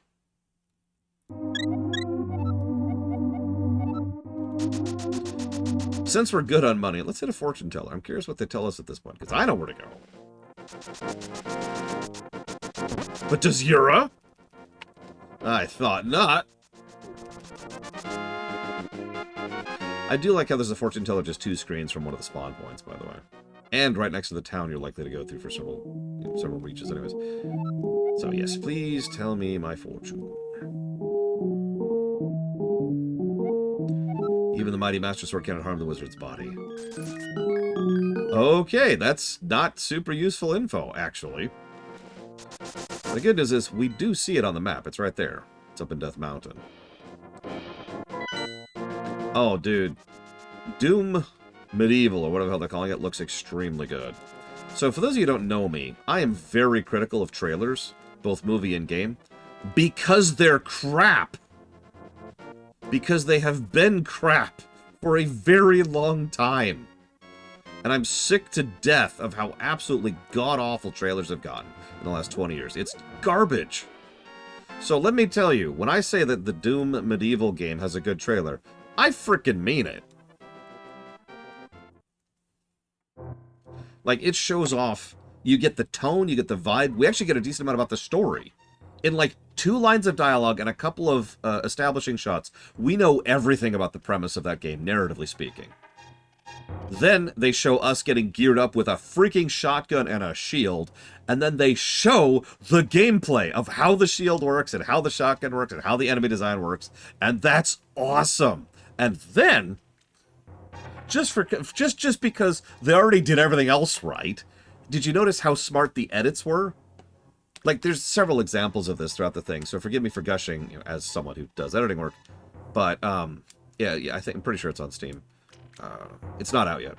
Since we're good on money, let's hit a fortune teller. I'm curious what they tell us at this point, because I know where to go. But does Yura? I thought not. I do like how there's a fortune teller just 2 screens from one of the spawn points, by the way. And right next to the town you're likely to go through for several reaches anyways. So yes, please tell me my fortune. Even the mighty Master Sword cannot harm the wizard's body. Okay, that's not super useful info, actually. The good news is, we do see it on the map. It's right there. It's up in Death Mountain. Oh, dude. Doom Medieval, or whatever the hell they're calling it, looks extremely good. So, for those of you who don't know me, I am very critical of trailers, both movie and game, because they're crap. Because they have been crap for a very long time. And I'm sick to death of how absolutely god-awful trailers have gotten in the last 20 years. It's garbage. So let me tell you, when I say that the Doom Medieval game has a good trailer, I frickin' mean it. Like, it shows off. You get the tone, you get the vibe. We actually get a decent amount about the story. In, like, 2 lines of dialogue and a couple of establishing shots, we know everything about the premise of that game, narratively speaking. Then they show us getting geared up with a freaking shotgun and a shield, and then they show the gameplay of how the shield works, and how the shotgun works, and how the enemy design works, and that's awesome. And then, just because they already did everything else right, did you notice how smart the edits were? Like, there's several examples of this throughout the thing, so forgive me for gushing, you know, as someone who does editing work. But, yeah, I'm pretty sure it's on Steam. It's not out yet.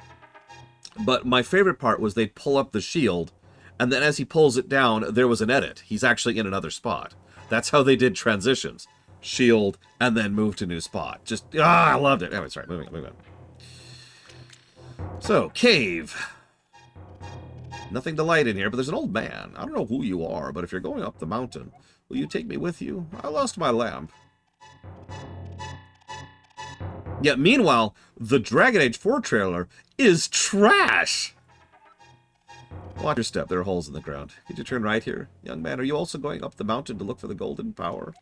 But my favorite part was they'd pull up the shield, and then as he pulls it down, there was an edit. He's actually in another spot. That's how they did transitions. Shield, and then move to new spot. Just, I loved it. Anyway, sorry, moving on. So, cave. Nothing to light in here, but there's an old man. I don't know who you are, but if you're going up the mountain, will you take me with you? I lost my lamp. Yeah, meanwhile, the Dragon Age 4 trailer is trash! Watch your step, there are holes in the ground. Could you turn right here? Young man, are you also going up the mountain to look for the golden power?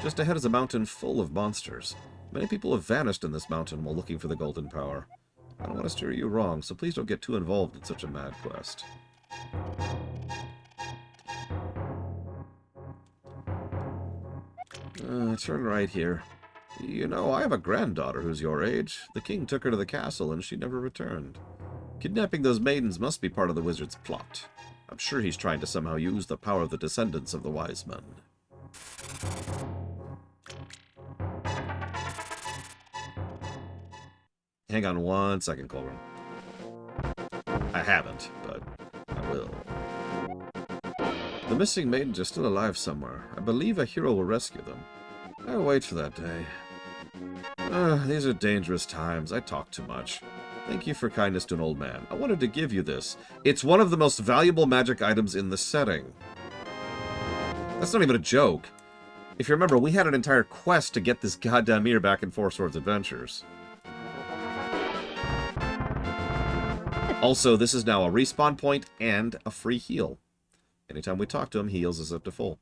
Just ahead is a mountain full of monsters. Many people have vanished in this mountain while looking for the golden power. I don't want to steer you wrong, so please don't get too involved in such a mad quest. Turn right here. You know, I have a granddaughter who's your age. The king took her to the castle and she never returned. Kidnapping those maidens must be part of the wizard's plot. I'm sure he's trying to somehow use the power of the descendants of the wise men. Hang on 1 second, Colburn. I haven't, but I will. The missing maidens are still alive somewhere. I believe a hero will rescue them. I wait for that day. These are dangerous times. I talk too much. Thank you for kindness to an old man. I wanted to give you this. It's one of the most valuable magic items in the setting. That's not even a joke. If you remember, we had an entire quest to get this goddamn ear back in Four Swords Adventures. Also, this is now a respawn point and a free heal. Anytime we talk to him, he heals us up to full.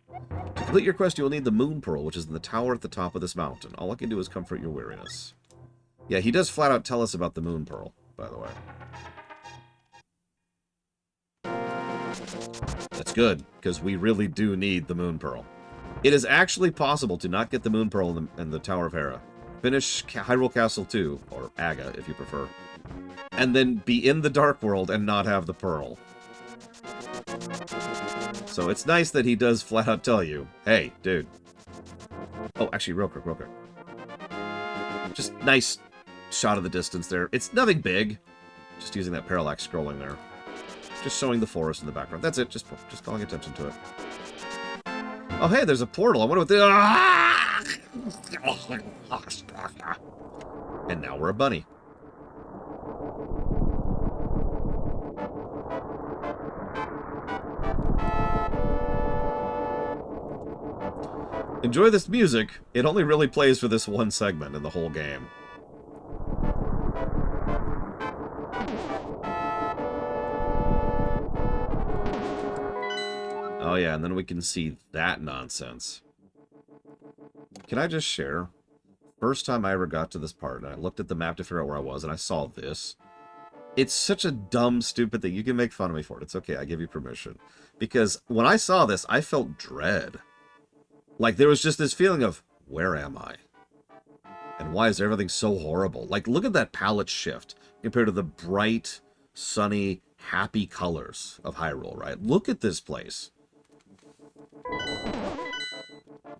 To complete your quest, you will need the Moon Pearl, which is in the tower at the top of this mountain. All I can do is comfort your weariness. Yeah, he does flat out tell us about the Moon Pearl, by the way. That's good, because we really do need the Moon Pearl. It is actually possible to not get the Moon Pearl in the Tower of Hera. Finish Hyrule Castle 2, or Aga, if you prefer. And then be in the Dark World and not have the Pearl. So it's nice that he does flat out tell you, hey, dude. Oh, actually, real quick. Just nice shot of the distance there. It's nothing big. Just using that parallax scrolling there. Just showing the forest in the background. That's it. Just calling attention to it. Oh, hey, there's a portal. I wonder what the... And now we're a bunny. Enjoy this music. It only really plays for this one segment in the whole game. Oh yeah, and then we can see that nonsense. Can I just share? First time I ever got to this part, and I looked at the map to figure out where I was, and I saw this. It's such a dumb, stupid thing. You can make fun of me for it. It's okay. I give you permission. Because when I saw this, I felt dread. Like, there was just this feeling of, where am I? And why is everything so horrible? Like, look at that palette shift compared to the bright, sunny, happy colors of Hyrule, right? Look at this place.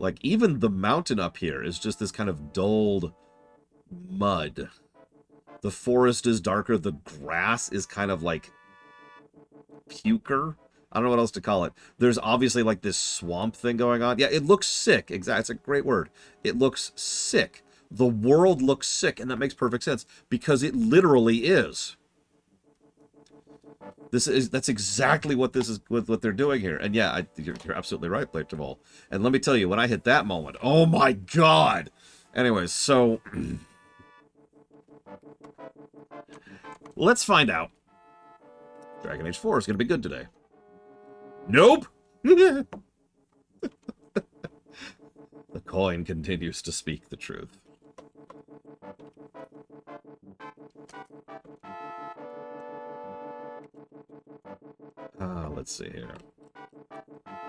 Like, even the mountain up here is just this kind of dulled mud. The forest is darker. The grass is kind of like puker. I don't know what else to call it. There's obviously like this swamp thing going on. Yeah, it looks sick. Exactly. It's a great word. It looks sick. The world looks sick, and that makes perfect sense because it literally is. That's exactly what this is, what they're doing here. And yeah, you're absolutely right, Blake Jamal. And let me tell you, when I hit that moment, oh my god. Anyways, so let's find out. Dragon Age 4 is going to be good today. Nope. The coin continues to speak the truth. Let's see here.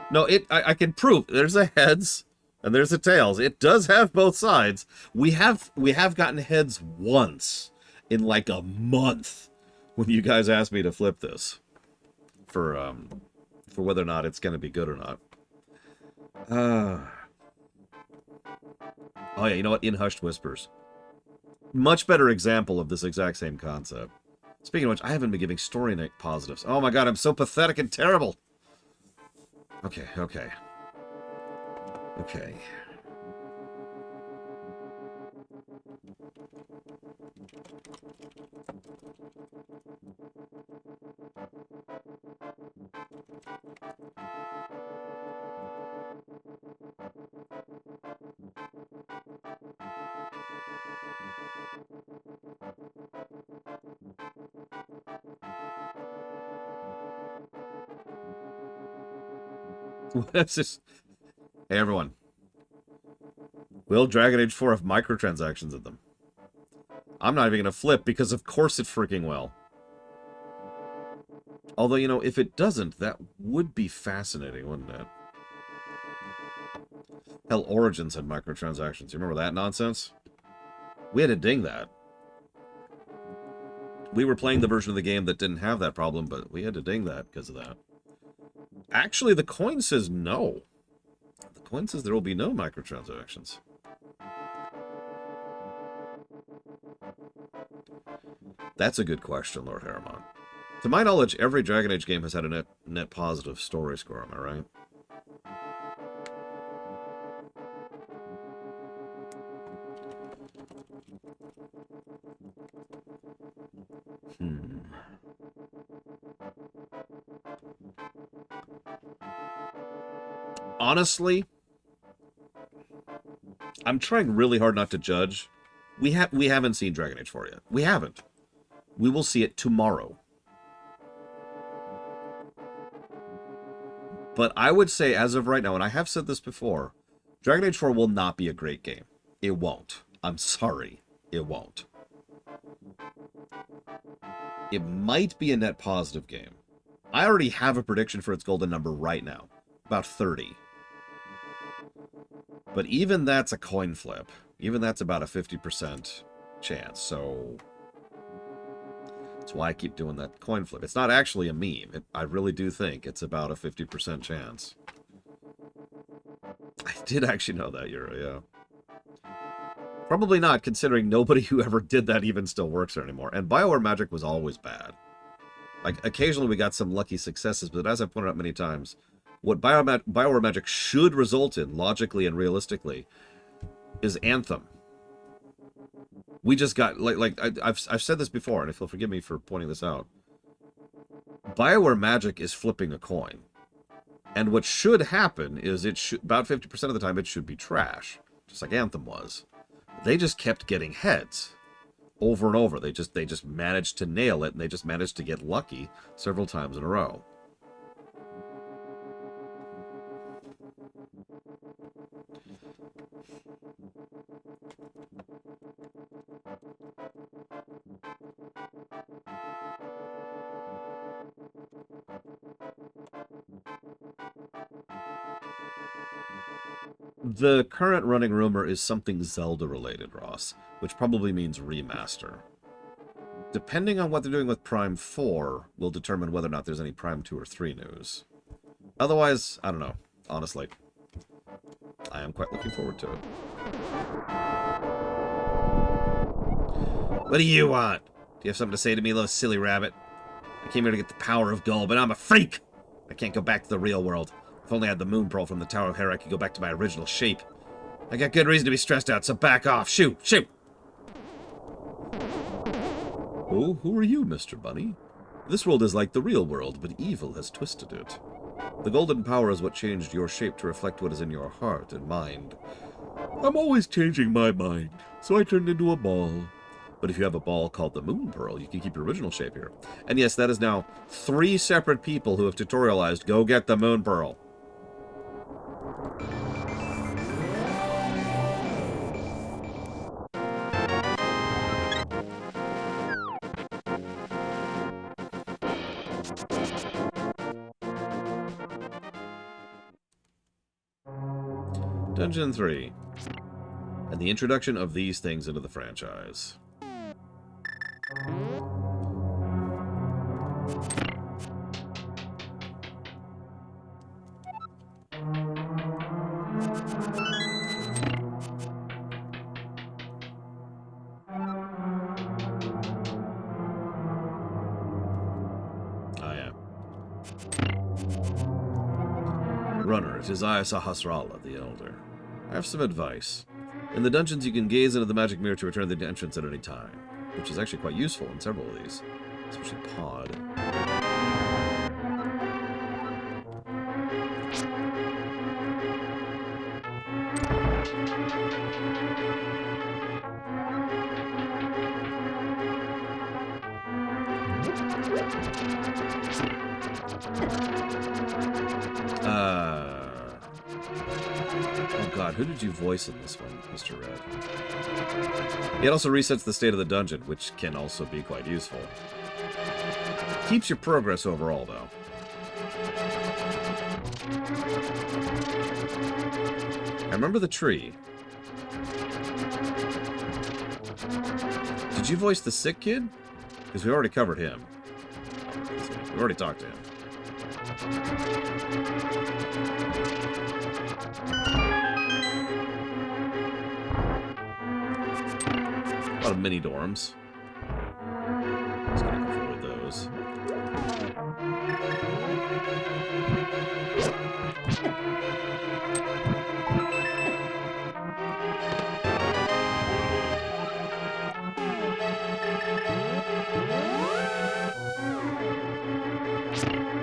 No, I can prove there's a heads and there's a tails. It does have both sides. We have gotten heads once in like a month when you guys asked me to flip this for whether or not it's going to be good or not. Oh yeah, you know what? In Hushed Whispers. Much better example of this exact same concept. Speaking of which, I haven't been giving story night positives. Oh my god, I'm so pathetic and terrible! Okay. What's this? Hey everyone. Will Dragon Age 4 have microtransactions in them? I'm not even going to flip because of course it freaking will. Although, you know, if it doesn't, that would be fascinating, wouldn't it? Hell, Origins had microtransactions. You remember that nonsense? We had to ding that. We were playing the version of the game that didn't have that problem, but we had to ding that because of that. Actually, the coin says no. The coin says there will be no microtransactions. That's a good question, Lord Harriman. To my knowledge, every Dragon Age game has had a net positive story score, am I right? Honestly, I'm trying really hard not to judge. We haven't seen Dragon Age 4 yet. We haven't. We will see it tomorrow. But I would say, as of right now, and I have said this before, Dragon Age 4 will not be a great game. It won't. I'm sorry. It won't. It might be a net positive game. I already have a prediction for its golden number right now. About 30. But even that's a coin flip. Even that's about a 50% chance. So that's why I keep doing that coin flip. It's not actually a meme. I really do think it's about a 50% chance. I did actually know that, Yura, yeah. Probably not, considering nobody who ever did that even still works there anymore. And BioWare Magic was always bad. Like, occasionally we got some lucky successes, but as I've pointed out many times, what BioWare Magic should result in, logically and realistically, is Anthem. We just got, I've said this before, and if you'll forgive me for pointing this out, BioWare Magic is flipping a coin. And what should happen is about 50% of the time it should be trash, just like Anthem was. They just kept getting heads over and over. They just managed to nail it, and they just managed to get lucky several times in a row. The current running rumor is something Zelda-related, Ross, which probably means remaster. Depending on what they're doing with Prime 4, will determine whether or not there's any Prime 2 or 3 news. Otherwise, I don't know. Honestly, I am quite looking forward to it. What do you want? Do you have something to say to me, little silly rabbit? I came here to get the power of gold, but I'm a freak! I can't go back to the real world. If only I had the moon pearl from the Tower of Hera, I could go back to my original shape. I got good reason to be stressed out, so back off. Shoot! Shoot! Oh, who are you, Mr. Bunny? This world is like the real world, but evil has twisted it. The golden power is what changed your shape to reflect what is in your heart and mind. I'm always changing my mind, so I turned into a ball. But if you have a ball called the Moon Pearl, you can keep your original shape here. And yes, that is now 3 separate people who have tutorialized, go get the Moon Pearl. Dungeon 3. And the introduction of these things into the franchise. Runner, it is I, Sahasrara, the Elder. I have some advice. In the dungeons, you can gaze into the magic mirror to return to the entrance at any time, which is actually quite useful in several of these, especially Pod. Oh god, who did you voice in this one, Mr. Red? It also resets the state of the dungeon, which can also be quite useful. Keeps your progress overall, though. I remember the tree. Did you voice the sick kid? Because we already covered him. We already talked to him. A lot of mini dorms. Just gonna avoid those.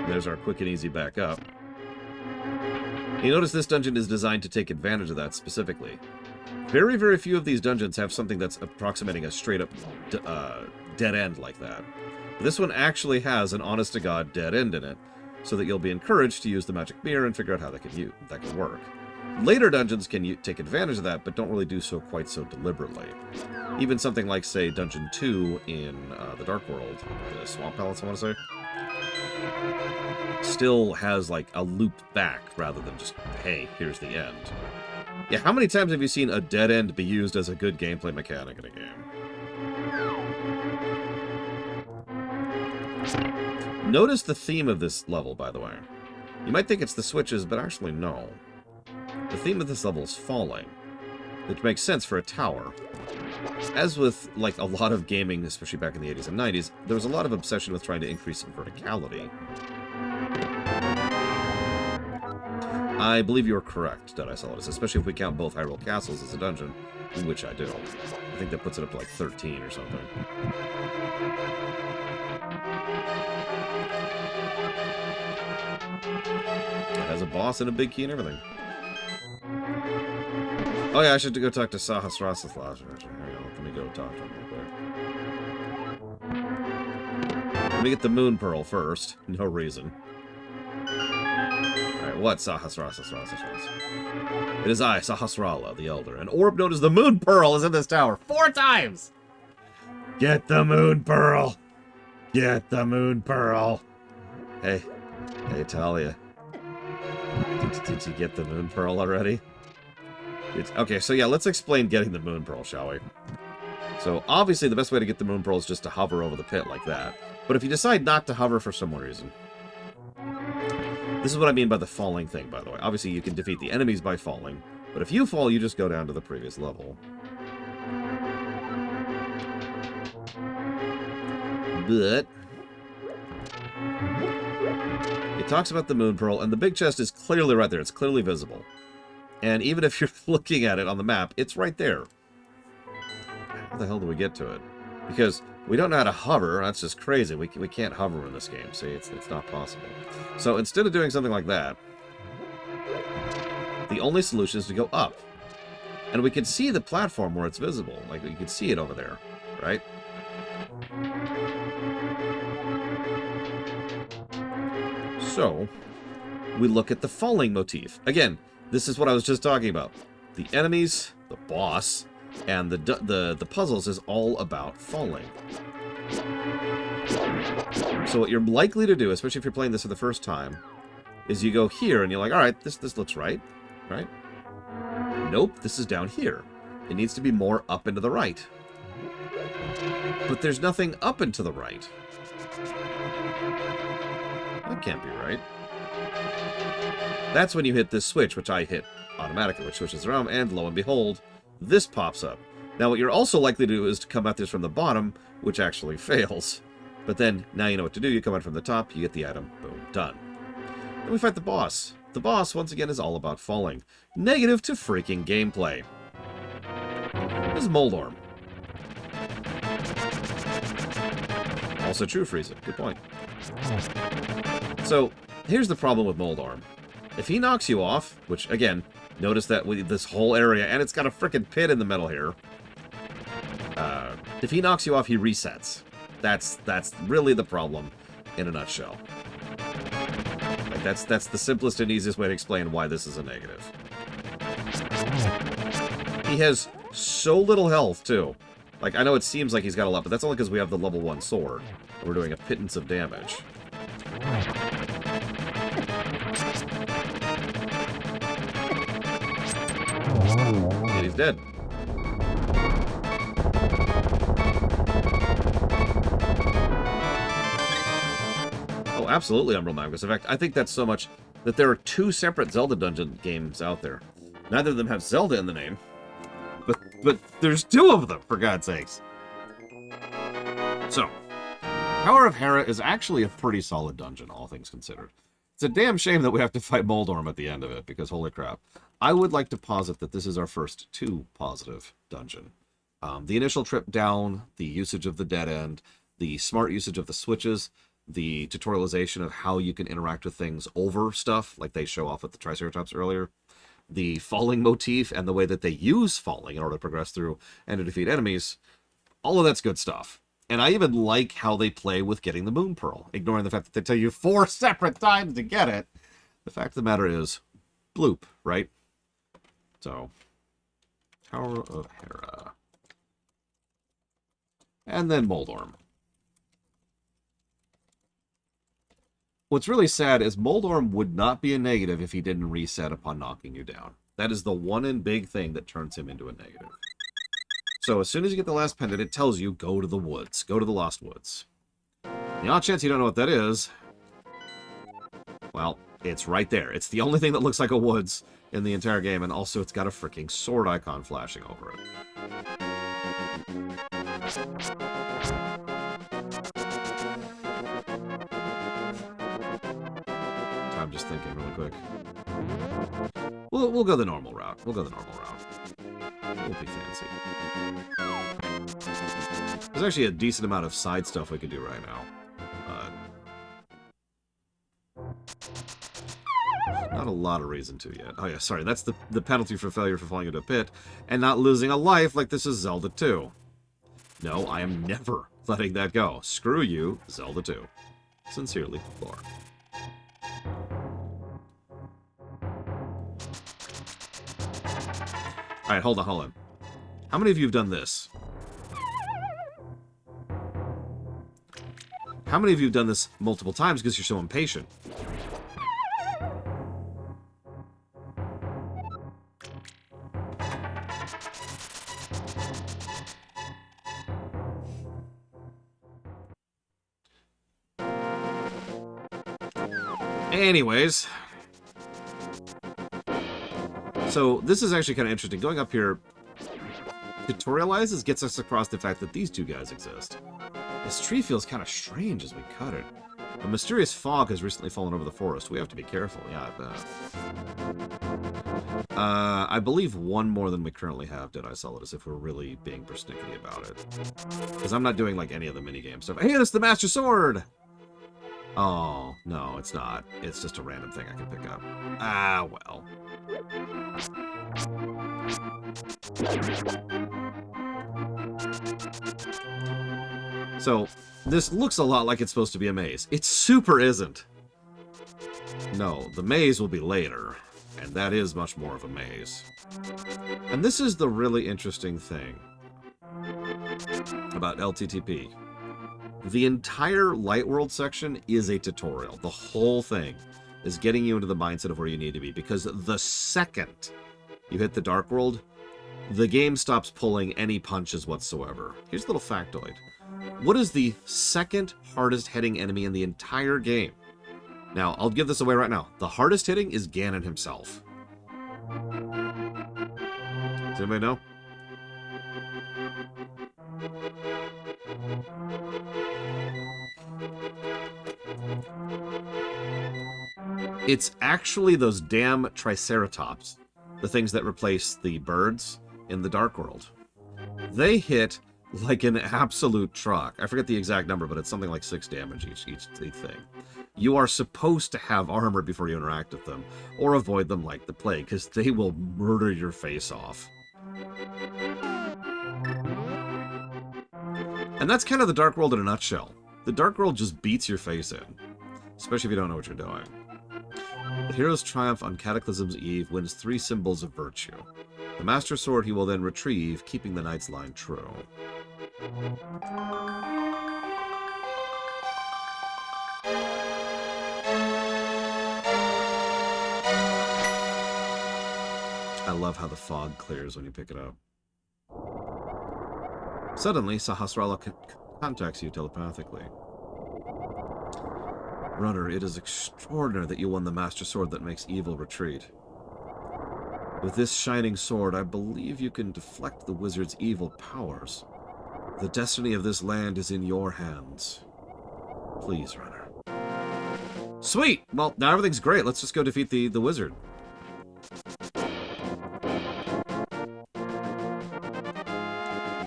There's our quick and easy back up. You notice this dungeon is designed to take advantage of that specifically. Very, very few of these dungeons have something that's approximating a straight-up dead end like that. But this one actually has an honest-to-God dead end in it, so that you'll be encouraged to use the magic mirror and figure out how that can work. Later dungeons can take advantage of that, but don't really do so quite so deliberately. Even something like, say, Dungeon 2 in the Dark World, the Swamp Palace, I want to say, still has, like, a loop back rather than just, hey, here's the end. Yeah, how many times have you seen a dead end be used as a good gameplay mechanic in a game? Notice the theme of this level, by the way. You might think it's the switches, but actually no. The theme of this level is falling, which makes sense for a tower. As with, like, a lot of gaming, especially back in the 80s and 90s, there was a lot of obsession with trying to increase verticality. I believe you're correct, Dead Eye Solidus, especially if we count both Hyrule Castles as a dungeon, which I do. I think that puts it up to, like, 13 or something. It has a boss and a big key and everything. Oh yeah, I should go talk to Sahasrasa. Let me go talk to him real quick. Let me get the Moon Pearl first. No reason. Alright, what Sahasrasa? It is I, Sahasrala, the Elder. An orb known as the Moon Pearl is in this tower 4 times! Get the Moon Pearl! Get the Moon Pearl! Hey, Talia. Did you get the Moon Pearl already? Okay, so yeah, let's explain getting the Moon Pearl, shall we? So, obviously, the best way to get the Moon Pearl is just to hover over the pit like that. But if you decide not to hover for some reason... This is what I mean by the falling thing, by the way. Obviously, you can defeat the enemies by falling. But if you fall, you just go down to the previous level. But... it talks about the Moon Pearl, and the big chest is clearly right there. It's clearly visible. And even if you're looking at it on the map, it's right there. How the hell do we get to it? Because we don't know how to hover. That's just crazy. We can't hover in this game. See, it's not possible. So instead of doing something like that, the only solution is to go up. And we can see the platform where it's visible. Like, you can see it over there, right? So, we look at the falling motif. Again, this is what I was just talking about. The enemies, the boss, and the puzzles is all about falling. So what you're likely to do, especially if you're playing this for the first time, is you go here and you're like, all right, this looks right, right? Nope, this is down here. It needs to be more up and to the right. But there's nothing up and to the right. That can't be right. That's when you hit this switch, which I hit automatically, which switches around, and lo and behold, this pops up. Now, what you're also likely to do is to come at this from the bottom, which actually fails. But then, now you know what to do. You come out from the top, you get the item, boom, done. Then we fight the boss. The boss, once again, is all about falling. Negative to freaking gameplay. This is Moldorm. Also true, Frieza. Good point. So, here's the problem with Moldorm. If he knocks you off, which, again, notice that with this whole area, and it's got a frickin' pit in the middle here. If he knocks you off, he resets. That's really the problem in a nutshell. Like, that's the simplest and easiest way to explain why this is a negative. He has so little health, too. Like, I know it seems like he's got a lot, but that's only because we have the level 1 sword. And we're doing a pittance of damage. And he's dead. Oh, absolutely Umbral Magus. In fact, I think that's so much that there are 2 separate Zelda dungeon games out there. Neither of them have Zelda in the name. But there's 2 of them, for God's sakes. So, Tower of Hera is actually a pretty solid dungeon, all things considered. It's a damn shame that we have to fight Moldorm at the end of it, because holy crap. I would like to posit that this is our first 2 positive dungeon. The initial trip down, the usage of the dead end, the smart usage of the switches, the tutorialization of how you can interact with things over stuff, like they show off with the Triceratops earlier, the falling motif and the way that they use falling in order to progress through and to defeat enemies, all of that's good stuff. And I even like how they play with getting the Moon Pearl, ignoring the fact that they tell you 4 separate times to get it. The fact of the matter is, bloop, right? So, Tower of Hera. And then Moldorm. What's really sad is Moldorm would not be a negative if he didn't reset upon knocking you down. That is the one and big thing that turns him into a negative. So as soon as you get the last pendant, it tells you, go to the woods. Go to the Lost Woods. The odd chance you don't know what that is, well, it's right there. It's the only thing that looks like a woods in the entire game, and also it's got a freaking sword icon flashing over it. I'm just thinking really quick. We'll go the normal route. We'll go the normal route. We'll be fancy. There's actually a decent amount of side stuff we could do right now. Not a lot of reason to yet. Oh yeah, sorry, that's the penalty for failure for falling into a pit and not losing a life like this is Zelda 2. No, I am never letting that go. Screw you, Zelda 2. Sincerely, Lore. Alright, hold on. How many of you have done this? How many of you have done this multiple times because you're so impatient? Anyways. So, this is actually kind of interesting. Going up here tutorializes, gets us across the fact that these two guys exist. This tree feels kind of strange as we cut it. A mysterious fog has recently fallen over the forest. We have to be careful. Yeah, I bet. I believe one more than we currently have, did I sell it, as if we're really being persnickety about it. Because I'm not doing, like, any of the minigame stuff. Hey, it's the Master Sword! Oh, no, it's not. It's just a random thing I can pick up. Ah, well. So, this looks a lot like it's supposed to be a maze. It super isn't. No, the maze will be later, and that is much more of a maze. And this is the really interesting thing about LTTP. The entire Light World section is a tutorial. The whole thing is getting you into the mindset of where you need to be, because the second you hit the Dark World, the game stops pulling any punches whatsoever. Here's a little factoid. What is the second hardest hitting enemy in the entire game? Now, I'll give this away right now. The hardest hitting is Ganon himself. Does anybody know? It's actually those damn Triceratops, the things that replace the birds in the Dark World. They hit like an absolute truck. I forget the exact number, but it's something like 6 damage each thing. You are supposed to have armor before you interact with them, or avoid them like the plague, because they will murder your face off. And that's kind of the Dark World in a nutshell. The Dark World just beats your face in, especially if you don't know what you're doing. The hero's triumph on Cataclysm's Eve wins 3 symbols of virtue. The Master Sword he will then retrieve, keeping the Knight's line true. I love how the fog clears when you pick it up. Suddenly, Sahasrara contacts you telepathically. Runner, it is extraordinary that you won the Master Sword that makes evil retreat. With this shining sword, I believe you can deflect the wizard's evil powers. The destiny of this land is in your hands. Please, Runner. Sweet! Well, now everything's great. Let's just go defeat the wizard.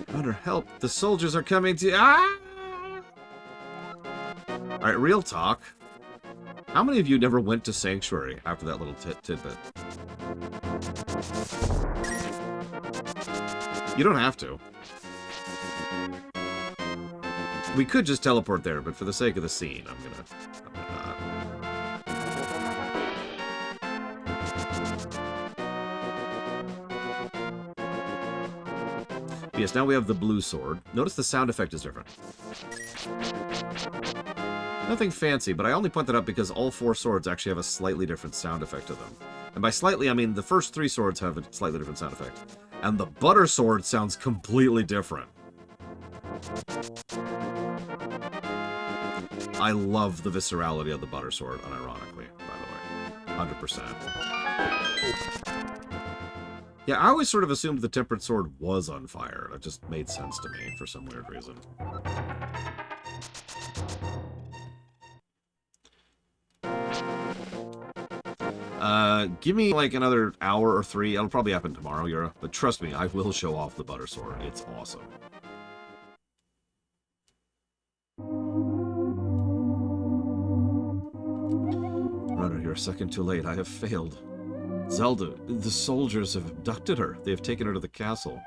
Runner, help! The soldiers are coming to... Ah! Alright, real talk. How many of you never went to Sanctuary after that little tidbit? You don't have to. We could just teleport there, but for the sake of the scene, I'm gonna not. Yes, now we have the blue sword. Notice the sound effect is different. Nothing fancy, but I only point that out because all 4 swords actually have a slightly different sound effect to them. And by slightly, I mean the first 3 swords have a slightly different sound effect. And the butter sword sounds completely different. I love the viscerality of the butter sword, unironically, by the way. 100%. Yeah, I always sort of assumed the tempered sword was on fire. That just made sense to me for some weird reason. Give me like another hour or 3. It'll probably happen tomorrow, Yura. But trust me, I will show off the butter sword. It's awesome. Runner, you're a second too late. I have failed. Zelda, the soldiers have abducted her. They have taken her to the castle.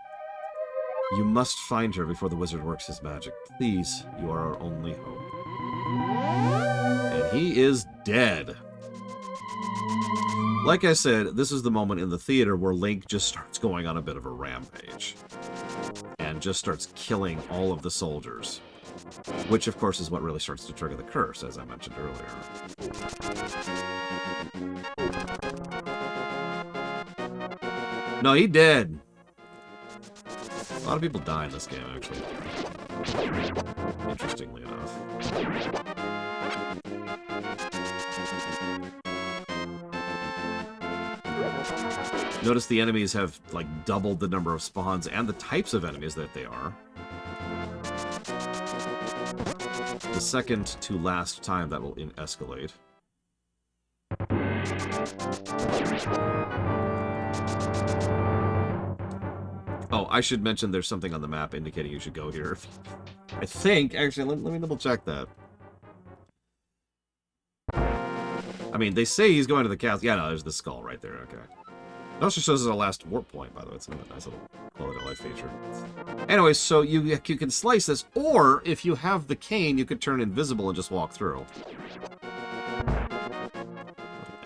You must find her before the wizard works his magic. Please, you are our only hope. And he is dead. Like I said, this is the moment in the theater where Link just starts going on a bit of a rampage. And just starts killing all of the soldiers. Which, of course, is what really starts to trigger the curse, as I mentioned earlier. No, he dead. A lot of people die in this game, actually. Interestingly enough. Notice the enemies have, like, doubled the number of spawns and the types of enemies that they are. The second to last time that will escalate. Oh, I should mention there's something on the map indicating you should go here. I think, actually, let me double check that. I mean, they say he's going to the castle. Yeah, no, there's the skull right there, okay. It also shows us a last warp point, by the way. It's a nice little quality of life feature. Anyway, so you can slice this, or if you have the cane, you could turn invisible and just walk through.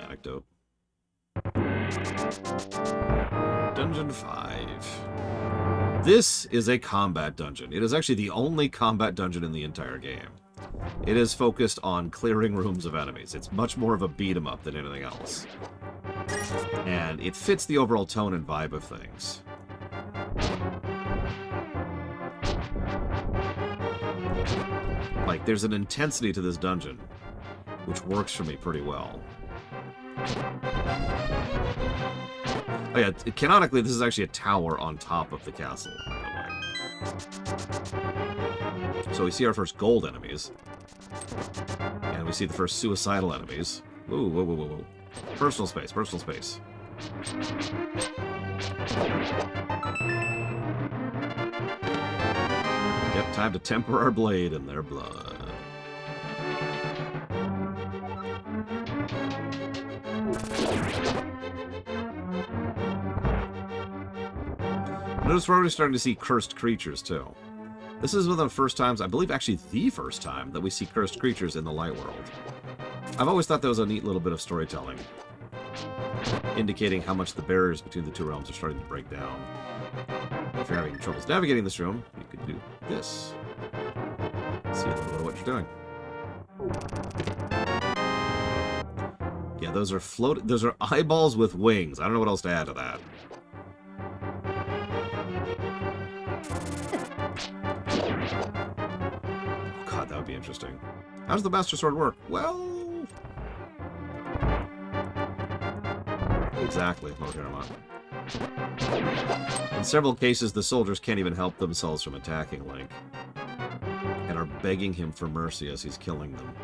Anecdote. Dungeon 5. This is a combat dungeon. It is actually the only combat dungeon in the entire game. It is focused on clearing rooms of enemies. It's much more of a beat-em-up than anything else. And it fits the overall tone and vibe of things. Like, there's an intensity to this dungeon, which works for me pretty well. Oh yeah, canonically, this is actually a tower on top of the castle, by the way. So we see our first gold enemies. And we see the first suicidal enemies. Whoa, whoa, whoa, whoa, whoa. Personal space, personal space. Yep, time to temper our blade in their blood. Notice we're already starting to see cursed creatures, too. This is one of the first times, I believe actually the first time, that we see cursed creatures in the light world. I've always thought that was a neat little bit of storytelling, indicating how much the barriers between the two realms are starting to break down. If you're having troubles navigating this room, you could do this. See a little bit of what you're doing. Yeah, those are eyeballs with wings. I don't know what else to add to that. Oh god, that would be interesting. How does the Master Sword work? Well... Exactly, Lord Haramon. In several cases, the soldiers can't even help themselves from attacking Link, and are begging him for mercy as he's killing them.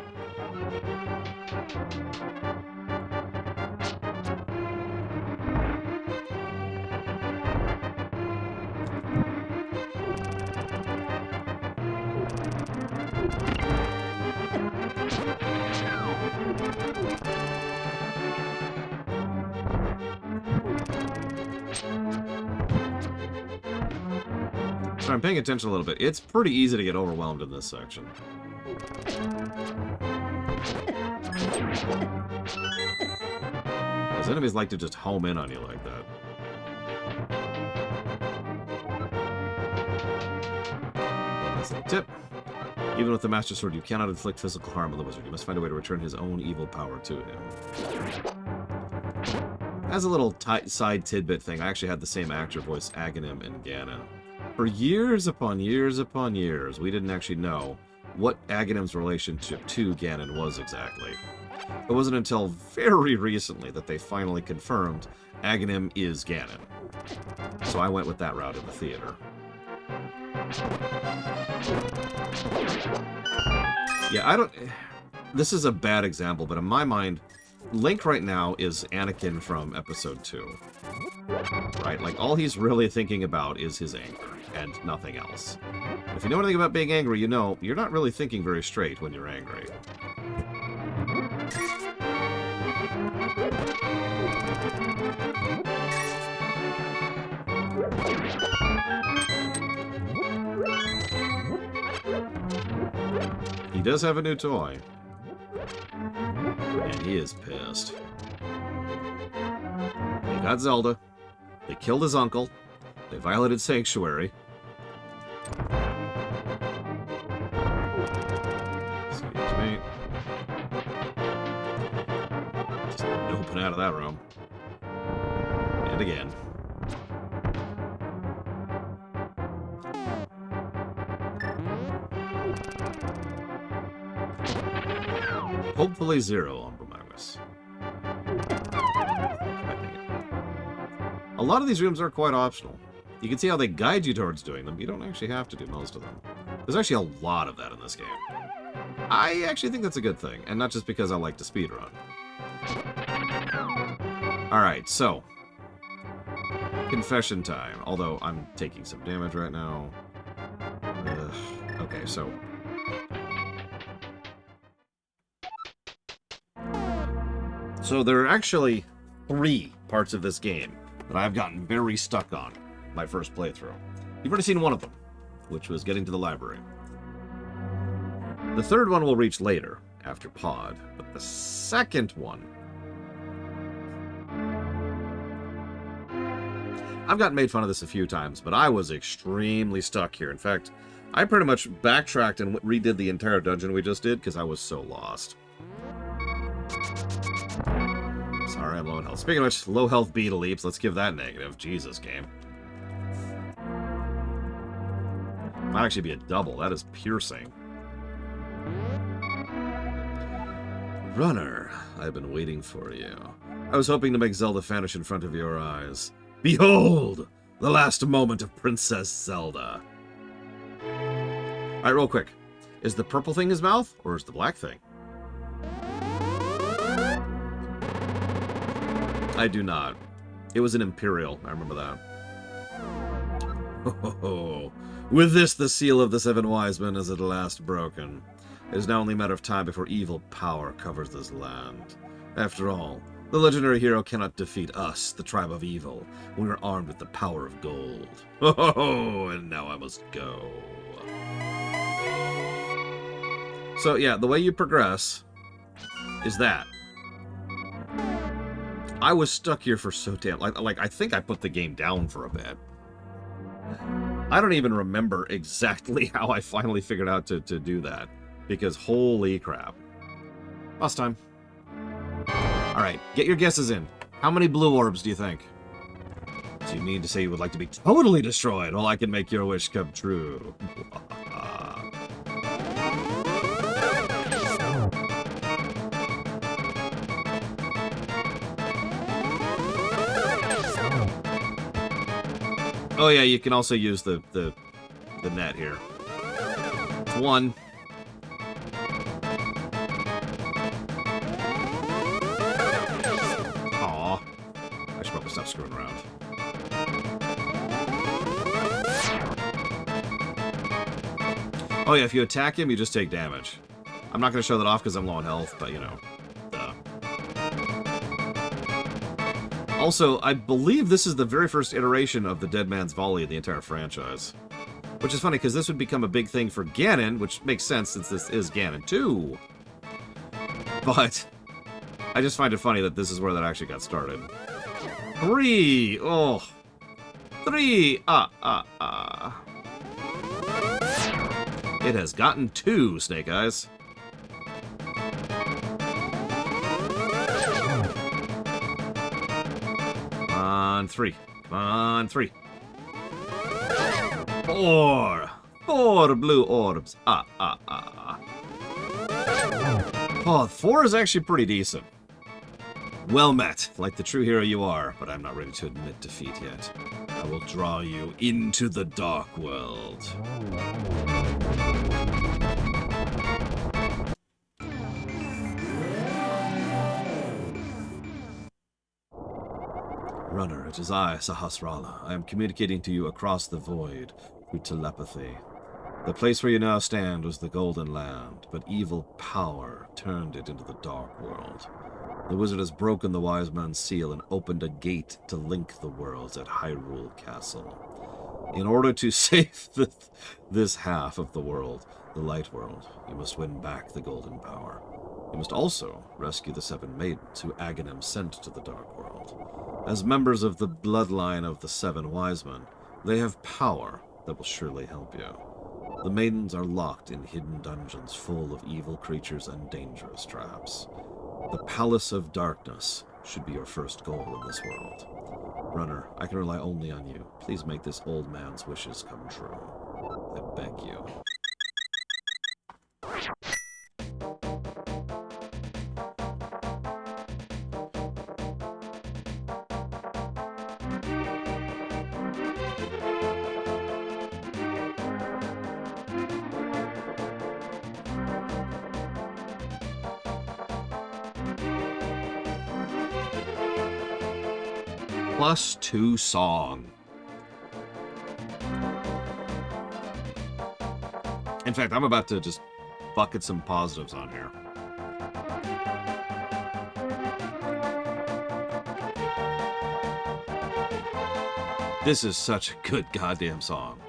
So I'm paying attention a little bit. It's pretty easy to get overwhelmed in this section. Those enemies like to just home in on you like that. That's a tip. Even with the Master Sword, you cannot inflict physical harm on the wizard. You must find a way to return his own evil power to him. As a little side tidbit thing, I actually had the same actor voice Aghanim and Ganon. For years upon years upon years, we didn't actually know what Aghanim's relationship to Ganon was exactly. It wasn't until very recently that they finally confirmed Aghanim is Ganon. So I went with that route in the theater. Yeah, I don't... This is a bad example, but in my mind, Link right now is Anakin from Episode 2. Right? Like, all he's really thinking about is his anger, and nothing else. If you know anything about being angry, you know you're not really thinking very straight when you're angry. He does have a new toy. And he is pissed. They got Zelda. They killed his uncle. They violated Sanctuary. Excuse me. Just open out of that room. And again. Hopefully zero on Bromagos. A lot of these rooms are quite optional. You can see how they guide you towards doing them. You don't actually have to do most of them. There's actually a lot of that in this game. I actually think that's a good thing, and not just because I like to speedrun. Alright, so. Confession time. Although, I'm taking some damage right now. Okay, so... So there are actually 3 parts of this game that I've gotten very stuck on my first playthrough. You've already seen one of them, which was getting to the library. The third one we'll reach later, after Pod, but the second one... I've gotten made fun of this a few times, but I was extremely stuck here. In fact, I pretty much backtracked and redid the entire dungeon we just did because I was so lost. Sorry, I'm low in health. Speaking of which, low health beta leaps. Let's give that negative. Jesus, game. Might actually be a double. That is piercing. Runner, I've been waiting for you. I was hoping to make Zelda vanish in front of your eyes. Behold! The last moment of Princess Zelda. Alright, real quick. Is the purple thing his mouth, or is the black thing? I do not. It was an Imperial. I remember that. Oh, with this, the seal of the 7 wise men is at last broken. It is now only a matter of time before evil power covers this land. After all, the legendary hero cannot defeat us, the tribe of evil, when we are armed with the power of gold. Oh, and now I must go. So, yeah, the way you progress is that. I was stuck here for so damn... Like, I think I put the game down for a bit. I don't even remember exactly how I finally figured out to do that. Because holy crap. Last time. Alright, get your guesses in. How many blue orbs do you think? So you mean to say you would like to be totally destroyed? Well, I can make your wish come true. Oh yeah, you can also use the net here. It's 1. Aw. I should probably stop screwing around. Oh yeah, if you attack him, you just take damage. I'm not going to show that off because I'm low on health, but you know. Also, I believe this is the very first iteration of the Dead Man's Volley in the entire franchise. Which is funny, because this would become a big thing for Ganon, which makes sense since this is Ganon 2. But I just find it funny that this is where that actually got started. 3! Oh. 3! It has gotten 2, Snake Eyes. Come on, 3. Come on, 3. 4! 4 blue orbs. Oh, 4 is actually pretty decent. Well met, like the true hero you are, but I'm not ready to admit defeat yet. I will draw you into the dark world. Runner, it is I, Sahasrara. I am communicating to you across the void through telepathy. The place where you now stand was the Golden Land, but evil power turned it into the Dark World. The wizard has broken the wise man's seal and opened a gate to link the worlds at Hyrule Castle. In order to save this half of the world, the Light World, you must win back the Golden Power. You must also rescue the 7 maidens who Aghanim sent to the Dark World. As members of the bloodline of the 7 wise men, they have power that will surely help you. The maidens are locked in hidden dungeons full of evil creatures and dangerous traps. The Palace of Darkness should be your first goal in this world. Runner, I can rely only on you. Please make this old man's wishes come true. I beg you. +2 song. In fact, I'm about to just bucket some positives on here. This is such a good goddamn song.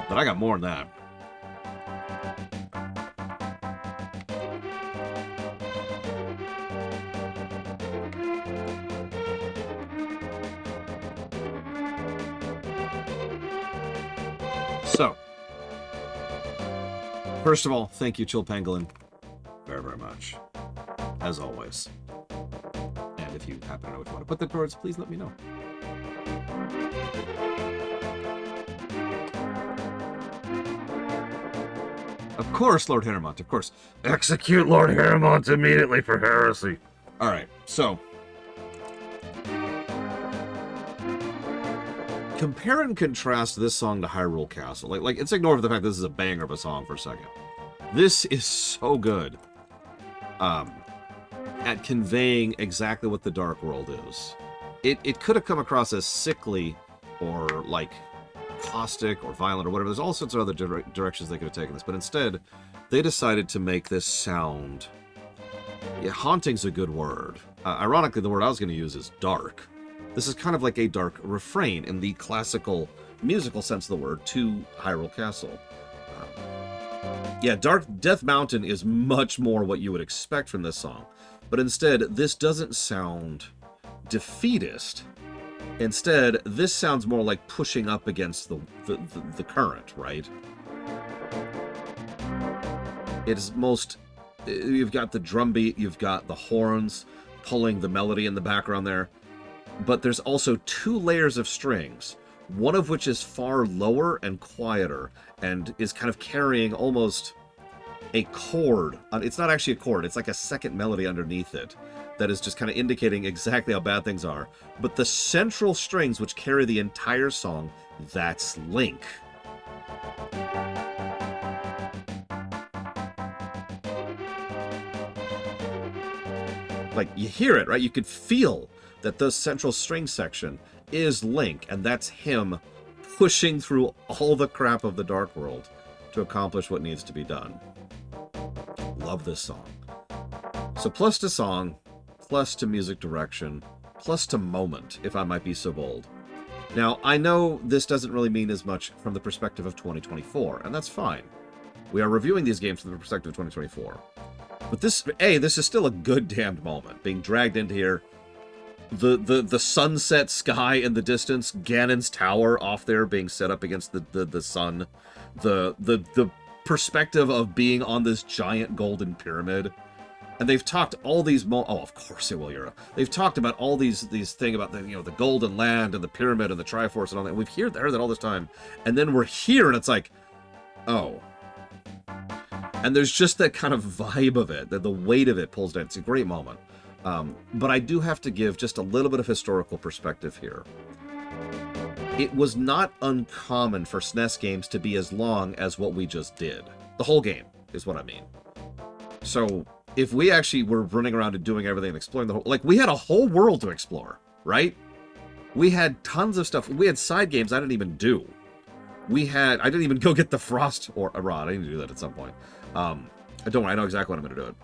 But I got more than that. So, first of all, thank you, Chill Pangolin, very, very much, as always. And if you happen to know what you want to put that towards, please let me know. Of course, Lord Haramont, of course. Execute Lord Haramont immediately for heresy. Alright, so compare and contrast this song to Hyrule Castle. Like, let's ignore the fact that this is a banger of a song for a second. This is so good at conveying exactly what the Dark World is. It could have come across as sickly or, like, caustic or violent or whatever. There's all sorts of other directions they could have taken this. But instead, they decided to make this sound... Yeah, haunting's a good word. Ironically, the word I was going to use is dark. This is kind of like a dark refrain in the classical musical sense of the word to Hyrule Castle. Yeah, Death Mountain is much more what you would expect from this song. But instead, this doesn't sound defeatist. Instead, this sounds more like pushing up against the current, right? It is most... You've got the drum beat, you've got the horns pulling the melody in the background there. But there's also 2 layers of strings, one of which is far lower and quieter, and is kind of carrying almost a chord. It's not actually a chord, it's like a second melody underneath it that is just kind of indicating exactly how bad things are. But the central strings, which carry the entire song, that's Link. Like, you hear it, right? You could feel that the central string section is Link, and that's him pushing through all the crap of the Dark World to accomplish what needs to be done. Love this song. So plus to song, plus to music direction, plus to moment, if I might be so bold. Now, I know this doesn't really mean as much from the perspective of 2024, and that's fine. We are reviewing these games from the perspective of 2024. But this is still a good damned moment, being dragged into here. The sunset sky in the distance, Ganon's tower off there being set up against the sun, the perspective of being on this giant golden pyramid. And they've talked all these oh, of course it will, Yura. They've talked about all these thing about the the golden land and the pyramid and the Triforce and all that. We've heard that all this time, and then we're here and it's like, oh. And there's just that kind of vibe of it, that the weight of it pulls down. It's a great moment. But I do have to give just a little bit of historical perspective here. It was not uncommon for SNES games to be as long as what we just did. The whole game is what I mean. So if we actually were running around and doing everything and exploring the whole... Like, we had a whole world to explore, right? We had tons of stuff. We had side games I didn't even do. I didn't even go get the Frost or a Rod. I need to do that at some point. Don't worry, I know exactly when I'm going to do it.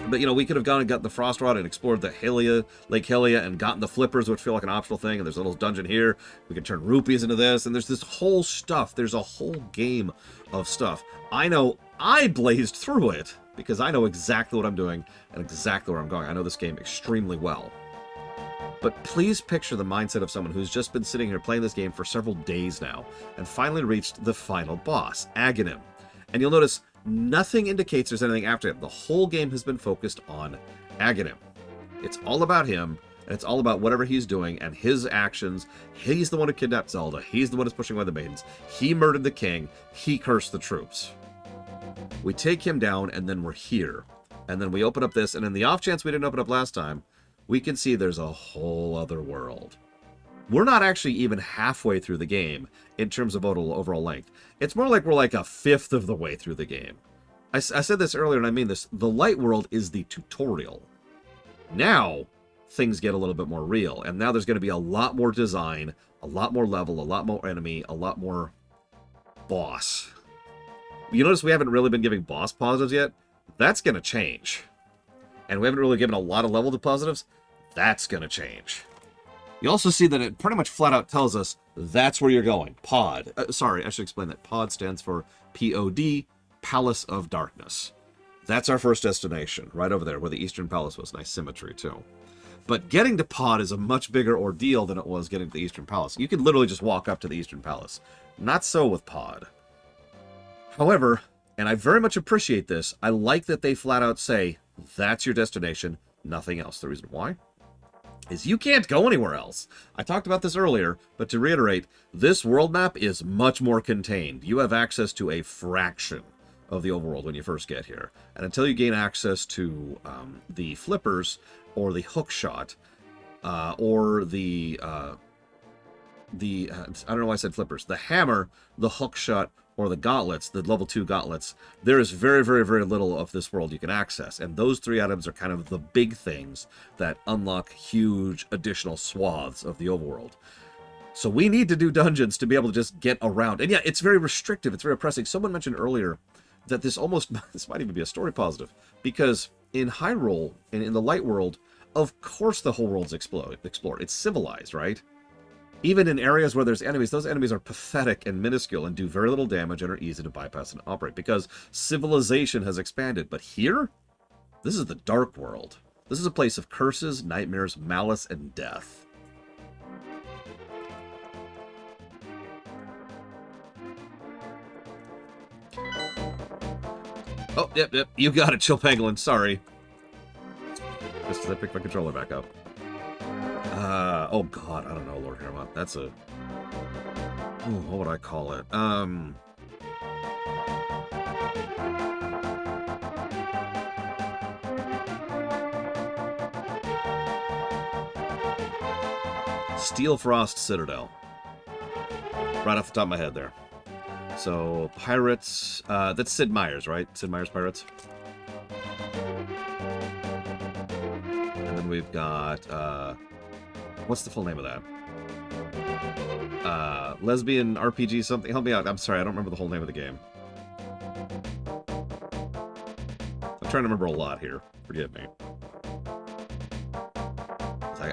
But, we could have gone and got the Frost Rod and explored the Lake Hylia and gotten the flippers, which feel like an optional thing, and there's a little dungeon here. We can turn rupees into this, and there's this whole stuff. There's a whole game of stuff. I know I blazed through it, because I know exactly what I'm doing and exactly where I'm going. I know this game extremely well. But please picture the mindset of someone who's just been sitting here playing this game for several days now, and finally reached the final boss, Aghanim. And you'll notice nothing indicates there's anything after him. The whole game has been focused on Aghanim. It's all about him, and it's all about whatever he's doing and his actions. He's the one who kidnapped Zelda. He's the one who's pushing away the maidens. He murdered the king. He cursed the troops. We take him down, and then we're here. And then we open up this, and in the off chance we didn't open up last time, we can see there's a whole other world. We're not actually even halfway through the game in terms of overall length. It's more like we're like a fifth of the way through the game. I said this earlier, and I mean this. The light world is the tutorial. Now, things get a little bit more real, and now there's going to be a lot more design, a lot more level, a lot more enemy, a lot more boss. You notice we haven't really been giving boss positives yet? That's going to change. And we haven't really given a lot of level to positives? That's going to change. You also see that it pretty much flat out tells us that's where you're going. Pod. Sorry, I should explain that. Pod stands for P-O-D, Palace of Darkness. That's our first destination, right over there, where the Eastern Palace was. Nice symmetry, too. But getting to Pod is a much bigger ordeal than it was getting to the Eastern Palace. You could literally just walk up to the Eastern Palace. Not so with Pod. However, and I very much appreciate this, I like that they flat out say, that's your destination, nothing else. The reason why is you can't go anywhere else. I talked about this earlier, but to reiterate, this world map is much more contained. You have access to a fraction of the overworld when you first get here. And until you gain access to the flippers, or the hook shot, or the I don't know why I said flippers, the hammer, the hook shot, or the gauntlets, the level 2 gauntlets, there is very, very, very little of this world you can access. And those 3 items are kind of the big things that unlock huge additional swaths of the overworld. So we need to do dungeons to be able to just get around. And yeah, it's very restrictive. It's very oppressive. Someone mentioned earlier that this might even be a story positive. Because in Hyrule, and in the light world, of course the whole world's explored. It's civilized, right? Even in areas where there's enemies, those enemies are pathetic and minuscule and do very little damage and are easy to bypass and operate because civilization has expanded. But here, this is the dark world. This is a place of curses, nightmares, malice, and death. Oh, yep, you got it, Chill Pangolin, sorry. Just because I picked my controller back up. Oh god, I don't know, Lord Hermot. That's a... Ooh, what would I call it? Steel Frost Citadel. Right off the top of my head there. So, Pirates... that's Sid Meier's, right? Sid Meier's Pirates. And then we've got... what's the full name of that? Lesbian RPG something? Help me out. I'm sorry, I don't remember the whole name of the game. I'm trying to remember a lot here. Forgive me.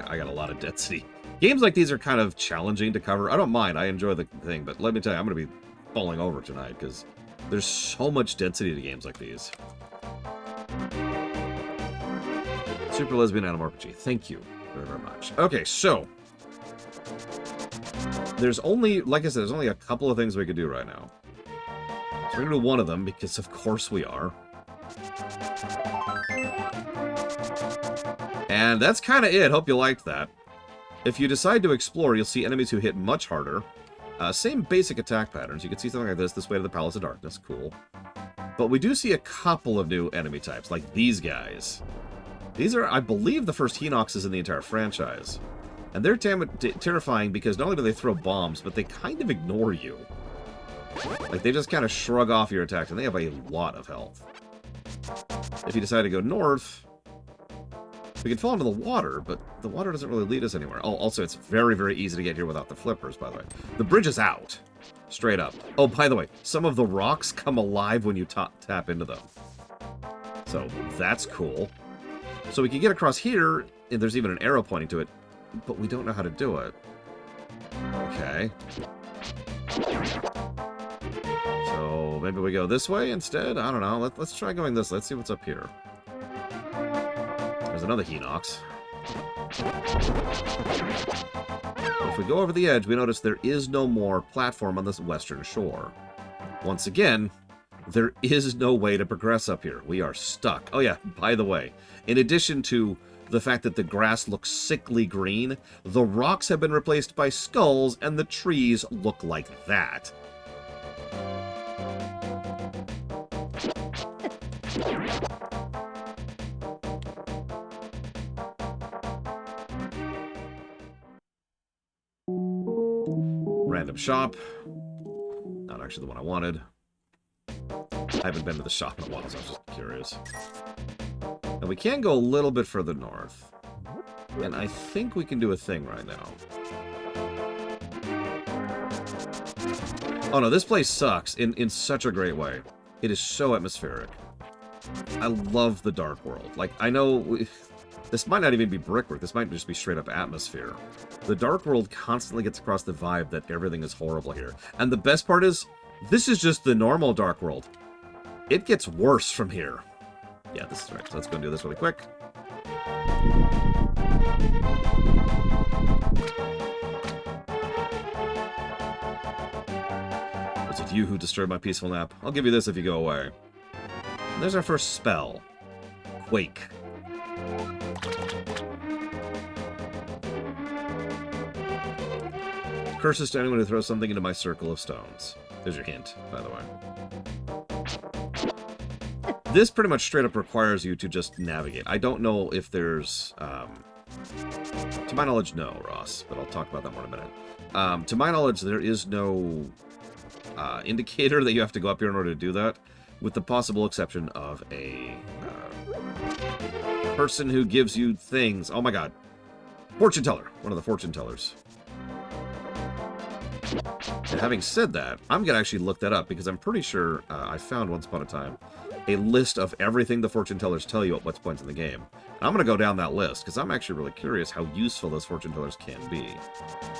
I got a lot of density. Games like these are kind of challenging to cover. I don't mind. I enjoy the thing, but let me tell you, I'm going to be falling over tonight because there's so much density to games like these. Super Lesbian Animal RPG. Thank you very, very much. Okay, so there's only, like I said, there's only a couple of things we could do right now. So we're going to do one of them because, of course, we are. And that's kind of it. Hope you liked that. If you decide to explore, you'll see enemies who hit much harder. Same basic attack patterns. You can see something like this way to the Palace of Darkness. Cool. But we do see a couple of new enemy types, like these guys. These are, I believe, the first Hinoxes in the entire franchise. And they're terrifying because not only do they throw bombs, but they kind of ignore you. Like, they just kind of shrug off your attacks, and they have a lot of health. If you decide to go north, we can fall into the water, but the water doesn't really lead us anywhere. Oh, also, it's very, very easy to get here without the flippers, by the way. The bridge is out. Straight up. Oh, by the way, some of the rocks come alive when you tap into them. So, that's cool. So we can get across here, and there's even an arrow pointing to it, but we don't know how to do it. Okay. So, maybe we go this way instead? I don't know. Let's try going this. Let's see what's up here. There's another Hinox. If we go over the edge, we notice there is no more platform on this western shore. Once again, there is no way to progress up here. We are stuck. Oh yeah, by the way, in addition to the fact that the grass looks sickly green, the rocks have been replaced by skulls, and the trees look like that. Random shop. Not actually the one I wanted. I haven't been to the shop in a while, so I was just curious. Now we can go a little bit further north. And I think we can do a thing right now. Oh no, this place sucks in such a great way. It is so atmospheric. I love the Dark World. Like, I know this might not even be brickwork. This might just be straight up atmosphere. The Dark World constantly gets across the vibe that everything is horrible here. And the best part is, this is just the normal Dark World. It gets worse from here. Yeah, this is right. So let's go and do this really quick. Was it you who disturbed my peaceful nap? I'll give you this if you go away. And there's our first spell. Quake. Curses to anyone who throws something into my circle of stones. There's your hint, by the way. This pretty much straight up requires you to just navigate. I don't know if there's... to my knowledge, no, Ross, but I'll talk about that more in a minute. To my knowledge, there is no indicator that you have to go up here in order to do that, with the possible exception of a person who gives you things. Oh my god. Fortune teller. One of the fortune tellers. And having said that, I'm going to actually look that up, because I'm pretty sure I found once upon a time a list of everything the fortune tellers tell you at what points in the game. And I'm going to go down that list, because I'm actually really curious how useful those fortune tellers can be.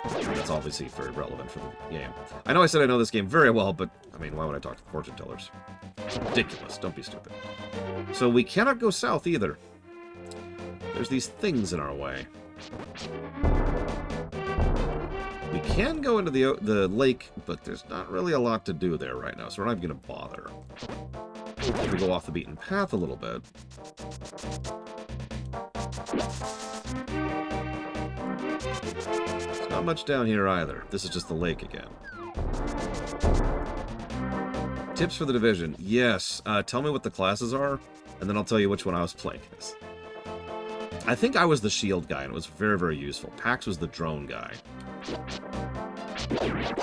And that's obviously very relevant for the game. I know I said I know this game very well, but, I mean, why would I talk to the fortune tellers? It's ridiculous. Don't be stupid. So we cannot go south either. There's these things in our way. We can go into the lake, but there's not really a lot to do there right now, so we're not even going to bother. If we go off the beaten path a little bit. There's not much down here either. This is just the lake again. Tips for the division. Yes. Tell me what the classes are, and then I'll tell you which one I was playing as. I think I was the shield guy, and it was very, very useful. Pax was the drone guy.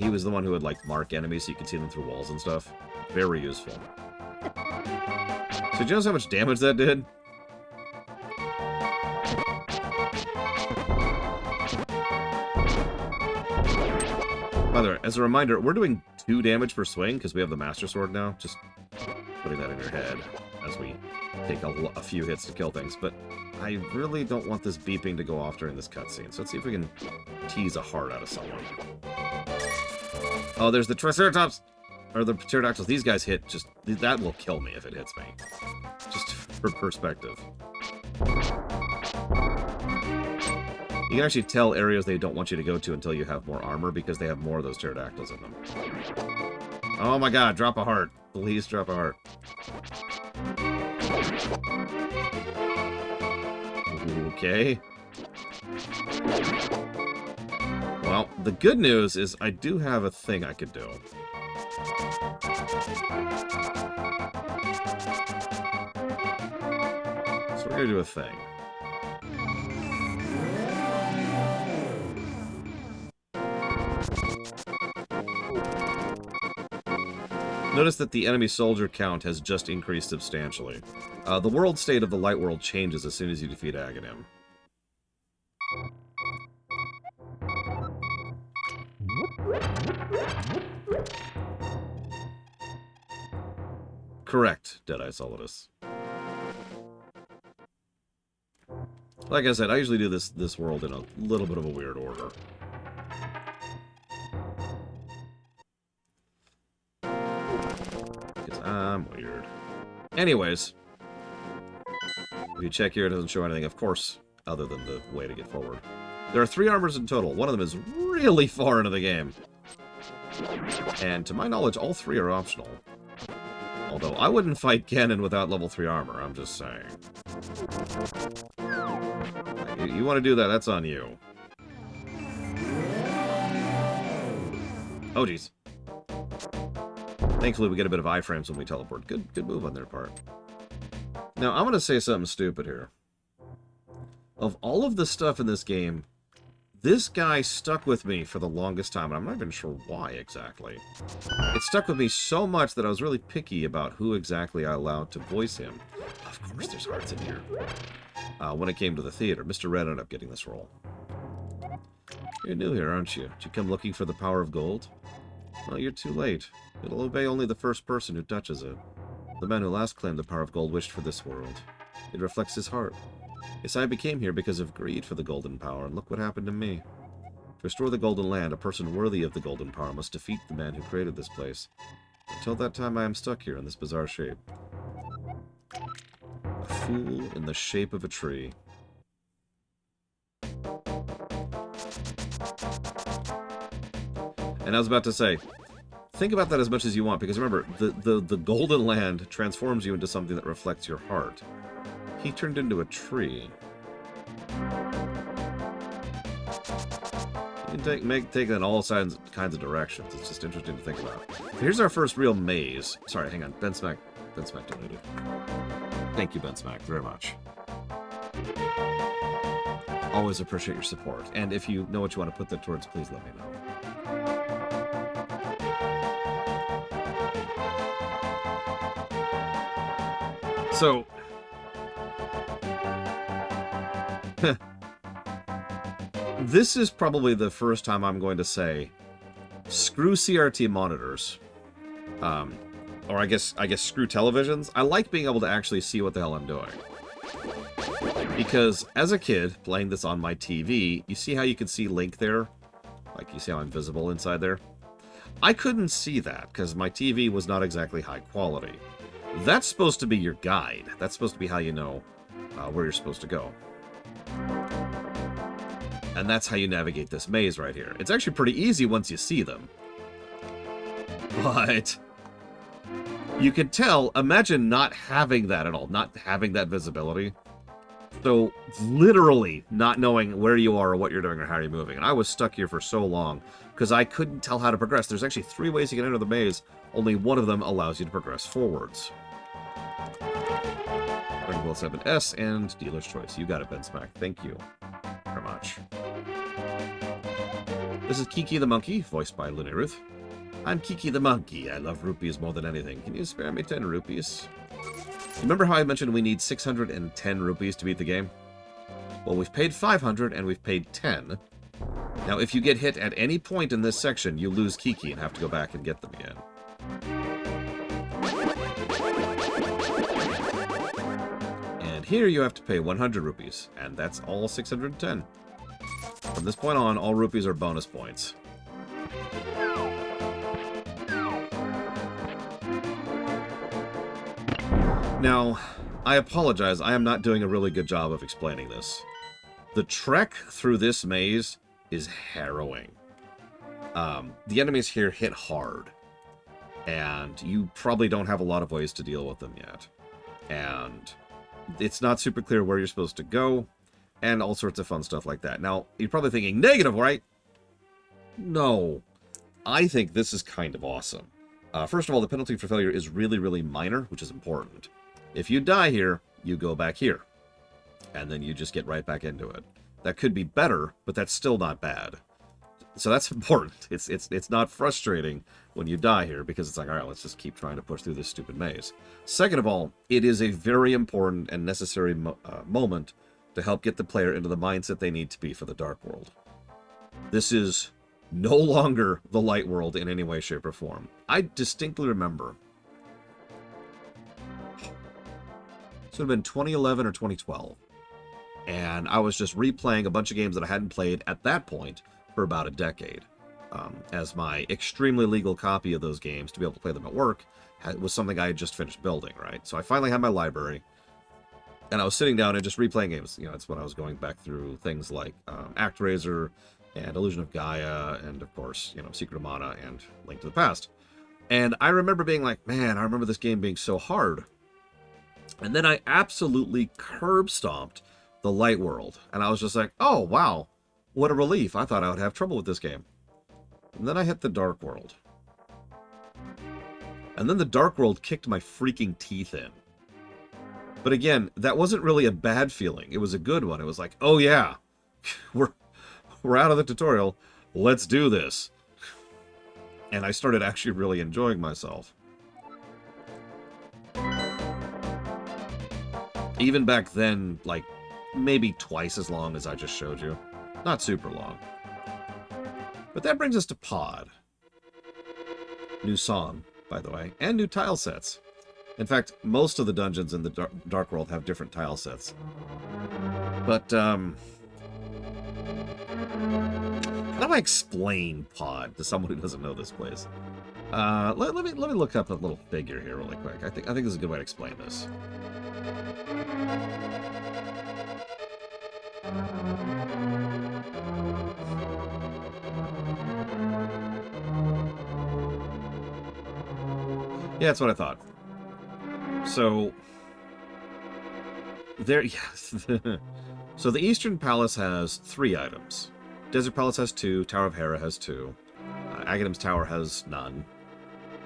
He was the one who would, like, mark enemies so you could see them through walls and stuff. Very useful. So, do you notice how much damage that did? By the way, as a reminder, we're doing 2 damage per swing because we have the Master Sword now. Just putting that in your head as we take a few hits to kill things. But I really don't want this beeping to go off during this cutscene. So let's see if we can tease a heart out of someone. Oh, there's the Triceratops! Or the pterodactyls. These guys hit just... That will kill me if it hits me. Just for perspective. You can actually tell areas they don't want you to go to until you have more armor, because they have more of those pterodactyls in them. Oh my god, drop a heart. Please drop a heart. Okay. Well, the good news is I do have a thing I could do. So we're going to do a thing. Notice that the enemy soldier count has just increased substantially. The world state of the light world changes as soon as you defeat Aghanim. Correct, Deadeye Solidus. Like I said, I usually do this world in a little bit of a weird order. Because I'm weird. Anyways, if you check here, it doesn't show anything, of course, other than the way to get forward. There are 3 armors in total. One of them is really far into the game. And to my knowledge, all 3 are optional. Although, I wouldn't fight Ganon without level 3 armor, I'm just saying. You want to do that, that's on you. Oh, jeez. Thankfully, we get a bit of iframes when we teleport. Good move on their part. Now, I'm going to say something stupid here. Of all of the stuff in this game, this guy stuck with me for the longest time, and I'm not even sure why exactly. It stuck with me so much that I was really picky about who exactly I allowed to voice him. Of course, there's hearts in here. When it came to the theater, Mr. Red ended up getting this role. You're new here, aren't you? Did you come looking for the power of gold? Well, you're too late. It'll obey only the first person who touches it. The man who last claimed the power of gold wished for this world. It reflects his heart. Yes, I became here because of greed for the golden power, and look what happened to me. To restore the golden land, a person worthy of the golden power must defeat the man who created this place. Until that time, I am stuck here in this bizarre shape. A fool in the shape of a tree. And I was about to say, think about that as much as you want, because remember, the golden land transforms you into something that reflects your heart. He turned into a tree. You can take that in all kinds of directions. It's just interesting to think about. Here's our first real maze. Sorry, hang on. Ben Smack donated. Thank you, Ben Smack, very much. Always appreciate your support. And if you know what you want to put that towards, please let me know. So, this is probably the first time I'm going to say, screw CRT monitors, or I guess screw televisions. I like being able to actually see what the hell I'm doing. Because as a kid, playing this on my TV, you see how you can see Link there? Like, you see how I'm visible inside there? I couldn't see that, because my TV was not exactly high quality. That's supposed to be your guide. That's supposed to be how you know where you're supposed to go. And that's how you navigate this maze right here. It's actually pretty easy once you see them. But you can tell, imagine not having that at all, not having that visibility. So literally not knowing where you are or what you're doing or how you're moving. And I was stuck here for so long because I couldn't tell how to progress. There's actually 3 ways you can enter the maze. Only one of them allows you to progress forwards. Dragon Ball 7S and Dealer's Choice. You got it, Ben Smack. Thank you very much. This is Kiki the Monkey, voiced by Looney Ruth. I'm Kiki the Monkey. I love rupees more than anything. Can you spare me 10 rupees? Remember how I mentioned we need 610 rupees to beat the game? Well, we've paid 500 and we've paid 10. Now, if you get hit at any point in this section, you lose Kiki and have to go back and get them again. And here you have to pay 100 rupees, and that's all 610. From this point on, all rupees are bonus points. Now, I apologize, I am not doing a really good job of explaining this. The trek through this maze is harrowing. The enemies here hit hard, and you probably don't have a lot of ways to deal with them yet. And it's not super clear where you're supposed to go, and all sorts of fun stuff like that. Now, you're probably thinking, negative, right? No. I think this is kind of awesome. First of all, the penalty for failure is really, really minor, which is important. If you die here, you go back here. And then you just get right back into it. That could be better, but that's still not bad. So that's important. It's not frustrating when you die here, because it's like, all right, let's just keep trying to push through this stupid maze. Second of all, it is a very important and necessary moment to help get the player into the mindset they need to be for the Dark World. This is no longer the Light World in any way, shape, or form. I distinctly remember. This would have been 2011 or 2012. And I was just replaying a bunch of games that I hadn't played at that point for about a decade. As my extremely legal copy of those games to be able to play them at work was something I had just finished building, right? So I finally had my library, and I was sitting down and just replaying games. You know, it's when I was going back through things like ActRaiser and Illusion of Gaia, and of course, you know, Secret of Mana and Link to the Past. And I remember being like, man, I remember this game being so hard. And then I absolutely curb stomped the Light World. And I was just like, oh, wow, what a relief. I thought I would have trouble with this game. And then I hit the Dark World. And then the Dark World kicked my freaking teeth in. But again, that wasn't really a bad feeling. It was a good one. It was like, oh yeah, we're out of the tutorial. Let's do this. And I started actually really enjoying myself. Even back then, like, maybe twice as long as I just showed you. Not super long. But that brings us to Pod. New song, by the way, and new tile sets. In fact, most of the dungeons in the Dark World have different tile sets. But, how do I explain Pod to someone who doesn't know this place? Let me look up a little figure here really quick. I think this is a good way to explain this. Yeah, that's what I thought. So, there, yes. So the Eastern Palace has 3 items. Desert Palace has 2, Tower of Hera has 2, Aghanim's Tower has none.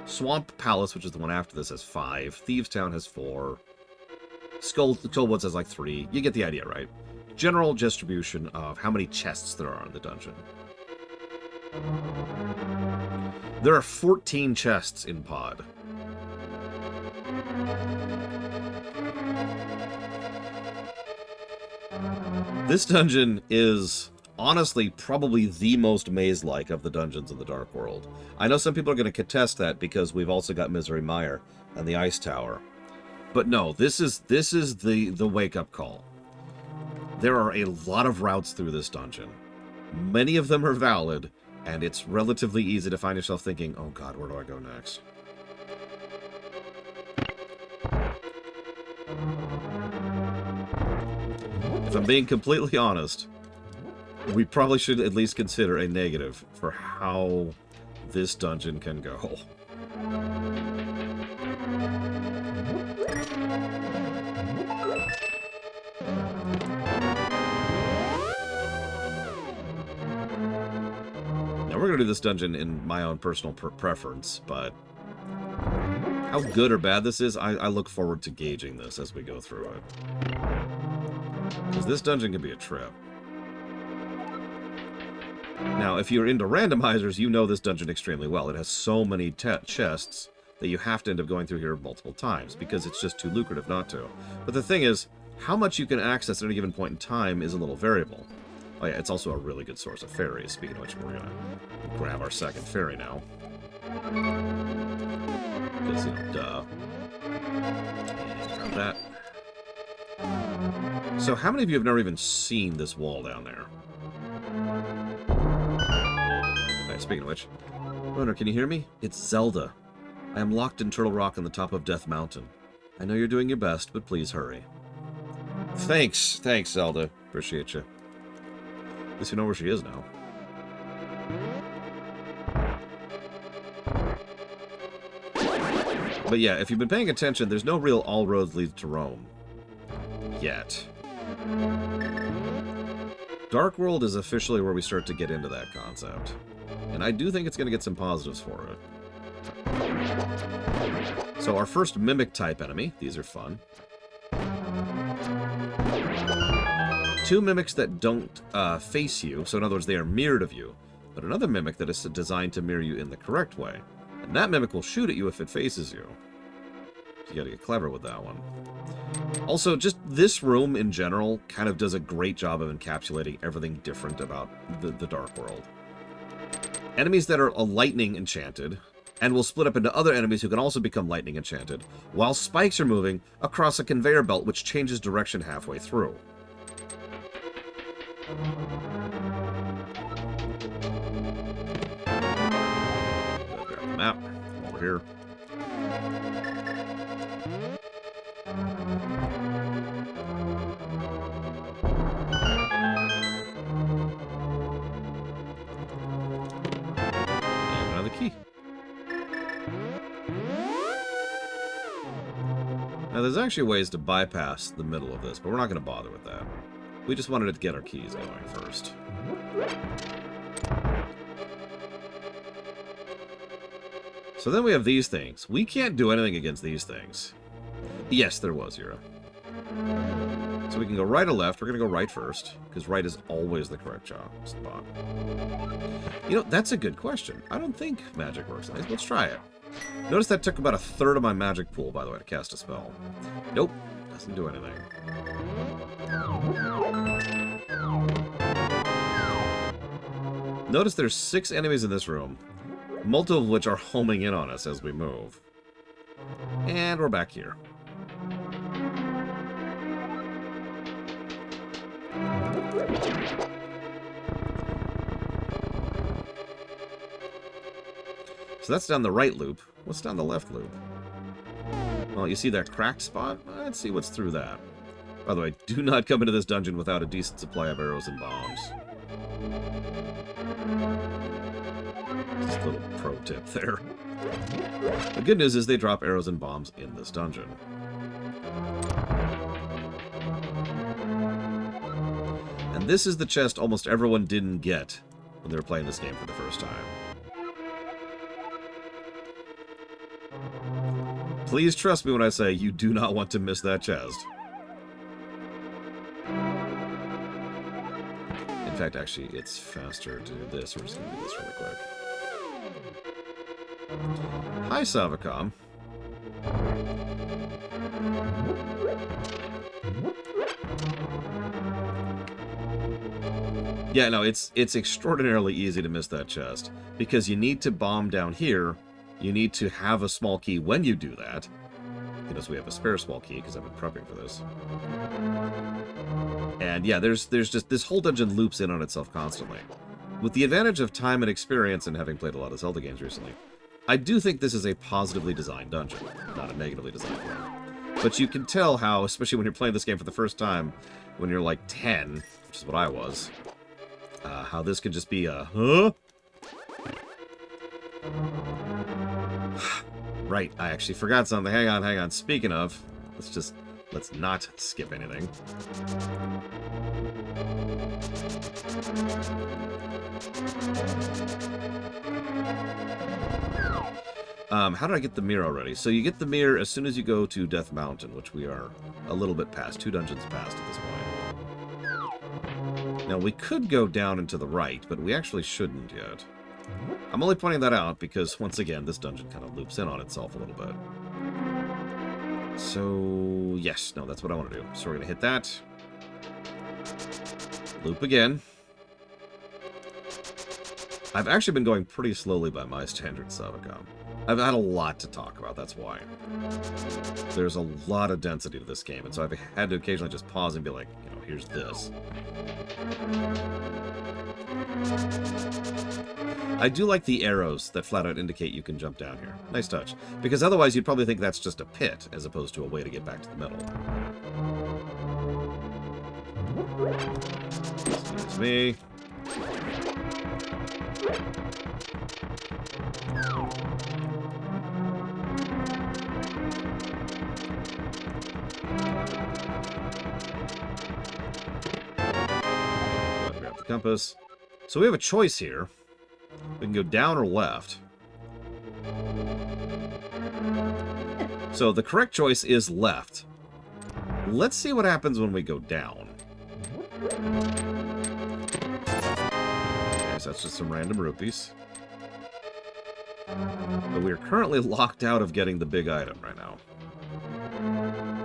Swamp Palace, which is the one after this, has 5. Thieves' Town has 4. Skullwoods has like 3. You get the idea, right? General distribution of how many chests there are in the dungeon. There are 14 chests in Pod. This dungeon is honestly probably the most maze-like of the dungeons in the Dark World. I know some people are going to contest that because we've also got Misery Mire and the Ice Tower. But no, this is the wake-up call. There are a lot of routes through this dungeon. Many of them are valid, and it's relatively easy to find yourself thinking, oh god, where do I go next? If I'm being completely honest, we probably should at least consider a negative for how this dungeon can go. Now we're going to do this dungeon in my own personal preference, but how good or bad this is, I look forward to gauging this as we go through it. Because this dungeon can be a trip. Now, if you're into randomizers, you know this dungeon extremely well. It has so many chests that you have to end up going through here multiple times, because it's just too lucrative not to. But the thing is, how much you can access at any given point in time is a little variable. Oh yeah, it's also a really good source of fairies, speaking of which we're going to grab our second fairy now. Because, you know, duh. And grab that. So how many of you have never even seen this wall down there? Alright, speaking of which, Runner, can you hear me? It's Zelda. I am locked in Turtle Rock on the top of Death Mountain. I know you're doing your best, but please hurry. Thanks, Zelda. Appreciate you. At least you know where she is now. But yeah, if you've been paying attention, there's no real all roads lead to Rome. Yet. Dark World is officially where we start to get into that concept. And I do think it's going to get some positives for it. So our first Mimic-type enemy. These are fun. 2 Mimics that don't face you. So in other words, they are mirrored of you. But another Mimic that is designed to mirror you in the correct way. And that Mimic will shoot at you if it faces you. You gotta get clever with that one. Also, just this room in general kind of does a great job of encapsulating everything different about the Dark World. Enemies that are lightning enchanted, and will split up into other enemies who can also become lightning enchanted, while spikes are moving across a conveyor belt which changes direction halfway through. Grab the map over here. And another key. Now, there's actually ways to bypass the middle of this, but we're not going to bother with that. We just wanted to get our keys going first. So then we have these things. We can't do anything against these things. Yes, there was, Yura. So we can go right or left. We're going to go right first, because right is always the correct spot. You know, that's a good question. I don't think magic works on these. Let's try it. Notice that took about 1/3 of my magic pool, by the way, to cast a spell. Nope. Doesn't do anything. Notice there's 6 enemies in this room, multiple of which are homing in on us as we move. And we're back here. So that's down the right loop. What's down the left loop? Well, you see that cracked spot? Let's see what's through that. By the way, do not come into this dungeon without a decent supply of arrows and bombs. Just a little pro tip there. The good news is they drop arrows and bombs in this dungeon. And this is the chest almost everyone didn't get when they were playing this game for the first time. Please trust me when I say you do not want to miss that chest. In fact, actually, it's faster to do this. We're just going to do this really quick. Hi, Savacom. Yeah, no, it's extraordinarily easy to miss that chest, because you need to bomb down here. You need to have a small key when you do that. Because we have a spare small key, because I've been prepping for this. And yeah, there's just this whole dungeon loops in on itself constantly. With the advantage of time and experience and having played a lot of Zelda games recently, I do think this is a positively designed dungeon, not a negatively designed one. But you can tell how, especially when you're playing this game for the first time, when you're like 10, which is what I was, how this could just be a, huh? Right, I actually forgot something. Hang on. Speaking of, let's not skip anything. How did I get the mirror already? So you get the mirror as soon as you go to Death Mountain, which we are a little bit past, 2 dungeons past at this point. Now, we could go down and to the right, but we actually shouldn't yet. I'm only pointing that out because, once again, this dungeon kind of loops in on itself a little bit. So, yes, no, that's what I want to do. So we're going to hit that. Loop again. I've actually been going pretty slowly by my standards, Savicom. I've had a lot to talk about, that's why. There's a lot of density to this game, and so I've had to occasionally just pause and be like, you know, here's this. I do like the arrows that flat out indicate you can jump down here. Nice touch. Because otherwise you'd probably think that's just a pit, as opposed to a way to get back to the middle. Excuse me. Grab the compass. So we have a choice here. We can go down or left. So the correct choice is left. Let's see what happens when we go down. Okay, so that's just some random rupees. But we are currently locked out of getting the big item right now.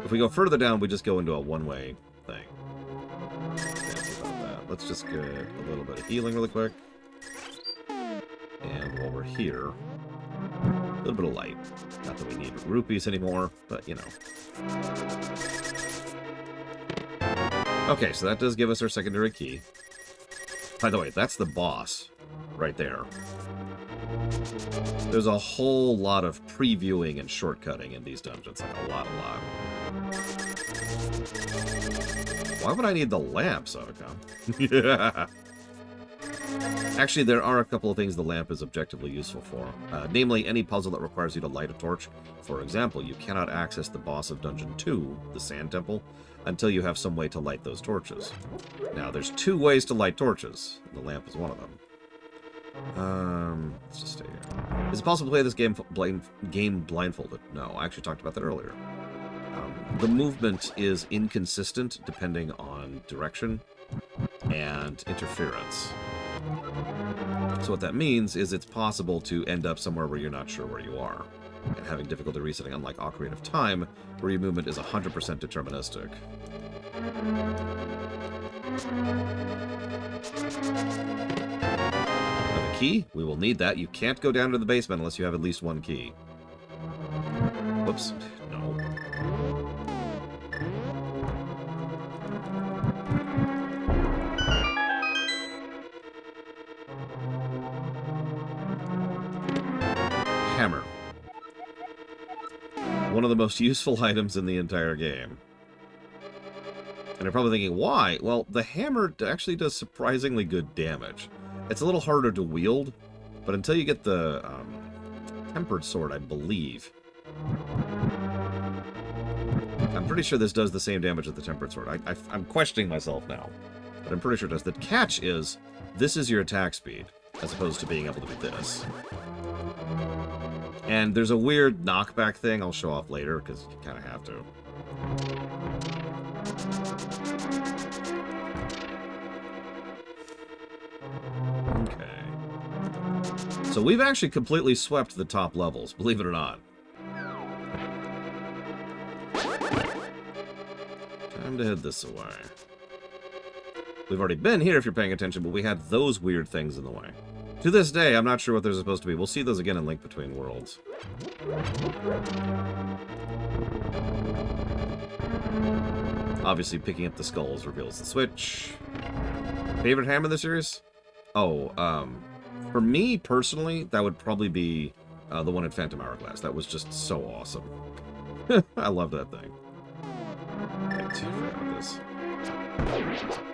If we go further down, we just go into a one-way thing. Let's just get a little bit of healing really quick. And while we're here, a little bit of light. Not that we need rupees anymore, but you know. Okay, so that does give us our secondary key. By the way, that's the boss right there. There's a whole lot of previewing and shortcutting in these dungeons. Like a lot. Why would I need the lamp, Savicom? Yeah. Actually, there are a couple of things the lamp is objectively useful for. Namely, any puzzle that requires you to light a torch. For example, you cannot access the boss of Dungeon 2, the Sand Temple, until you have some way to light those torches. Now, there's 2 ways to light torches. The lamp is one of them. Let's just stay here. Is it possible to play this game blindfolded? No, I actually talked about that earlier. The movement is inconsistent depending on direction and interference. So what that means is it's possible to end up somewhere where you're not sure where you are, and having difficulty resetting, unlike Ocarina of Time, where your movement is 100% deterministic. Another key? We will need that. You can't go down to the basement unless you have at least 1 key. Whoops. No. Hammer. One of the most useful items in the entire game. And you're probably thinking, why? Well, the hammer actually does surprisingly good damage. It's a little harder to wield, but until you get the tempered sword, I believe. I'm pretty sure this does the same damage as the tempered sword. I'm questioning myself now, but I'm pretty sure it does. The catch is, this is your attack speed, as opposed to being able to do this. And there's a weird knockback thing I'll show off later, because you kind of have to. Okay. So we've actually completely swept the top levels, believe it or not. Time to head this way. We've already been here if you're paying attention, but we had those weird things in the way. To this day, I'm not sure what they're supposed to be. We'll see those again in Link Between Worlds. Obviously, picking up the skulls reveals the switch. Favorite hammer in the series? Oh, for me, personally, that would probably be the one in Phantom Hourglass. That was just so awesome. I love that thing.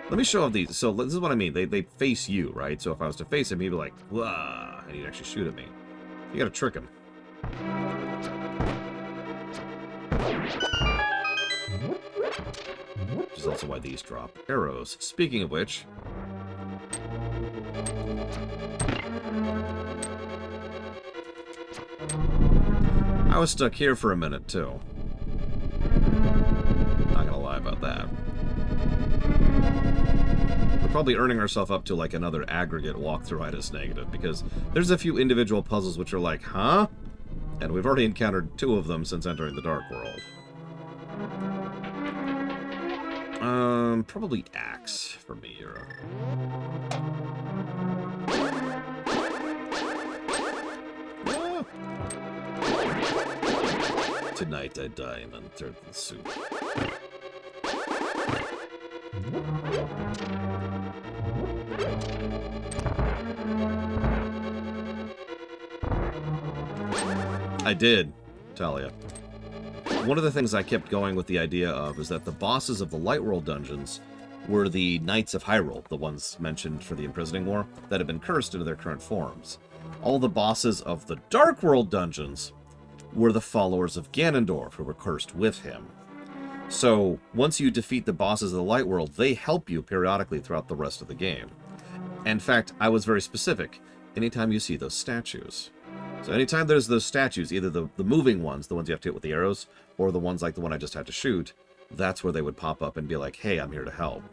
Let me show off these. So this is what I mean. They face you, right? So if I was to face him, he'd be like, wah, and he'd actually shoot at me. You gotta trick him. Which is also why these drop arrows. Speaking of which... I was stuck here for a minute, too. Not gonna lie about that. We're probably earning ourselves up to like another aggregate walkthrough-itis negative, because there's a few individual puzzles which are like, huh? And we've already encountered 2 of them since entering the Dark World. Probably Axe for me, Yura. Tonight I dine on turtle soup. I did, Talia. One of the things I kept going with the idea of is that the bosses of the Lightworld dungeons were the Knights of Hyrule, the ones mentioned for the Imprisoning War, that have been cursed into their current forms. All the bosses of the Dark World dungeons were the followers of Ganondorf, who were cursed with him. So, once you defeat the bosses of the Light World, they help you periodically throughout the rest of the game. In fact, I was very specific. Anytime you see those statues. So anytime there's those statues, either the moving ones, the ones you have to hit with the arrows, or the ones like the one I just had to shoot, that's where they would pop up and be like, hey, I'm here to help.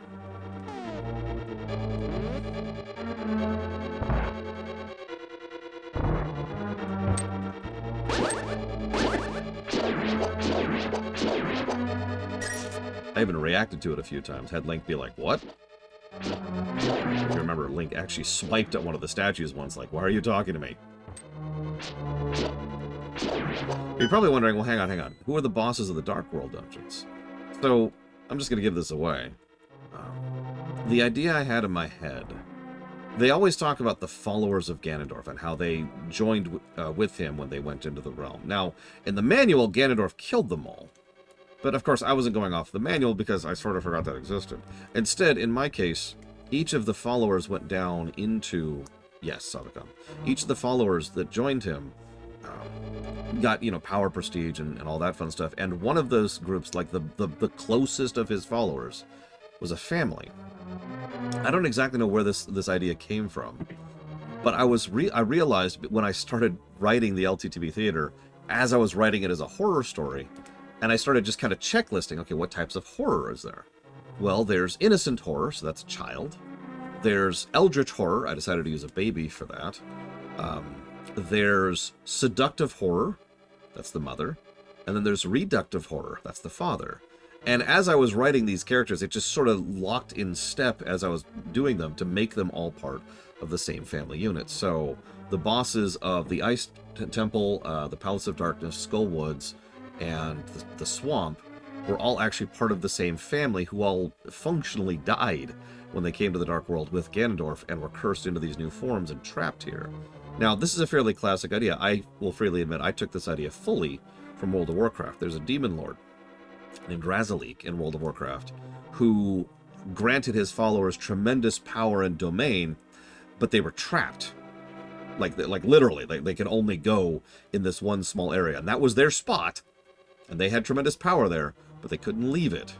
I even reacted to it a few times. Had Link be like, what? If you remember, Link actually swiped at one of the statues once, like, why are you talking to me? You're probably wondering, well, hang on. Who are the bosses of the Dark World dungeons? So, I'm just going to give this away. The idea I had in my head, they always talk about the followers of Ganondorf and how they joined with him when they went into the realm. Now, in the manual, Ganondorf killed them all. But, of course, I wasn't going off the manual because I sort of forgot that existed. Instead, in my case, each of the followers went down into... Yes, Sadokam. Each of the followers that joined him got, power, prestige, and all that fun stuff. And one of those groups, like the closest of his followers, was a family. I don't exactly know where this idea came from, but I realized when I started writing the LTTB theater, as I was writing it as a horror story, and I started just kind of checklisting, okay, what types of horror is there? Well, there's innocent horror, so that's a child. There's eldritch horror. I decided to use a baby for that. There's seductive horror. That's the mother. And then there's reductive horror. That's the father. And as I was writing these characters, it just sort of locked in step as I was doing them to make them all part of the same family unit. So the bosses of the Ice Temple, the Palace of Darkness, Skull Woods, and the Swamp were all actually part of the same family who all functionally died when they came to the Dark World with Ganondorf and were cursed into these new forms and trapped here. Now, this is a fairly classic idea. I will freely admit I took this idea fully from World of Warcraft. There's a demon lord named Razalik in World of Warcraft who granted his followers tremendous power and domain, but they were trapped. Like literally, they could only go in this one small area. And that was their spot, and they had tremendous power there, but they couldn't leave it.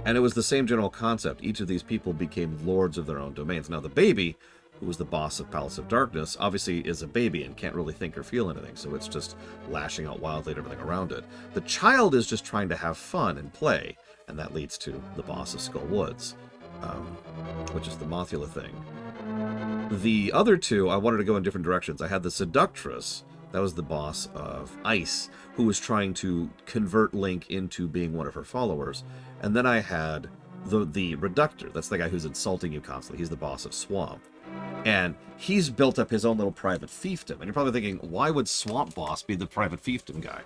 And it was the same general concept. Each of these people became lords of their own domains. Now, the baby, who was the boss of Palace of Darkness, obviously is a baby and can't really think or feel anything, so it's just lashing out wildly at everything around it. The child is just trying to have fun and play, and that leads to the boss of Skull Woods, which is the Mothula thing. The other two, I wanted to go in different directions. I had the Seductress, that was the boss of Ice, who was trying to convert Link into being one of her followers. And then I had the Reductor, that's the guy who's insulting you constantly. He's the boss of Swamp. And he's built up his own little private fiefdom. And you're probably thinking, why would Swamp Boss be the private fiefdom guy?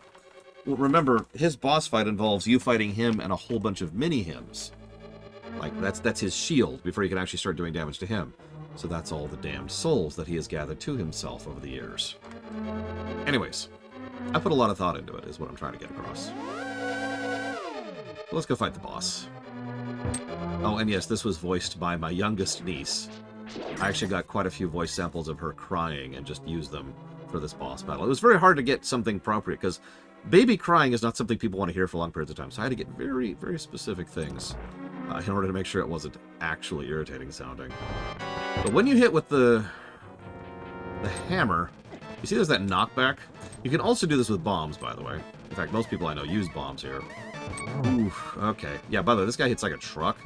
Well, remember, his boss fight involves you fighting him and a whole bunch of mini-hims. Like, that's his shield before you can actually start doing damage to him. So that's all the damned souls that he has gathered to himself over the years. Anyways, I put a lot of thought into it, is what I'm trying to get across. Let's go fight the boss. Oh, and yes, this was voiced by my youngest niece. I actually got quite a few voice samples of her crying and just used them for this boss battle. It was very hard to get something appropriate, because baby crying is not something people want to hear for long periods of time, so I had to get very, very specific things in order to make sure it wasn't actually irritating sounding. But when you hit with the hammer, you see there's that knockback? You can also do this with bombs, by the way. In fact, most people I know use bombs here. Oof, okay. Yeah, by the way, this guy hits like a truck.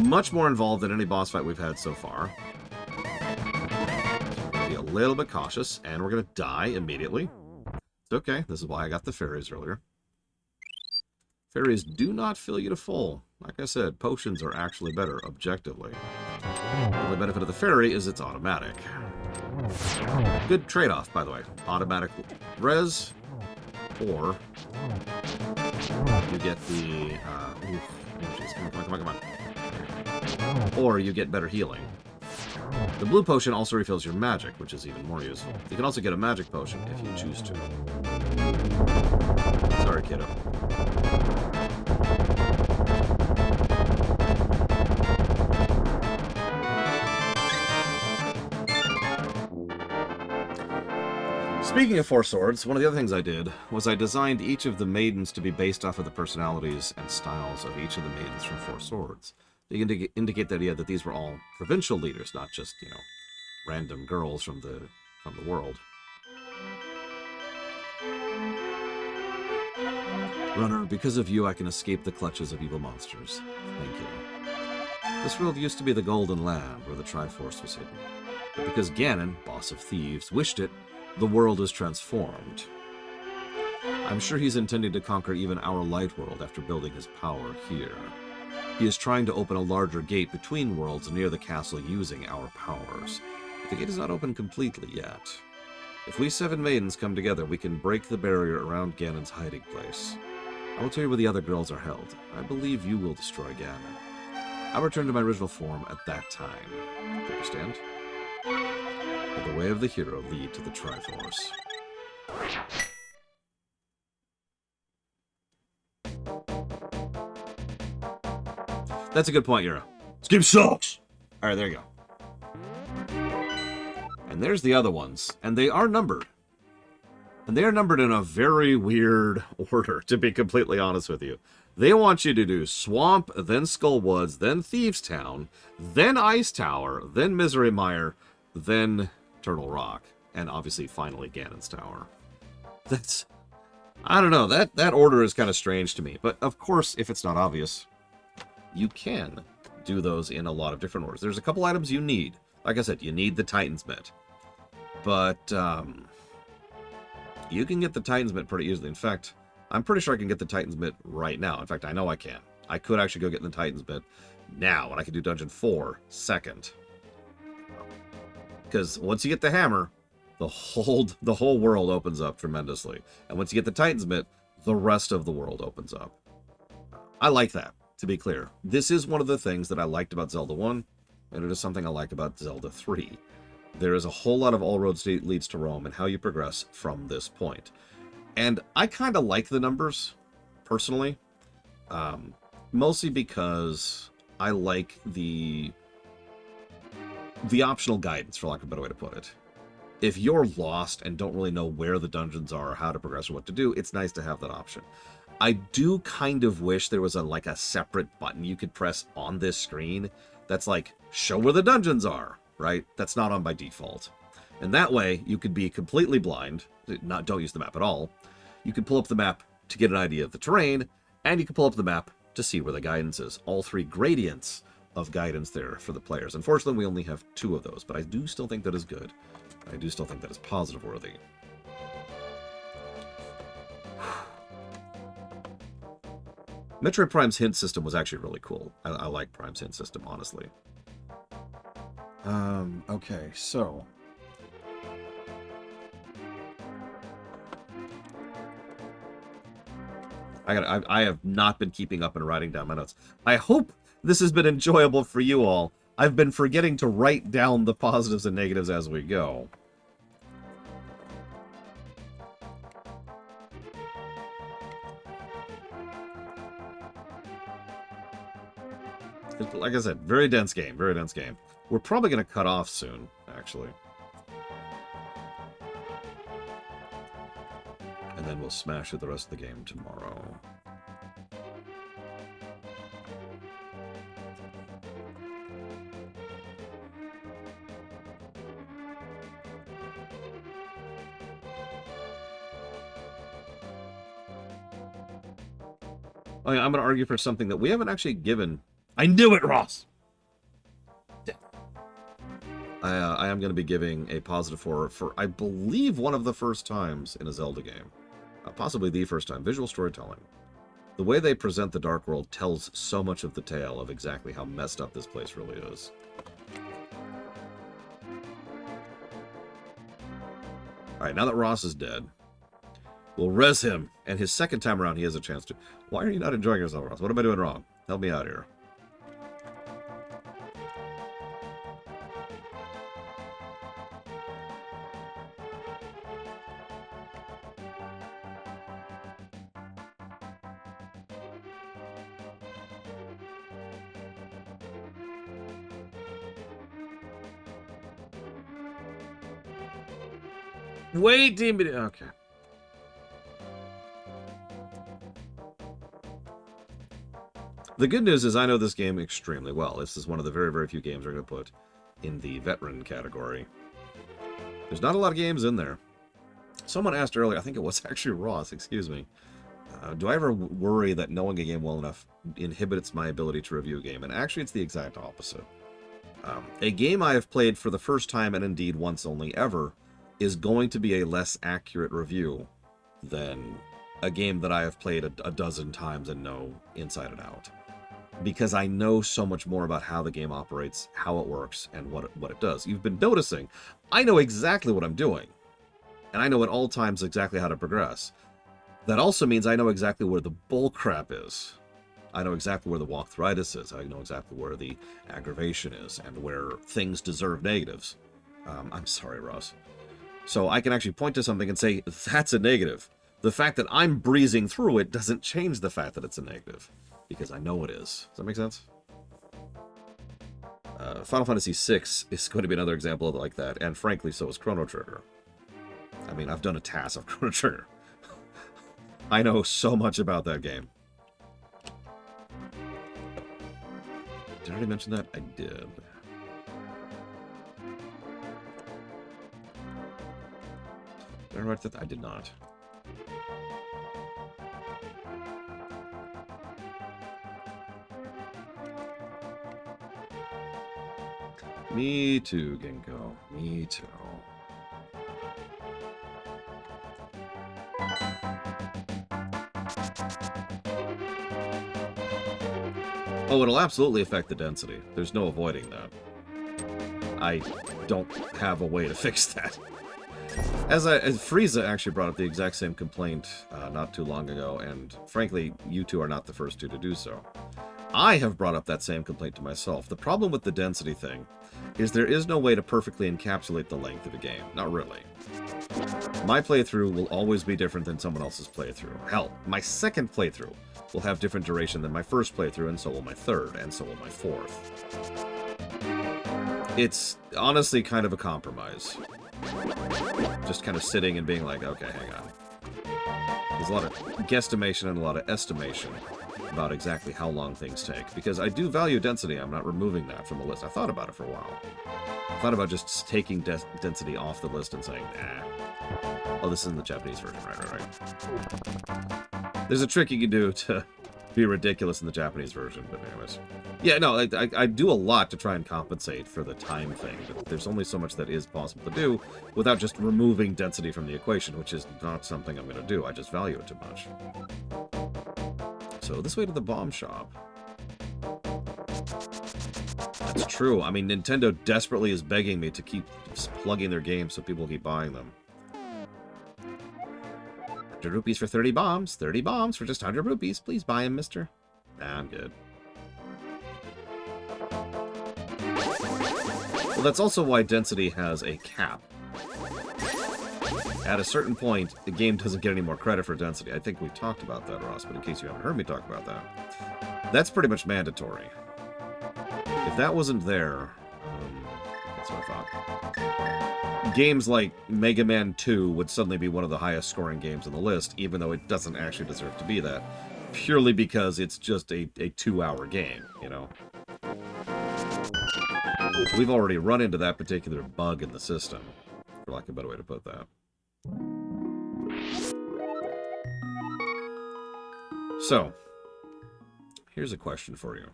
Much more involved than any boss fight we've had so far. Be a little bit cautious, and we're going to die immediately. It's okay. This is why I got the fairies earlier. Fairies do not fill you to full. Like I said, potions are actually better, objectively. The only benefit of the fairy is it's automatic. Good trade-off, by the way. Automatic res, Or you get the... come on. Or you get better healing. The blue potion also refills your magic, which is even more useful. You can also get a magic potion if you choose to. Sorry, kiddo. Speaking of Four Swords, one of the other things I did was I designed each of the maidens to be based off of the personalities and styles of each of the maidens from Four Swords. You can indicate the idea that these were all provincial leaders, not just, you know, random girls from the world. Runner, because of you I can escape the clutches of evil monsters. Thank you. This world used to be the Golden Land, where the Triforce was hidden. But because Ganon, boss of thieves, wished it, the world is transformed. I'm sure he's intending to conquer even our light world after building his power here. He is trying to open a larger gate between worlds near the castle using our powers. But the gate is not open completely yet. If we 7 maidens come together, we can break the barrier around Ganon's hiding place. I will tell you where the other girls are held. I believe you will destroy Ganon. I'll return to my original form at that time. Do you understand? May the way of the hero lead to the Triforce. That's a good point, Yura. This game sucks! Alright, there you go. And there's the other ones. And they are numbered. And they are numbered in a very weird order, to be completely honest with you. They want you to do Swamp, then Skullwoods, then Thieves Town, then Ice Tower, then Misery Mire, then Turtle Rock, and obviously finally Ganon's Tower. That's... I don't know, that order is kind of strange to me. But of course, if it's not obvious, you can do those in a lot of different orders. There's a couple items you need. Like I said, you need the Titan's Mitt. But, you can get the Titan's Mitt pretty easily. In fact, I'm pretty sure I can get the Titan's Mitt right now. In fact, I know I can. I could actually go get the Titan's Mitt now, and I can do Dungeon 4 second. Because once you get the hammer, the whole world opens up tremendously. And once you get the Titan's Mitt, the rest of the world opens up. I like that, to be clear. This is one of the things that I liked about Zelda 1, and it is something I like about Zelda 3. There is a whole lot of all roads leads to Rome and how you progress from this point. And I kind of like the numbers, personally. Mostly because I like the optional guidance, for lack of a better way to put it. If you're lost and don't really know where the dungeons are or how to progress or what to do, it's nice to have that option. I do kind of wish there was a separate button you could press on this screen that's like, show where the dungeons are, right? That's not on by default. And that way, you could be completely blind, don't use the map at all. You could pull up the map to get an idea of the terrain, and you can pull up the map to see where the guidance is. All 3 gradients of guidance there for the players. Unfortunately, we only have 2 of those, but I do still think that is good. I do still think that is positive worthy. Metroid Prime's hint system was actually really cool. I like Prime's hint system, honestly. Okay, so... I have not been keeping up and writing down my notes. I hope this has been enjoyable for you all. I've been forgetting to write down the positives and negatives as we go. Like I said, very dense game, very dense game. We're probably going to cut off soon, actually. And then we'll smash through the rest of the game tomorrow. Oh, yeah, I'm going to argue for something that we haven't actually given. I knew it, Ross! I am going to be giving a positive for, I believe, one of the first times in a Zelda game. Possibly the first time. Visual storytelling. The way they present the Dark World tells so much of the tale of exactly how messed up this place really is. Alright, now that Ross is dead, We'll res him, and his second time around, he has a chance to. Why are you not enjoying yourself, Ross? What am I doing wrong? Help me out here. Wait, demon. Okay. The good news is I know this game extremely well. This is one of the very, very few games we're going to put in the veteran category. There's not a lot of games in there. Someone asked earlier, I think it was actually Ross, excuse me, do I ever worry that knowing a game well enough inhibits my ability to review a game? And actually, it's the exact opposite. A game I have played for the first time, and indeed once only ever, is going to be a less accurate review than a game that I have played a dozen times and know inside and out. Because I know so much more about how the game operates, how it works, and what it does. You've been noticing, I know exactly what I'm doing. And I know at all times exactly how to progress. That also means I know exactly where the bullcrap is. I know exactly where the walkthroughitis is. I know exactly where the aggravation is, and where things deserve negatives. I'm sorry, Ross. So I can actually point to something and say, that's a negative. The fact that I'm breezing through it doesn't change the fact that it's a negative. Because I know it is. Does that make sense? Final Fantasy VI is going to be another example of like that, and frankly, so is Chrono Trigger. I mean, I've done a task of Chrono Trigger. I know so much about that game. Did I already mention that? I did. Did I write that? I did not. Me too, Ginkgo. Me too. Oh, it'll absolutely affect the density. There's no avoiding that. I don't have a way to fix that. As Frieza actually brought up the exact same complaint not too long ago, and frankly, you two are not the first two to do so. I have brought up that same complaint to myself. The problem with the density thing is there is no way to perfectly encapsulate the length of a game. Not really. My playthrough will always be different than someone else's playthrough. Hell, my second playthrough will have different duration than my first playthrough, and so will my third, and so will my fourth. It's honestly kind of a compromise. Just kind of sitting and being like, okay, hang on. There's a lot of guesstimation and a lot of estimation about exactly how long things take. Because I do value density, I'm not removing that from the list. I thought about it for a while. I thought about just taking density off the list and saying, nah. Oh, this is in the Japanese version, right. There's a trick you can do to be ridiculous in the Japanese version, but anyways. Yeah, no, I do a lot to try and compensate for the time thing, but there's only so much that is possible to do without just removing density from the equation, which is not something I'm going to do. I just value it too much. So this way to the bomb shop. That's true. I mean, Nintendo desperately is begging me to keep plugging their games so people keep buying them. 100 rupees for 30 bombs. 30 bombs for just 100 rupees. Please buy them, mister. Nah, I'm good. Well, that's also why density has a cap. At a certain point, the game doesn't get any more credit for density. I think we talked about that, Ross, but in case you haven't heard me talk about that, that's pretty much mandatory. If that wasn't there, that's what I thought. Games like Mega Man 2 would suddenly be one of the highest scoring games on the list, even though it doesn't actually deserve to be that, purely because it's just a 2-hour game, you know? We've already run into that particular bug in the system, for lack of a better way to put that. So, here's a question for you.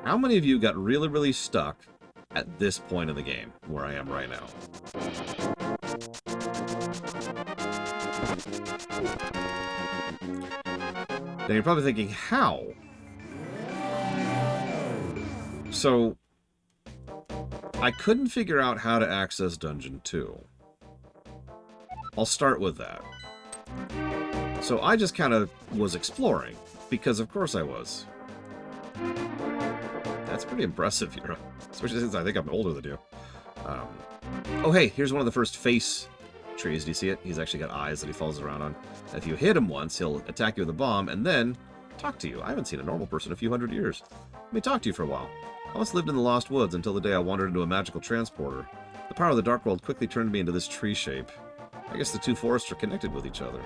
How many of you got really, really stuck at this point in the game, where I am right now? Now you're probably thinking, how? So, I couldn't figure out how to access Dungeon 2. I'll start with that. So I just kind of was exploring, because of course I was. That's pretty impressive here, especially since I think I'm older than you. Oh hey, here's one of the first face trees. Do you see it? He's actually got eyes that he follows around on. If you hit him once, he'll attack you with a bomb and then talk to you. I haven't seen a normal person in a few hundred years. Let me talk to you for a while. I once lived in the Lost Woods until the day I wandered into a magical transporter. The power of the Dark World quickly turned me into this tree shape. I guess the two forests are connected with each other.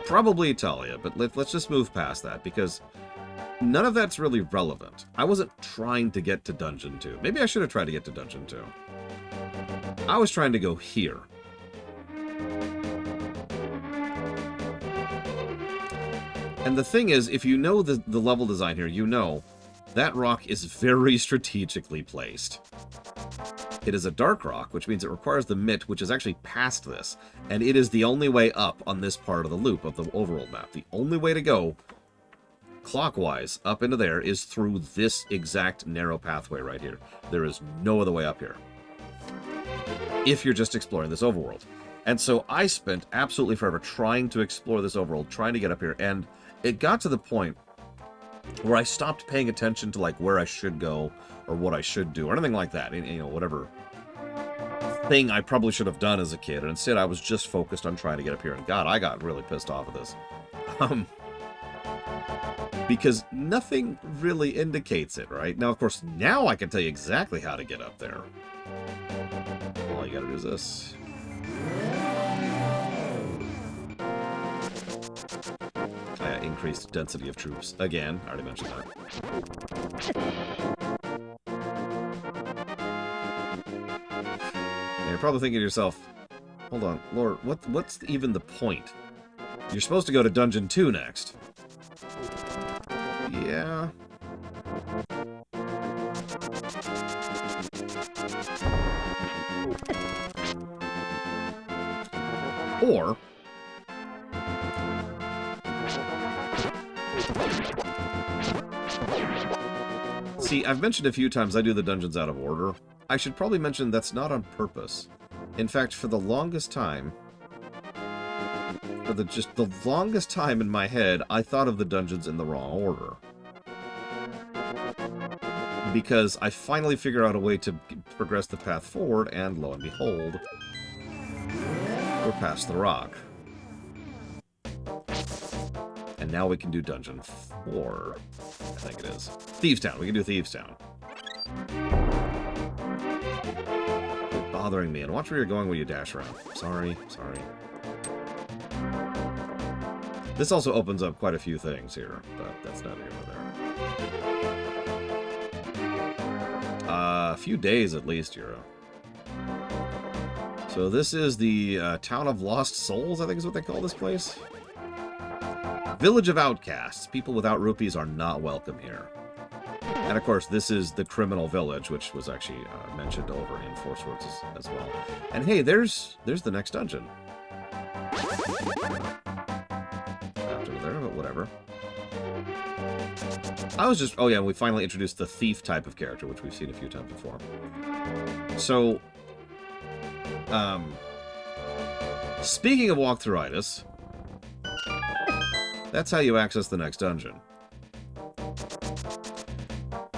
Probably Italia, but let's just move past that, because none of that's really relevant. I wasn't trying to get to Dungeon 2. Maybe I should have tried to get to Dungeon 2. I was trying to go here. And the thing is, if you know the level design here, you know that rock is very strategically placed. It is a dark rock, which means it requires the mitt, which is actually past this. And it is the only way up on this part of the loop of the overworld map. The only way to go clockwise up into there is through this exact narrow pathway right here. There is no other way up here, if you're just exploring this overworld. And so I spent absolutely forever trying to explore this overworld, trying to get up here, and it got to the point where I stopped paying attention to like where I should go or what I should do or anything like that. You know, whatever thing I probably should have done as a kid, and instead I was just focused on trying to get up here. And God, I got really pissed off at this. Because nothing really indicates it, right? Now, of course, now I can tell you exactly how to get up there. All you gotta do is this. Increased density of troops. Again, I already mentioned that. And you're probably thinking to yourself, hold on, Lord, what's even the point? You're supposed to go to Dungeon 2 next. Yeah. Or see, I've mentioned a few times I do the dungeons out of order. I should probably mention that's not on purpose. In fact, for the longest time, just the longest time in my head, I thought of the dungeons in the wrong order. Because I finally figured out a way to progress the path forward, and lo and behold, we're past the rock. And now we can do Dungeon 4, I think it is. Thieves Town. We can do Thieves Town. Quit bothering me. And watch where you're going when you dash around. Sorry. This also opens up quite a few things here, but that's neither here nor there. A few days at least, Euro. So this is the Town of Lost Souls, I think is what they call this place. Village of Outcasts. People without rupees are not welcome here. And of course, this is the criminal village, which was actually mentioned over in Four Swords as well. And hey, there's the next dungeon. After there, but whatever. I was just... Oh yeah, we finally introduced the thief type of character, which we've seen a few times before. So, speaking of walkthroughitis, that's how you access the next dungeon.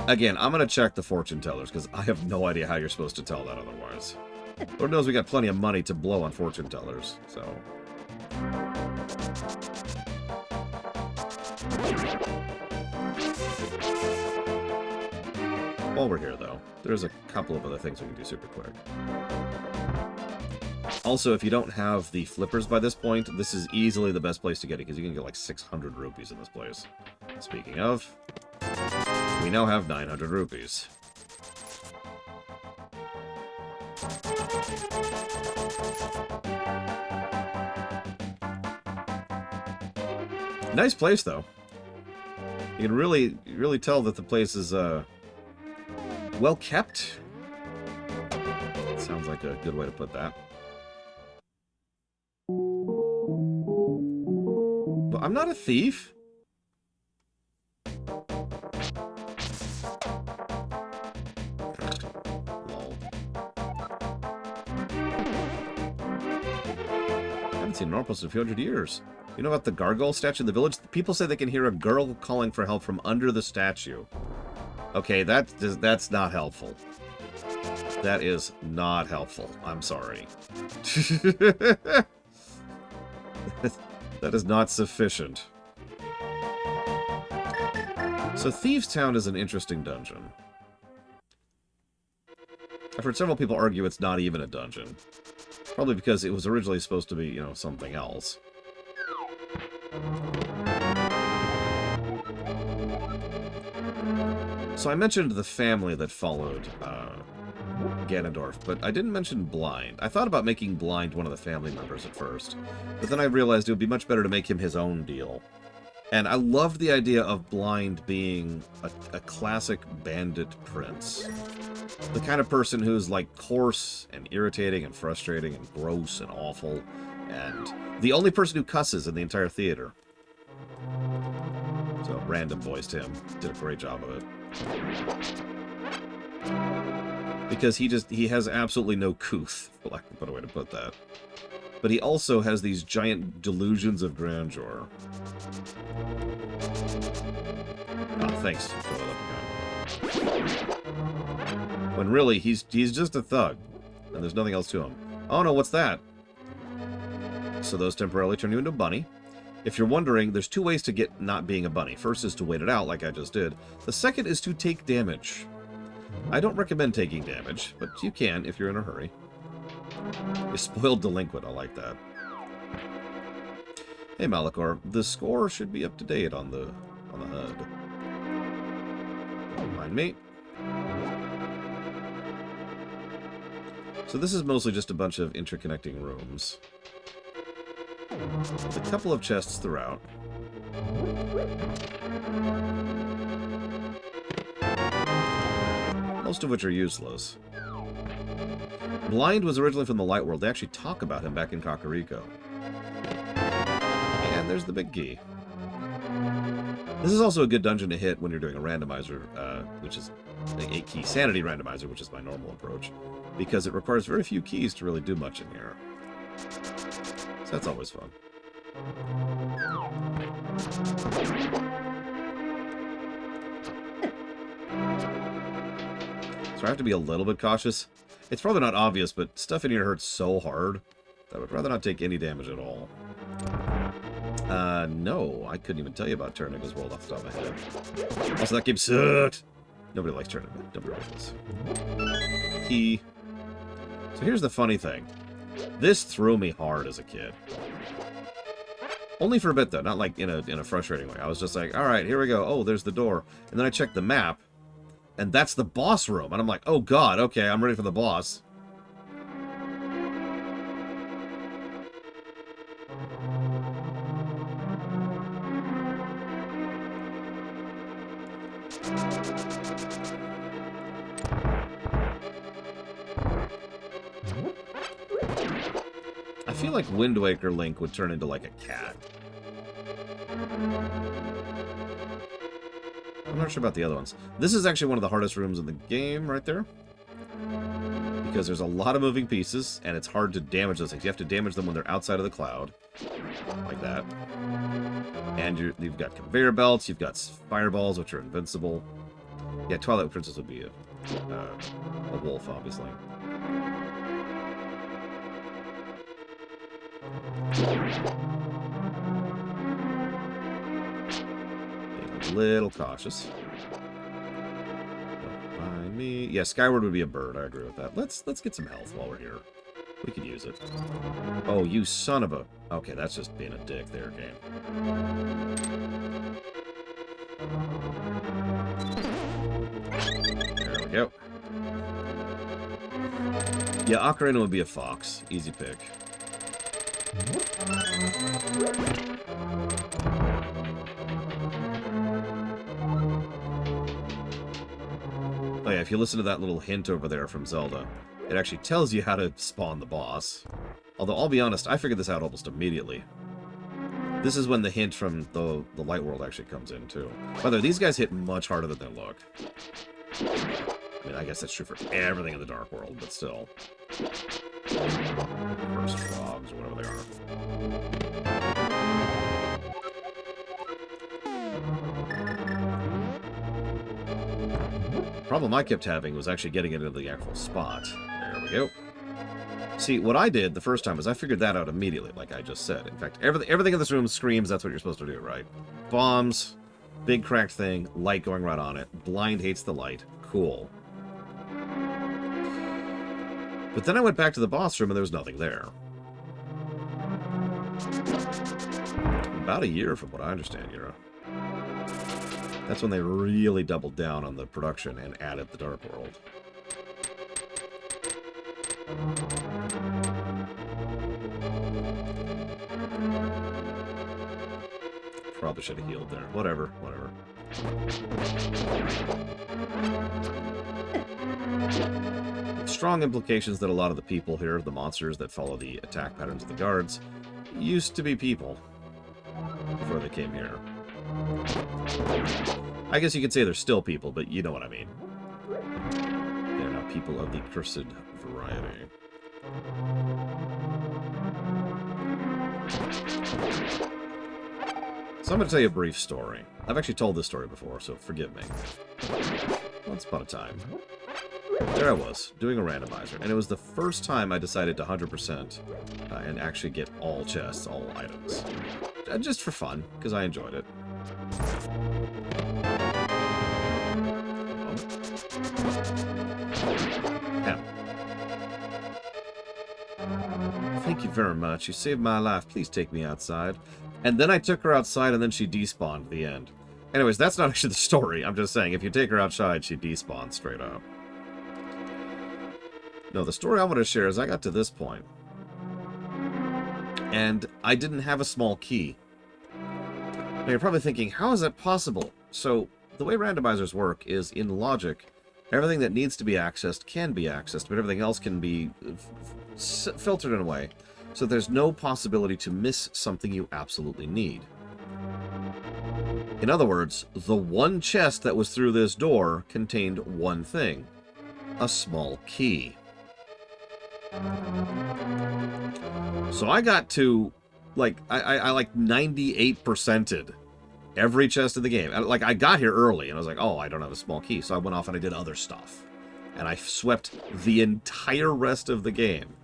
Again, I'm going to check the fortune tellers, because I have no idea how you're supposed to tell that otherwise. Lord knows we got plenty of money to blow on fortune tellers, so... While we're here, though, there's a couple of other things we can do super quick. Also, if you don't have the flippers by this point, this is easily the best place to get it, because you can get like 600 rupees in this place. Speaking of, we now have 900 rupees. Nice place, though. You can really tell that the place is well kept. Sounds like a good way to put that. But I'm not a thief. Lol. haven't seen an Orpus in a few hundred years. You know about the gargoyle statue in the village? People say they can hear a girl calling for help from under the statue. Okay, that's not helpful. That is not helpful. I'm sorry. That is not sufficient. So Thieves' Town is an interesting dungeon. I've heard several people argue it's not even a dungeon. Probably because it was originally supposed to be, you know, something else. So I mentioned the family that followed Ganondorf, but I didn't mention Blind. I thought about making Blind one of the family members at first, but then I realized it would be much better to make him his own deal. And I loved the idea of Blind being a classic bandit prince. The kind of person who's like coarse and irritating and frustrating and gross and awful, and the only person who cusses in the entire theater. So, random voiced him. Did a great job of it. Because he has absolutely no couth, for lack of a better way to put that. But he also has these giant delusions of grandeur. Oh, thanks. When really, he's just a thug. And there's nothing else to him. Oh no, what's that? So those temporarily turn you into a bunny. If you're wondering, there's two ways to get not being a bunny. First is to wait it out, like I just did. The second is to take damage. I don't recommend taking damage, but you can if you're in a hurry. A spoiled delinquent, I like that. Hey Malachor, the score should be up to date on the HUD. Don't mind me. So this is mostly just a bunch of interconnecting rooms. With a couple of chests throughout. Most of which are useless. Blind was originally from the Light World. They actually talk about him back in Kakariko. And there's the big key. This is also a good dungeon to hit when you're doing a randomizer, which is a key sanity randomizer, which is my normal approach, because it requires very few keys to really do much in here. So that's always fun. So I have to be a little bit cautious. It's probably not obvious, but stuff in here hurts so hard that I would rather not take any damage at all. No, I couldn't even tell you about Turniga's World off the top of my head. Also, that game sucked! Nobody likes Turniga. Nobody likes this. Key. So here's the funny thing. This threw me hard as a kid. Only for a bit, though. Not like in a frustrating way. I was just like, alright, here we go. Oh, there's the door. And then I checked the map, and that's the boss room. And I'm like, oh god, okay, I'm ready for the boss. I feel like Wind Waker Link would turn into like a cat. I'm not sure about the other ones. This is actually one of the hardest rooms in the game, right there. Because there's a lot of moving pieces, and it's hard to damage those things. You have to damage them when they're outside of the cloud. Like that. And you've got conveyor belts, you've got fireballs, which are invincible. Yeah, Twilight Princess would be a wolf, obviously. Being a little cautious. Don't mind me. Yeah, Skyward would be a bird. I agree with that. Let's get some health while we're here. We could use it. Oh, you son of a... Okay, that's just being a dick there, game. There we go. Yeah, Ocarina would be a fox. Easy pick. Oh yeah, if you listen to that little hint over there from Zelda, it actually tells you how to spawn the boss. Although, I'll be honest, I figured this out almost immediately. This is when the hint from the Light World actually comes in, too. By the way, these guys hit much harder than they look. I mean, I guess that's true for everything in the Dark World, but still. Cursed frogs, or whatever they are. Problem I kept having was actually getting it into the actual spot. There we go. See, what I did the first time was I figured that out immediately, like I just said. In fact, everything in this room screams that's what you're supposed to do, right? Bombs, big cracked thing, light going right on it. Blind hates the light. Cool. But then I went back to the boss room and there was nothing there. About a year from what I understand, Yura. That's when they really doubled down on the production and added the Dark World. Probably should have healed there. Whatever, whatever. Strong implications that a lot of the people here, the monsters that follow the attack patterns of the guards, used to be people before they came here. I guess you could say they're still people, but you know what I mean. They're not people of the cursed variety. So I'm going to tell you a brief story. I've actually told this story before, so forgive me. Once upon a time, there I was, doing a randomizer, and it was the first time I decided to 100% and actually get all chests, all items. Just for fun, because I enjoyed it. Yeah. Thank you very much. You saved my life. Please take me outside. And then I took her outside, and then she despawned at the end. Anyways, that's not actually the story. I'm just saying, if you take her outside, she despawns straight up. No, the story I want to share is I got to this point, and I didn't have a small key. Now, you're probably thinking, how is that possible? So, the way randomizers work is, in logic, everything that needs to be accessed can be accessed, but everything else can be filtered in a way, so there's no possibility to miss something you absolutely need. In other words, the one chest that was through this door contained one thing: a small key. So I got to, like, I like 98%ed every chest in the game. Like, I got here early, and I was like, oh, I don't have a small key. So I went off and I did other stuff. And I swept the entire rest of the game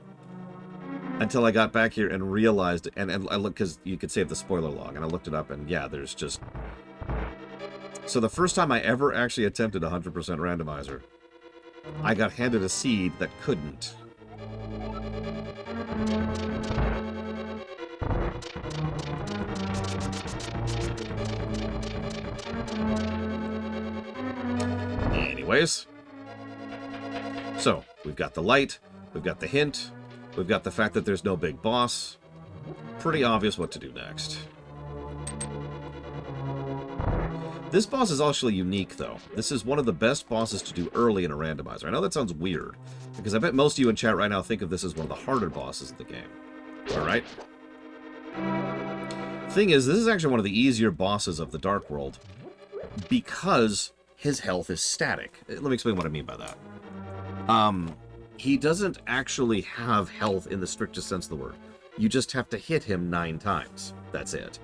until I got back here and realized, and I looked, because you could save the spoiler log, and I looked it up, and yeah, there's just... So the first time I ever actually attempted a 100% randomizer, I got handed a seed that couldn't. Anyways, so we've got the light, we've got the hint, we've got the fact that there's no big boss. Pretty obvious what to do next. This boss is actually unique, though. This is one of the best bosses to do early in a randomizer. I know that sounds weird, because I bet most of you in chat right now think of this as one of the harder bosses in the game. Alright? Thing is, this is actually one of the easier bosses of the Dark World, because his health is static. Let me explain what I mean by that. He doesn't actually have health in the strictest sense of the word. You just have to hit him 9 times. That's it.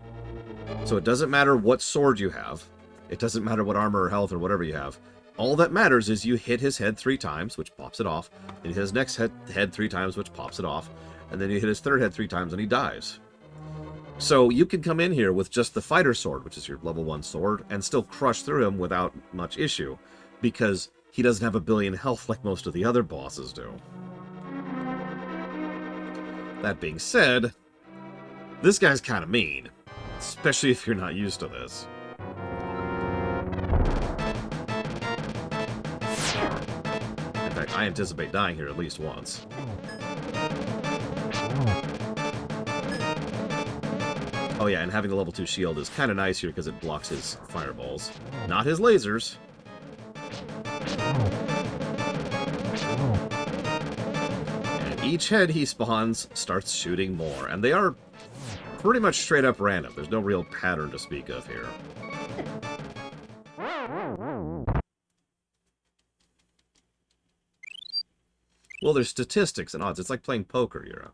So it doesn't matter what sword you have. It doesn't matter what armor or health or whatever you have. All that matters is you hit his head 3 times, which pops it off. Then you hit his next head 3 times, which pops it off. And then you hit his third head 3 times and he dies. So you can come in here with just the fighter sword, which is your level 1 sword, and still crush through him without much issue, because he doesn't have a billion health like most of the other bosses do. That being said, this guy's kind of mean, especially if you're not used to this. In fact, I anticipate dying here at least once. Oh yeah, and having the level 2 shield is kind of nice here because it blocks his fireballs. Not his lasers. And each head he spawns starts shooting more, and they are pretty much straight up random. There's no real pattern to speak of here. Well, there's statistics and odds. It's like playing poker, Yura.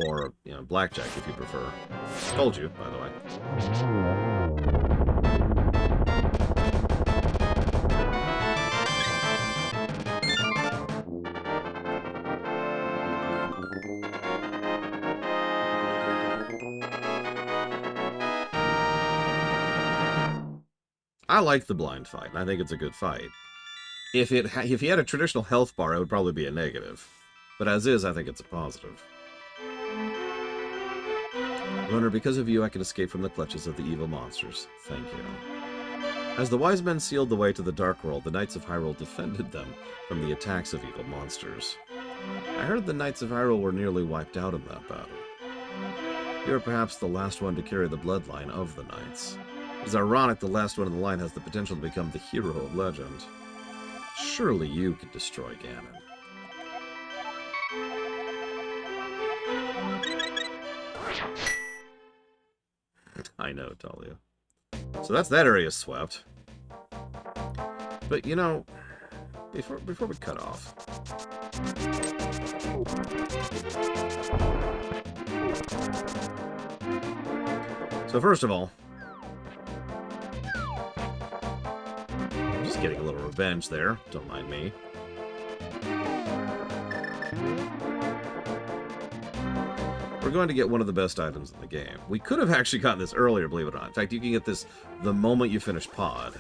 Or, you know, blackjack if you prefer. Told you, by the way. I like the blind fight, and I think it's a good fight. If he had a traditional health bar, it would probably be a negative. But as is, I think it's a positive. Runner, because of you, I can escape from the clutches of the evil monsters. Thank you. As the wise men sealed the way to the Dark World, the Knights of Hyrule defended them from the attacks of evil monsters. I heard the Knights of Hyrule were nearly wiped out in that battle. You are perhaps the last one to carry the bloodline of the Knights. It's ironic the last one in the line has the potential to become the hero of legend. Surely you could destroy Ganon. I know, Talia. So that's that area swept. But, you know, before we cut off... So first of all... I'm just getting a little revenge there. Don't mind me. We're going to get one of the best items in the game. We could have actually gotten this earlier, believe it or not. In fact, you can get this the moment you finish Pod.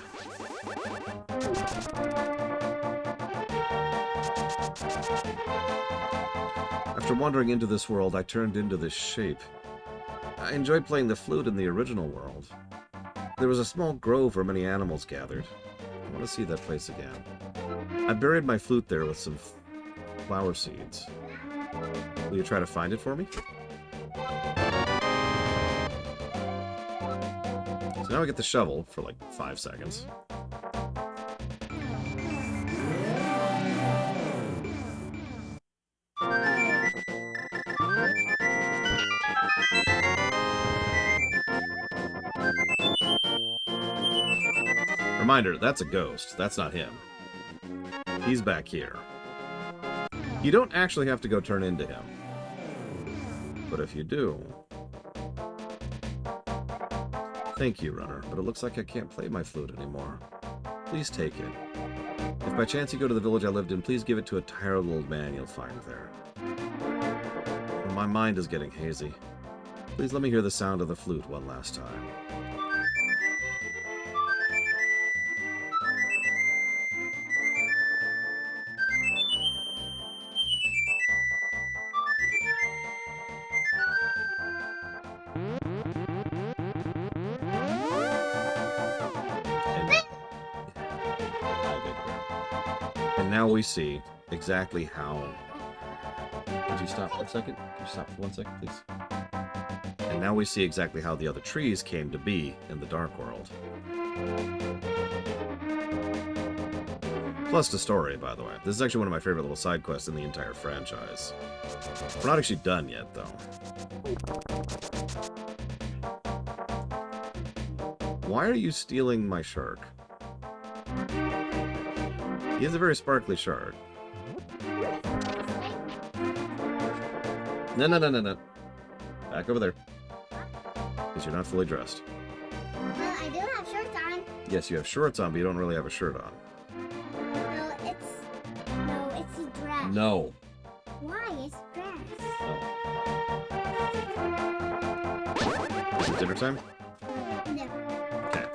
After wandering into this world, I turned into this shape. I enjoyed playing the flute in the original world. There was a small grove where many animals gathered. I want to see that place again. I buried my flute there with some flower seeds. Will you try to find it for me? So now we get the shovel for like 5 seconds. Reminder, that's a ghost. That's not him. He's back here. You don't actually have to go turn into him. But if you do... Thank you, Runner, but it looks like I can't play my flute anymore. Please take it. If by chance you go to the village I lived in, please give it to a tired old man you'll find there. My mind is getting hazy. Please let me hear the sound of the flute one last time. And now we see exactly how... Could you stop 1 second? Could you stop for 1 second, please? And now we see exactly how the other trees came to be in the Dark World. Plus the story, by the way. This is actually one of my favorite little side quests in the entire franchise. We're not actually done yet, though. Why are you stealing my shark? He is a very sparkly shark. No. Back over there. Because you're not fully dressed. Well, I do have shorts on. Yes, you have shorts on, but you don't really have a shirt on. No, it's a dress. No. Why? It's dress. Oh. Is it dinner time? No. Okay.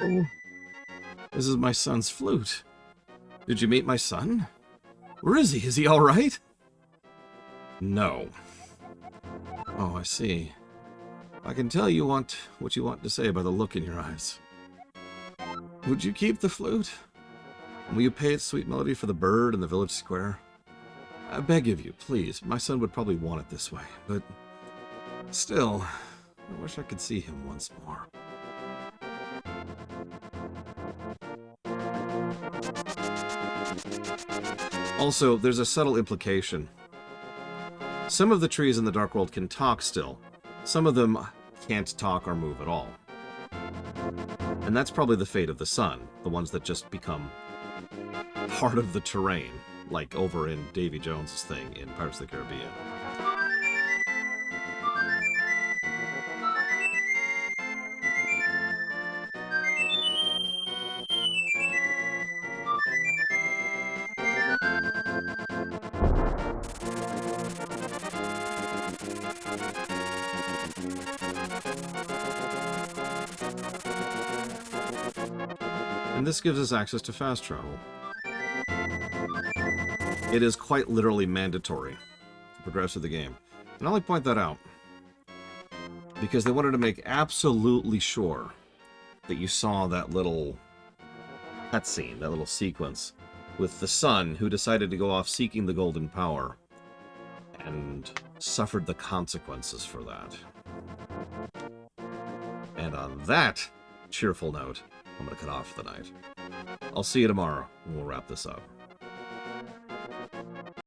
Oh, this is my son's flute. Did you meet my son? Where is he? Is he all right? No. Oh, I see. I can tell you want what you want to say by the look in your eyes. Would you keep the flute? And will you pay its sweet melody for the bird in the village square? I beg of you, please. My son would probably want it this way, but still, I wish I could see him once more. Also, there's a subtle implication. Some of the trees in the Dark World can talk still. Some of them can't talk or move at all. And that's probably the fate of the sun, the ones that just become part of the terrain, like over in Davy Jones's thing in Pirates of the Caribbean. And this gives us access to fast travel. It is quite literally mandatory to progress through the game. And I only point that out because they wanted to make absolutely sure that you saw that little cutscene, that little sequence with the son who decided to go off seeking the golden power and suffered the consequences for that. And on that cheerful note, I'm going to cut off for the night. I'll see you tomorrow, and we'll wrap this up.